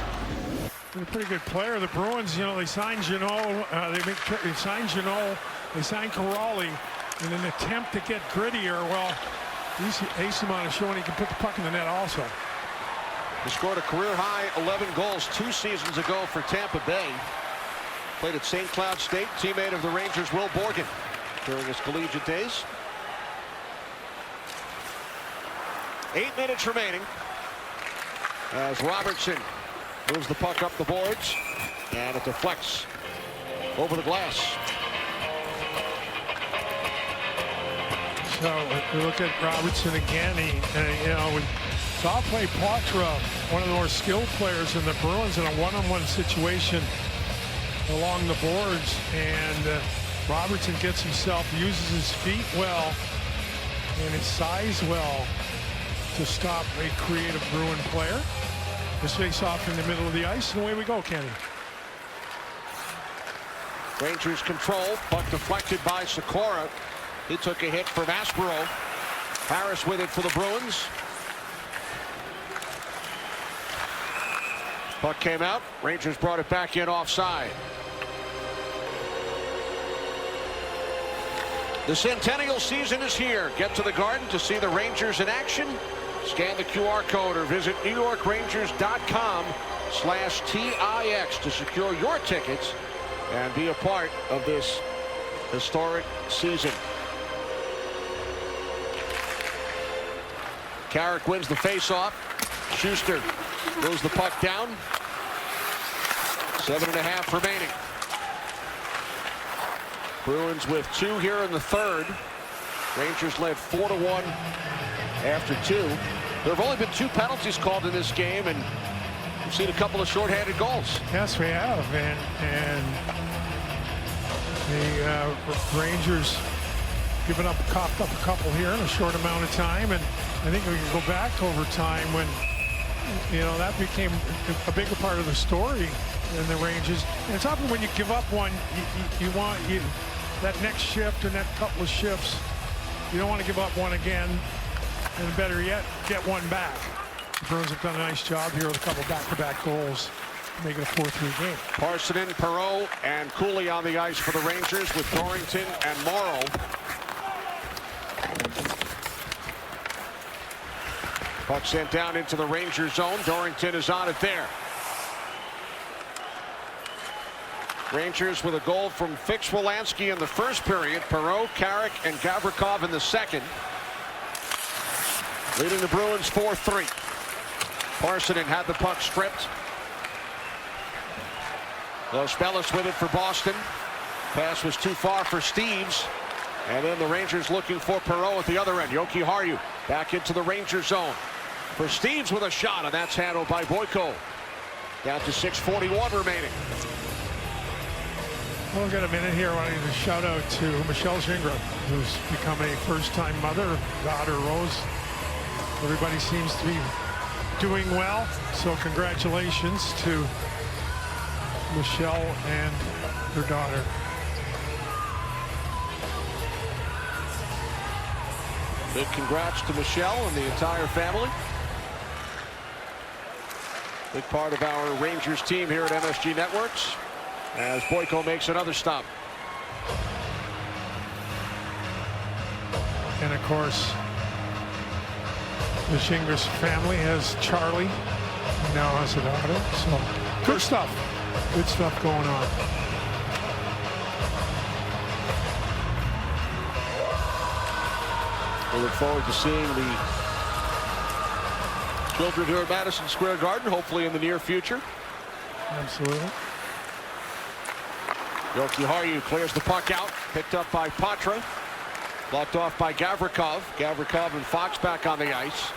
He's a pretty good player. The Bruins, you know, they signed Jeannot, they signed Jeannot, they signed Corrali in an attempt to get grittier. Well, Eisebont is showing he can put the puck in the net also. He scored a career-high 11 goals 2 seasons ago for Tampa Bay. Played at St. Cloud State, teammate of the Rangers' Will Borgen during his collegiate days. 8 minutes remaining as Robertson moves the puck up the boards, and it deflects over the glass. So we look at Robertson again. You know, we saw play Poitras, one of the more skilled players in the Bruins, in a one-on-one situation along the boards, and Robertson gets himself, uses his feet well and his size well to stop a creative Bruin player. This face off in the middle of the ice, and away we go, Kenny. Rangers control, puck deflected by Sikora. He took a hit from Aspero. Harris with it for the Bruins. Puck came out. Rangers brought it back in offside. The Centennial season is here. Get to the Garden to see the Rangers in action. Scan the QR code or visit NewYorkrangers.com/TIX to secure your tickets and be a part of this historic season. Carrick wins the faceoff. Schuster moves the puck down. 7.5 remaining. Bruins with 2 here in the third. Rangers led 4-1 after 2. There have only been 2 penalties called in this game, and we've seen a couple of shorthanded goals. Yes, we have, and the Rangers coughed up a couple here in a short amount of time, and I think we can go back over time when, you know, that became a bigger part of the story in the Rangers. And it's often when you give up one, you want that next shift and that couple of shifts, you don't want to give up one again. And better yet, get one back. The Bruins have done a nice job here with a couple back-to-back goals, make it a 4-3 game. Parsonen, Perreault, and Cooley on the ice for the Rangers with Dorrington and Morrow. Puck sent down into the Ranger zone. Dorrington is on it there. Rangers with a goal from Fix-Wolansky in the first period. Perreault, Carrick, and Gavrikov in the second. Leading the Bruins 4-3. Parsonen had the puck stripped. Los Bellis with it for Boston. Pass was too far for Steves. And then the Rangers looking for Perreault at the other end. Yoki Harju back into the Ranger zone. For Steves with a shot, and that's handled by Boyko. Down to 6:41 remaining. Well, we've got a minute here. I want to give a shout out to Michelle Gingras, who's become a first-time mother, daughter Rose. Everybody seems to be doing well, so congratulations to Michelle and her daughter. Big congrats to Michelle and the entire family. Big part of our Rangers team here at MSG Networks as Boyko makes another stop. And of course, the Gingras family has Charlie, who now has a daughter. So good stuff. Good stuff going on. We look forward to seeing the children here at Madison Square Garden, hopefully in the near future. Absolutely. Jokiharju clears the puck out, picked up by Patra, blocked off by Gavrikov. Gavrikov and Fox back on the ice.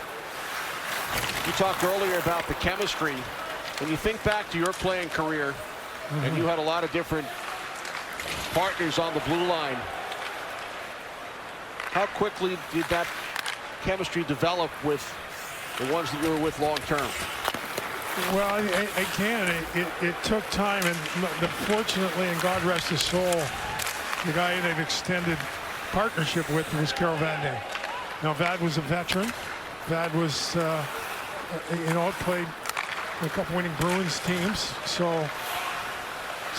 You talked earlier about the chemistry. When you think back to your playing career, and you had a lot of different partners on the blue line, how quickly did that chemistry develop with the ones that you were with long term? Well, it took time, and fortunately, and God rest his soul, the guy that extended partnership with was Carol Vanden. Now, Vad was a veteran. Vad was, played a couple winning Bruins teams, so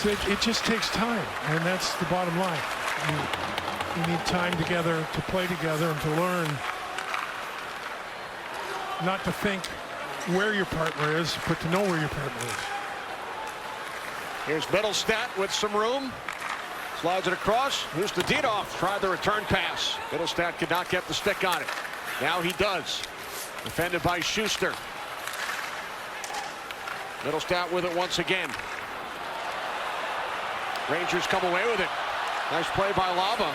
it just takes time, and that's the bottom line. You need time together to play together and to learn not to think where your partner is, but to know where your partner is. Here's Middlestat with some room. Slides it across. Here's the Didov. Tried the return pass. Middlestat could not get the stick on it. Now he does. Defended by Schuster. Middlestat with it once again. Rangers come away with it. Nice play by Lava.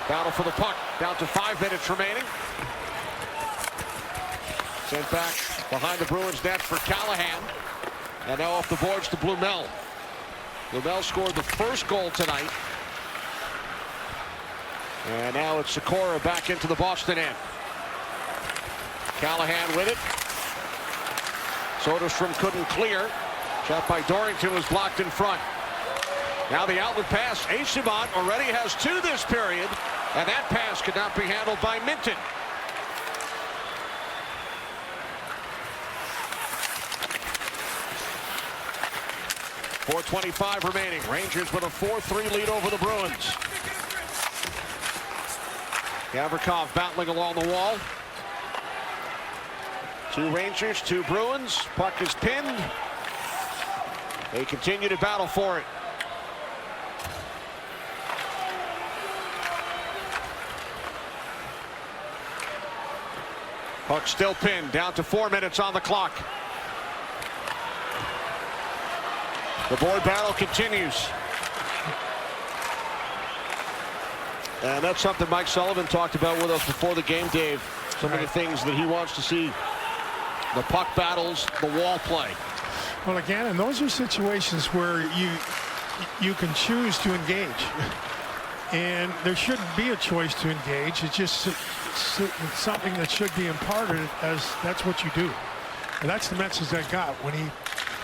Battle for the puck. Down to 5 minutes remaining. Sent back behind the Bruins net for Callahan. And now off the boards to Blumel. Blumel scored the first goal tonight. And now it's Sikora back into the Boston end. Callahan with it. Soderstrom couldn't clear. Shot by Dorrington was blocked in front. Now the outlet pass. Eyssimont already has 2 this period. And that pass could not be handled by Minton. .425 remaining. Rangers with a 4-3 lead over the Bruins. Gavrikov battling along the wall. 2 Rangers, 2 Bruins. Puck is pinned. They continue to battle for it. Puck still pinned, down to 4 minutes on the clock. The board battle continues. And that's something Mike Sullivan talked about with us before the game, Dave. Some of the things that he wants to see. The puck battles, the wall play. Well, again, and those are situations where you can choose to engage. And there shouldn't be a choice to engage. It's just something that should be imparted as that's what you do. And that's the message I got when he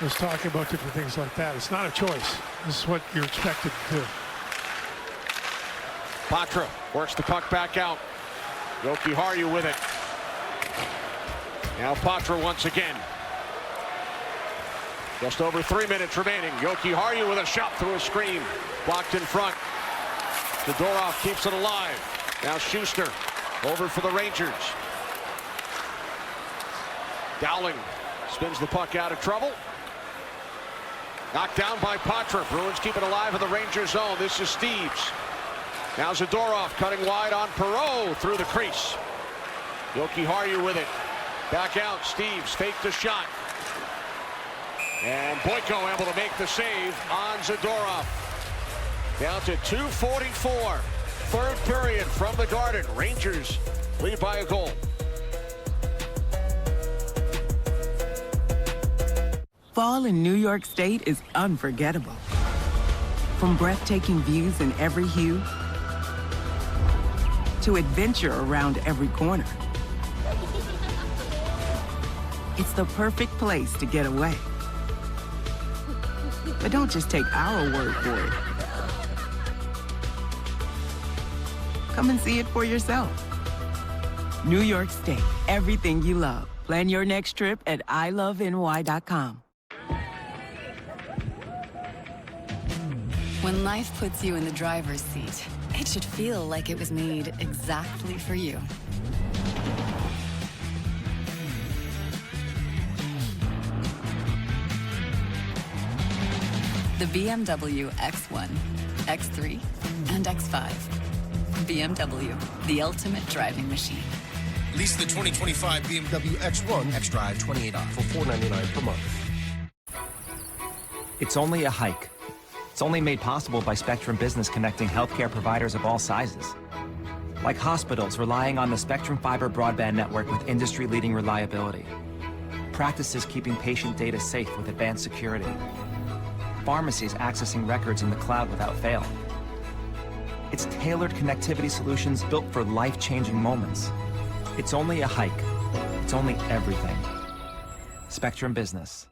was talking about different things like that. It's not a choice. This is what you're expected to do. Patra works the puck back out. Jokiharju with it. Now Patra once again. Just over 3 minutes remaining. Jokiharju with a shot through a screen. Blocked in front. Zadorov keeps it alive. Now Schuster over for the Rangers. Dowling spins the puck out of trouble. Knocked down by Patra. Bruins keep it alive in the Rangers zone. This is Steves. Now Zadorov cutting wide on Perreault through the crease. Jokiharju with it. Back out. Steves faked the shot. And Boyko able to make the save on Zadorov. Down to 2:44. Third period from the Garden. Rangers lead by a goal. Fall in New York State is unforgettable. From breathtaking views in every hue to adventure around every corner. It's the perfect place to get away. But don't just take our word for it. Come and see it for yourself. New York State, everything you love. Plan your next trip at iloveny.com. When life puts you in the driver's seat, it should feel like it was made exactly for you. The BMW X1, X3, and X5. BMW, the ultimate driving machine. Lease the 2025 BMW X1 X-Drive 28 off for $499 per month. It's only a hike. It's only made possible by Spectrum Business connecting healthcare providers of all sizes. Like hospitals relying on the Spectrum Fiber broadband network with industry-leading reliability. Practices keeping patient data safe with advanced security. Pharmacies accessing records in the cloud without fail. It's tailored connectivity solutions built for life-changing moments. It's only a hike. It's only everything. Spectrum Business.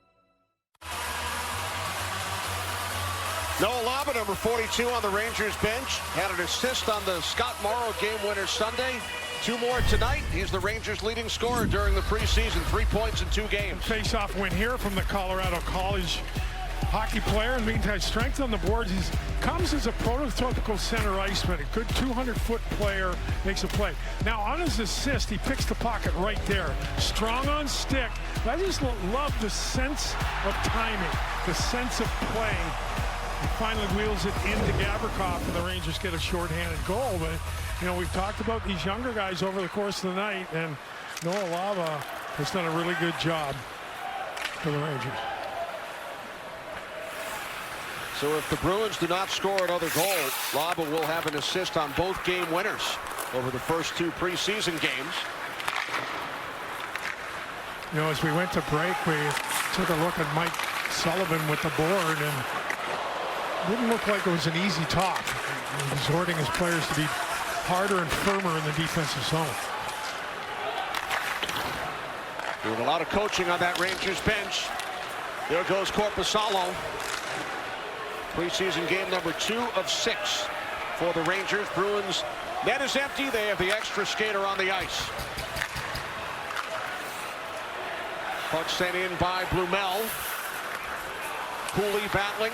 Noah Laba, number 42 on the Rangers bench, had an assist on the Scott Morrow game winner Sunday. 2 more tonight. He's the Rangers' leading scorer during the preseason. 3 points in 2 games. Face-off win here from the Colorado College hockey player. In the meantime, strength on the boards. He comes as a prototypical center iceman. A good 200-foot player, makes a play. Now, on his assist, he picks the pocket right there. Strong on stick. I just love the sense of timing, the sense of play. He finally wheels it into Gavrikov, and the Rangers get a shorthanded goal. But, you know, we've talked about these younger guys over the course of the night, and Noah Laba has done a really good job for the Rangers. So if the Bruins do not score another goal, Laba will have an assist on both game winners over the first 2 preseason games. You know, as we went to break, we took a look at Mike Sullivan with the board, and it didn't look like it was an easy talk. Exhorting his players to be harder and firmer in the defensive zone. Doing a lot of coaching on that Rangers bench. There goes Korpisalo. Preseason game number 2 of 6 for the Rangers. Bruins net is empty. They have the extra skater on the ice. Puck sent in by Blumel. Cooley battling.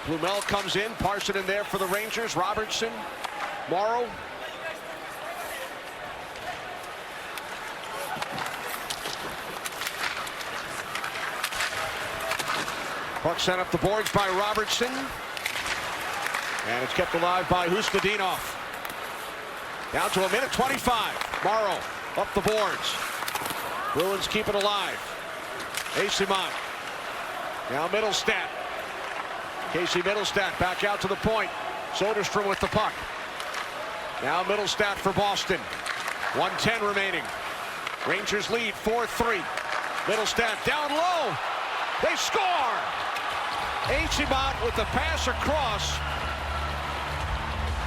Blumel comes in. Parson in there for the Rangers. Robertson. Morrow. Puck sent up the boards by Robertson. And it's kept alive by Hustadinov. Down to 1:25. Morrow up the boards. Bruins keep it alive. Eyssimont. Now Middlestat. Casey Middlestat back out to the point. Soderstrom with the puck. Now Middlestat for Boston. 1:10 remaining. Rangers lead 4-3. Middlestat down low. They score! Eyssimont with the pass across.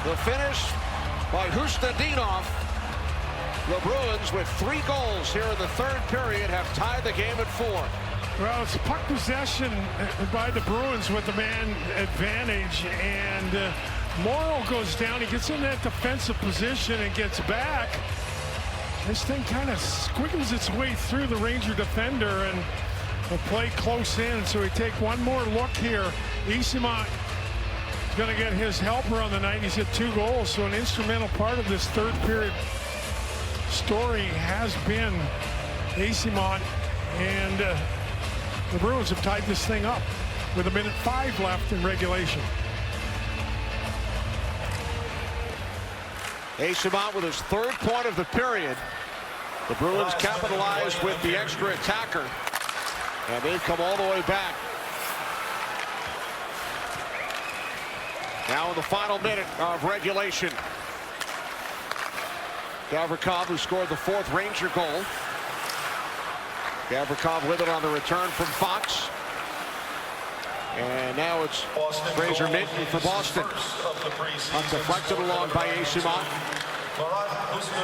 The finish by Hustadinov. The Bruins with 3 goals here in the 3rd period have tied the game at 4. Well, it's puck possession by the Bruins with the man advantage, and Morrow goes down. He gets in that defensive position and gets back. This thing kind of squiggles its way through the Ranger defender, and the play close in, so we take one more look here. Eyssimont is going to get his helper on the night. He's hit 2 goals, so an instrumental part of this 3rd period story has been Eyssimont, and the Bruins have tied this thing up with 1:05 left in regulation. Eyssimont with his 3rd point of the period. The Bruins capitalized with the extra attacker, and they've come all the way back. Now in the final minute of regulation. Gavrikov, who scored the 4th Ranger goal. Gavrikov with it on the return from Fox. And now it's Fraser Minton for Boston. Puck deflected along by Eyssimont.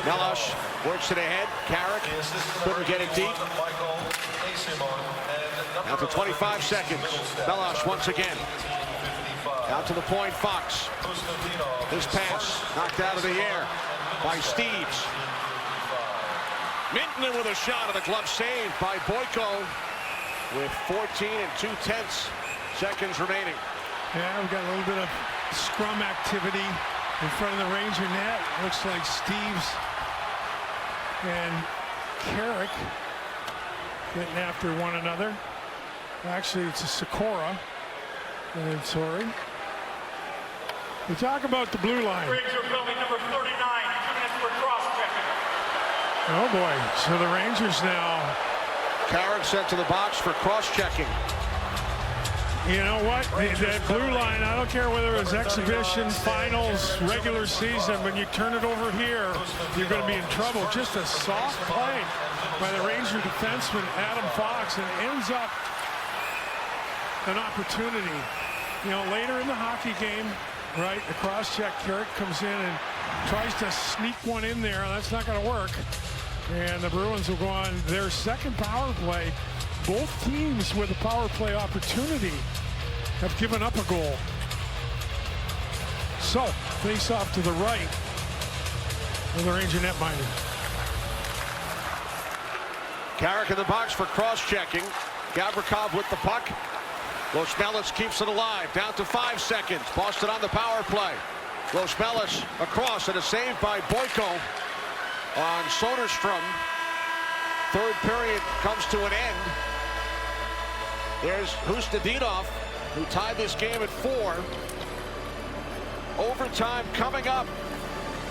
Meloche works it ahead. Carrick couldn't get it deep. After 25 seconds, Meloche once again. Out to the point, Fox. His pass knocked out of the air by Steeves. Minton with a shot, and the glove saved by Boyko with 14 2/10 seconds remaining. Yeah, we've got a little bit of scrum activity in front of the Ranger net. Looks like Steeves and Carrick getting after one another. Actually, it's a Sikora. And sorry. We talk about the blue line. Ranger coming number 39, 2 minutes for cross-checking. Oh boy, so the Rangers now. Carrick sent to the box for cross-checking. You know what? That blue line, I don't care whether it's exhibition, finals, regular season, when you turn it over here, you're going to be in trouble. Just a soft play by the Ranger defenseman, Adam Fox, and ends up an opportunity. You know, later in the hockey game, right, the cross-check, Carrick comes in and tries to sneak one in there. That's not going to work. And the Bruins will go on their second power play. Both teams with a power play opportunity have given up a goal. So, face off to the right of the Ranger netminder. Carrick in the box for cross-checking. Gavrikov with the puck. Los keeps it alive. Down to 5 seconds. Boston on the power play. Los across, and a save by Boyko on Soderstrom. Third period comes to an end. There's Hustadinov, who tied this game at 4. Overtime coming up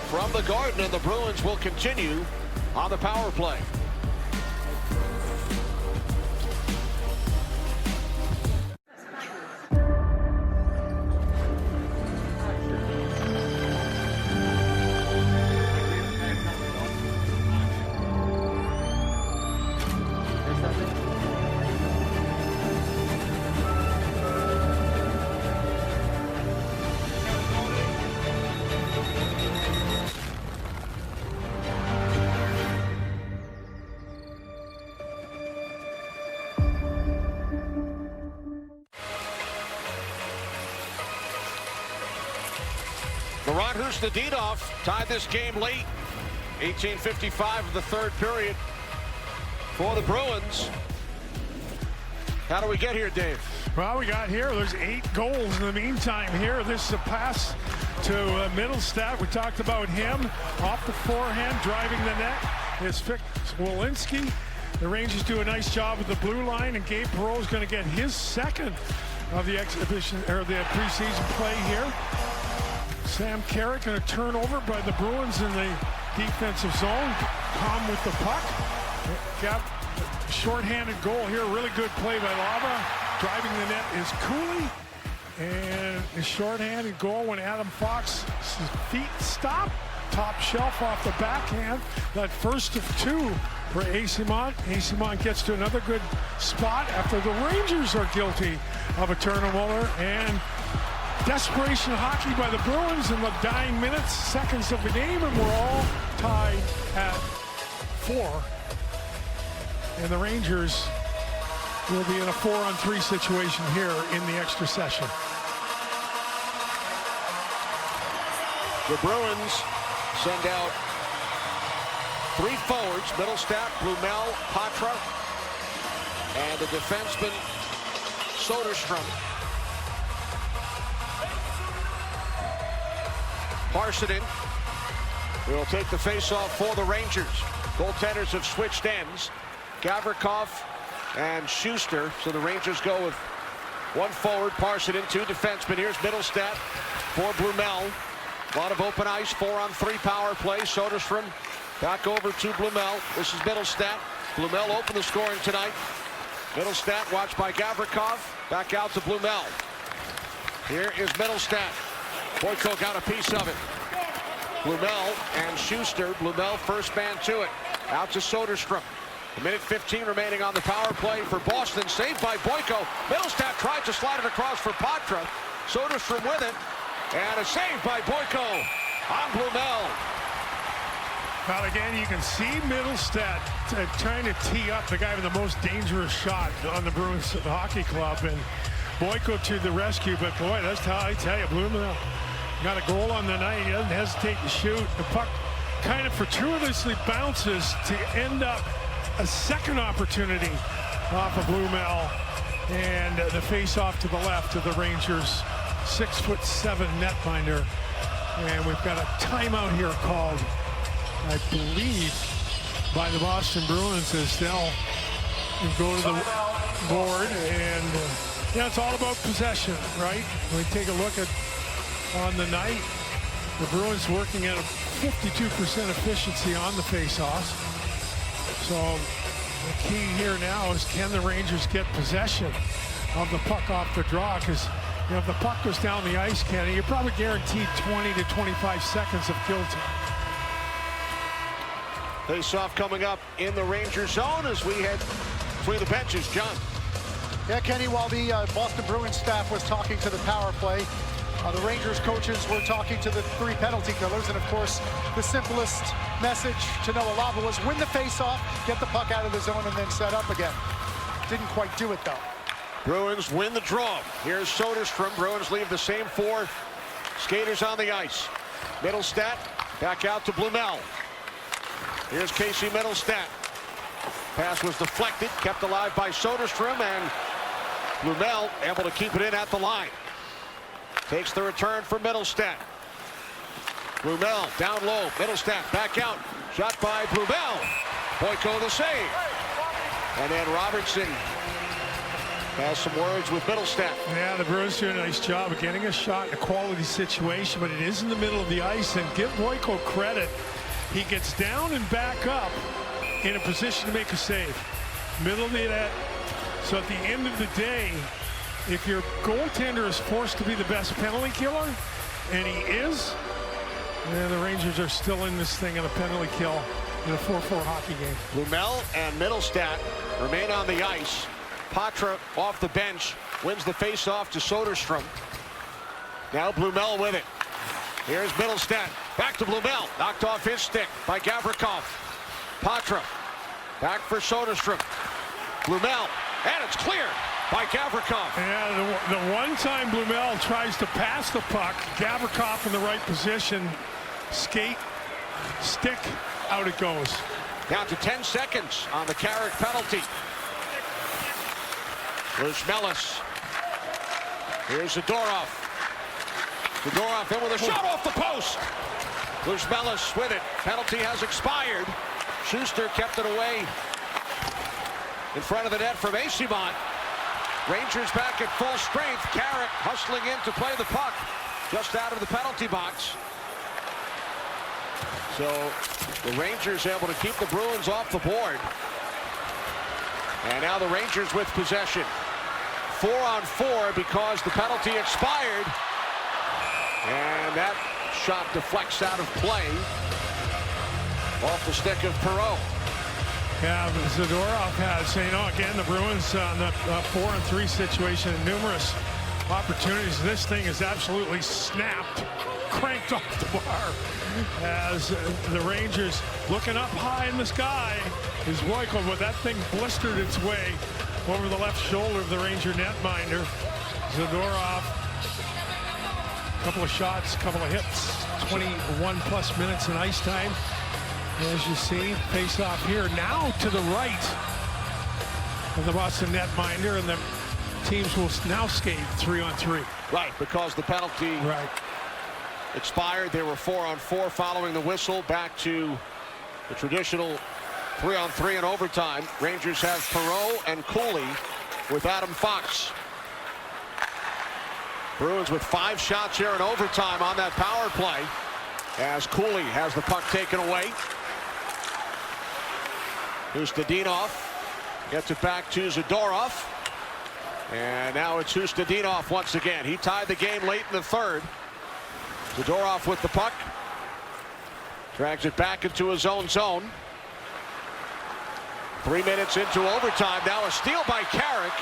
from the Garden, and the Bruins will continue on the power play. Laurent Hustadinov tied this game late. 18:55 of the third period for the Bruins. How do we get here, Dave? Well, we got here. There's 8 goals in the meantime here. This is a pass to Middlestat. We talked about him. Off the forehand, driving the net is Walensky. The Rangers do a nice job with the blue line, and Gabe Perreault is going to get his second of the exhibition or the preseason play here. Sam Carrick and a turnover by the Bruins in the defensive zone. Calm with the puck. Got a shorthanded goal here. Really good play by Lava. Driving the net is Cooley. And a shorthanded goal when Adam Fox's feet stop. Top shelf off the backhand. That first of 2 for Eyssimont. Eyssimont gets to another good spot after the Rangers are guilty of a turnover. And desperation hockey by the Bruins in the dying minutes, seconds of the game, and we're all tied at 4. And the Rangers will be in a 4-on-3 situation here in the extra session. The Bruins send out 3 forwards, Middlestat, Blumel, Patra, and the defenseman Soderstrom. Parsonen will take the face-off for the Rangers. Goaltenders have switched ends. Gavrikov and Schuster. So the Rangers go with 1 forward, Parsonen, 2 defensemen. Here's Middlestat for Blumel. A lot of open ice, 4-on-3 power play. Soderstrom back over to Blumel. This is Middlestat. Blumel opened the scoring tonight. Middlestat watched by Gavrikov. Back out to Blumel. Here is Middlestat. Boyko got a piece of it. Blumel and Schuster. Blumel first man to it. Out to Soderstrom. A minute 15 remaining on the power play for Boston. Saved by Boyko. Middlestat tried to slide it across for Patra. Soderstrom with it. And a save by Boyko on Blumel. Well, again, you can see Middlestat trying to tee up the guy with the most dangerous shot on the Bruins Hockey Club. And Boyko to the rescue. But, boy, that's how I tell you, Blumel got a goal on the night. He doesn't hesitate to shoot. The puck kind of fortuitously bounces to end up a second opportunity off of Blumel. And the face-off to the left of the Rangers' 6'7" netminder. And we've got a timeout here called, I believe, by the Boston Bruins as they'll go to the board. And yeah, it's all about possession, right? When we take a look at on the night, the Bruins working at a 52% efficiency on the face-offs. So the key here now is, can the Rangers get possession of the puck off the draw? Because if the puck goes down the ice, Kenny, you're probably guaranteed 20 to 25 seconds of kill time. Face-off coming up in the Ranger zone as we head between the benches. John. Yeah, Kenny, while the Boston Bruins staff was talking to the power play, the Rangers coaches were talking to the 3 penalty killers. And, of course, the simplest message to Noah Lava was win the face-off, get the puck out of the zone, and then set up again. Didn't quite do it, though. Bruins win the draw. Here's Soderstrom. Bruins leave the same 4 skaters on the ice. Middlestat back out to Blumel. Here's Casey Middlestat. Pass was deflected, kept alive by Soderstrom, and Blumel able to keep it in at the line. Takes the return for Middlestat. Blumel down low. Middlestat back out. Shot by Blumel. Boyko the save. And then Robertson has some words with Middlestat. Yeah, the Bruins do a nice job of getting a shot in a quality situation, but it is in the middle of the ice. And give Boyko credit. He gets down and back up in a position to make a save. Middle of the net. So at the end of the day, if your goaltender is forced to be the best penalty killer, and he is, then the Rangers are still in this thing on a penalty kill in a 4-4 hockey game. Blumel and Middlestat remain on the ice. Patra off the bench wins the face-off to Soderstrom. Now Blumel with it. Here's Middlestat. Back to Blumel. Knocked off his stick by Gavrikov. Patra back for Soderstrom. Blumel, and it's cleared by Gavrikov. Yeah, the one time Blumel tries to pass the puck, Gavrikov in the right position, skate, stick, out it goes. Down to 10 seconds on the Carrick penalty. There's Mellis. Here's Zadorov. Zadorov in with a shot off the post. There's Mellis with it. Penalty has expired. Schuster kept it away in front of the net from Eyssimont. Rangers back at full strength. Carrick hustling in to play the puck just out of the penalty box. So the Rangers able to keep the Bruins off the board. And now the Rangers with possession. 4-on-4 because the penalty expired. And that shot deflects out of play off the stick of Perreault. Yeah, Zadorov has, again, the Bruins on the 4-on-3 situation, numerous opportunities. This thing is absolutely snapped, cranked off the bar as the Rangers looking up high in the sky is Boyko, but that thing blistered its way over the left shoulder of the Ranger netminder. Zadorov, a couple of shots, a couple of hits, 21+ minutes in ice time. As you see, face off here now to the right of the Boston netminder, and the teams will now skate 3-on-3. Right, because the penalty expired. They were 4-on-4 following the whistle. Back to the traditional 3-on-3 in overtime. Rangers have Perreault and Cooley with Adam Fox. Bruins with 5 shots here in overtime on that power play as Cooley has the puck taken away. Ustedinov gets it back to Zadorov. And now it's Ustedinov once again. He tied the game late in the third. Zadorov with the puck. Drags it back into his own zone. 3 minutes into overtime. Now a steal by Carrick.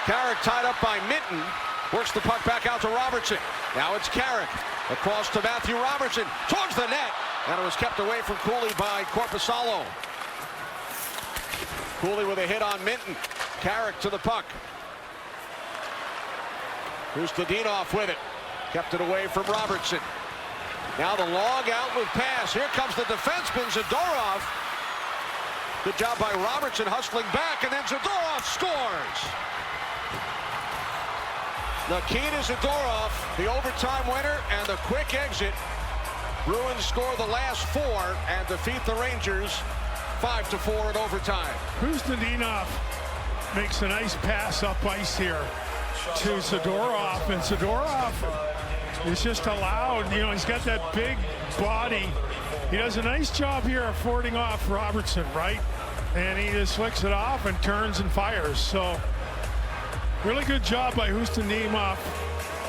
Carrick tied up by Minton. Works the puck back out to Robertson. Now it's Carrick. Across to Matthew Robertson. Towards the net. And it was kept away from Cooley by Korpisalo. Cooley with a hit on Minton. Carrick to the puck. Kostadinov with it. Kept it away from Robertson. Now the long outlet pass. Here comes the defenseman, Zadorov. Good job by Robertson hustling back, and then Zadorov scores. Nikita Zadorov, the overtime winner, and the quick exit. Bruins score the last 4 and defeat the Rangers 5-4 in overtime. Kostadinov makes a nice pass up ice here to Zadorov, and Zadorov is just allowed. You know, he's got that big body. He does a nice job here of fording off Robertson, right? And he just flicks it off and turns and fires. So really good job by Kostadinov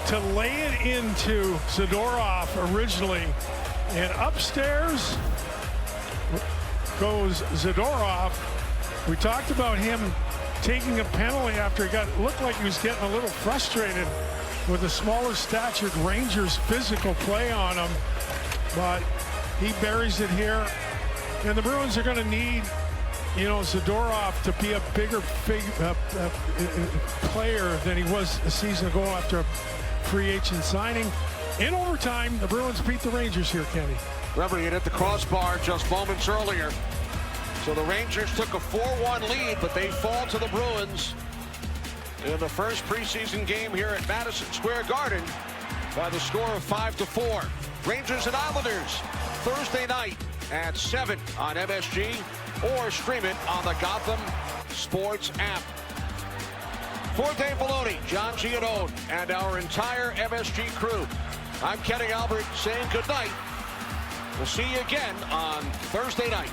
to lay it into Zadorov originally. And upstairs goes Zadorov. We talked about him taking a penalty after he looked like he was getting a little frustrated with the smaller statured Rangers physical play on him. But he buries it here. And the Bruins are going to need, you know, Zadorov to be a bigger player than he was a season ago after a free agent signing. In overtime, the Bruins beat the Rangers here, Kenny. Remember, he hit the crossbar just moments earlier. So the Rangers took a 4-1 lead, but they fall to the Bruins in the first preseason game here at Madison Square Garden by the score of 5-4. Rangers and Islanders Thursday night at 7 on MSG, or stream it on the Gotham Sports app. For Dave Maloney, John Giannone, and our entire MSG crew, I'm Kenny Albert saying good night. We'll see you again on Thursday night.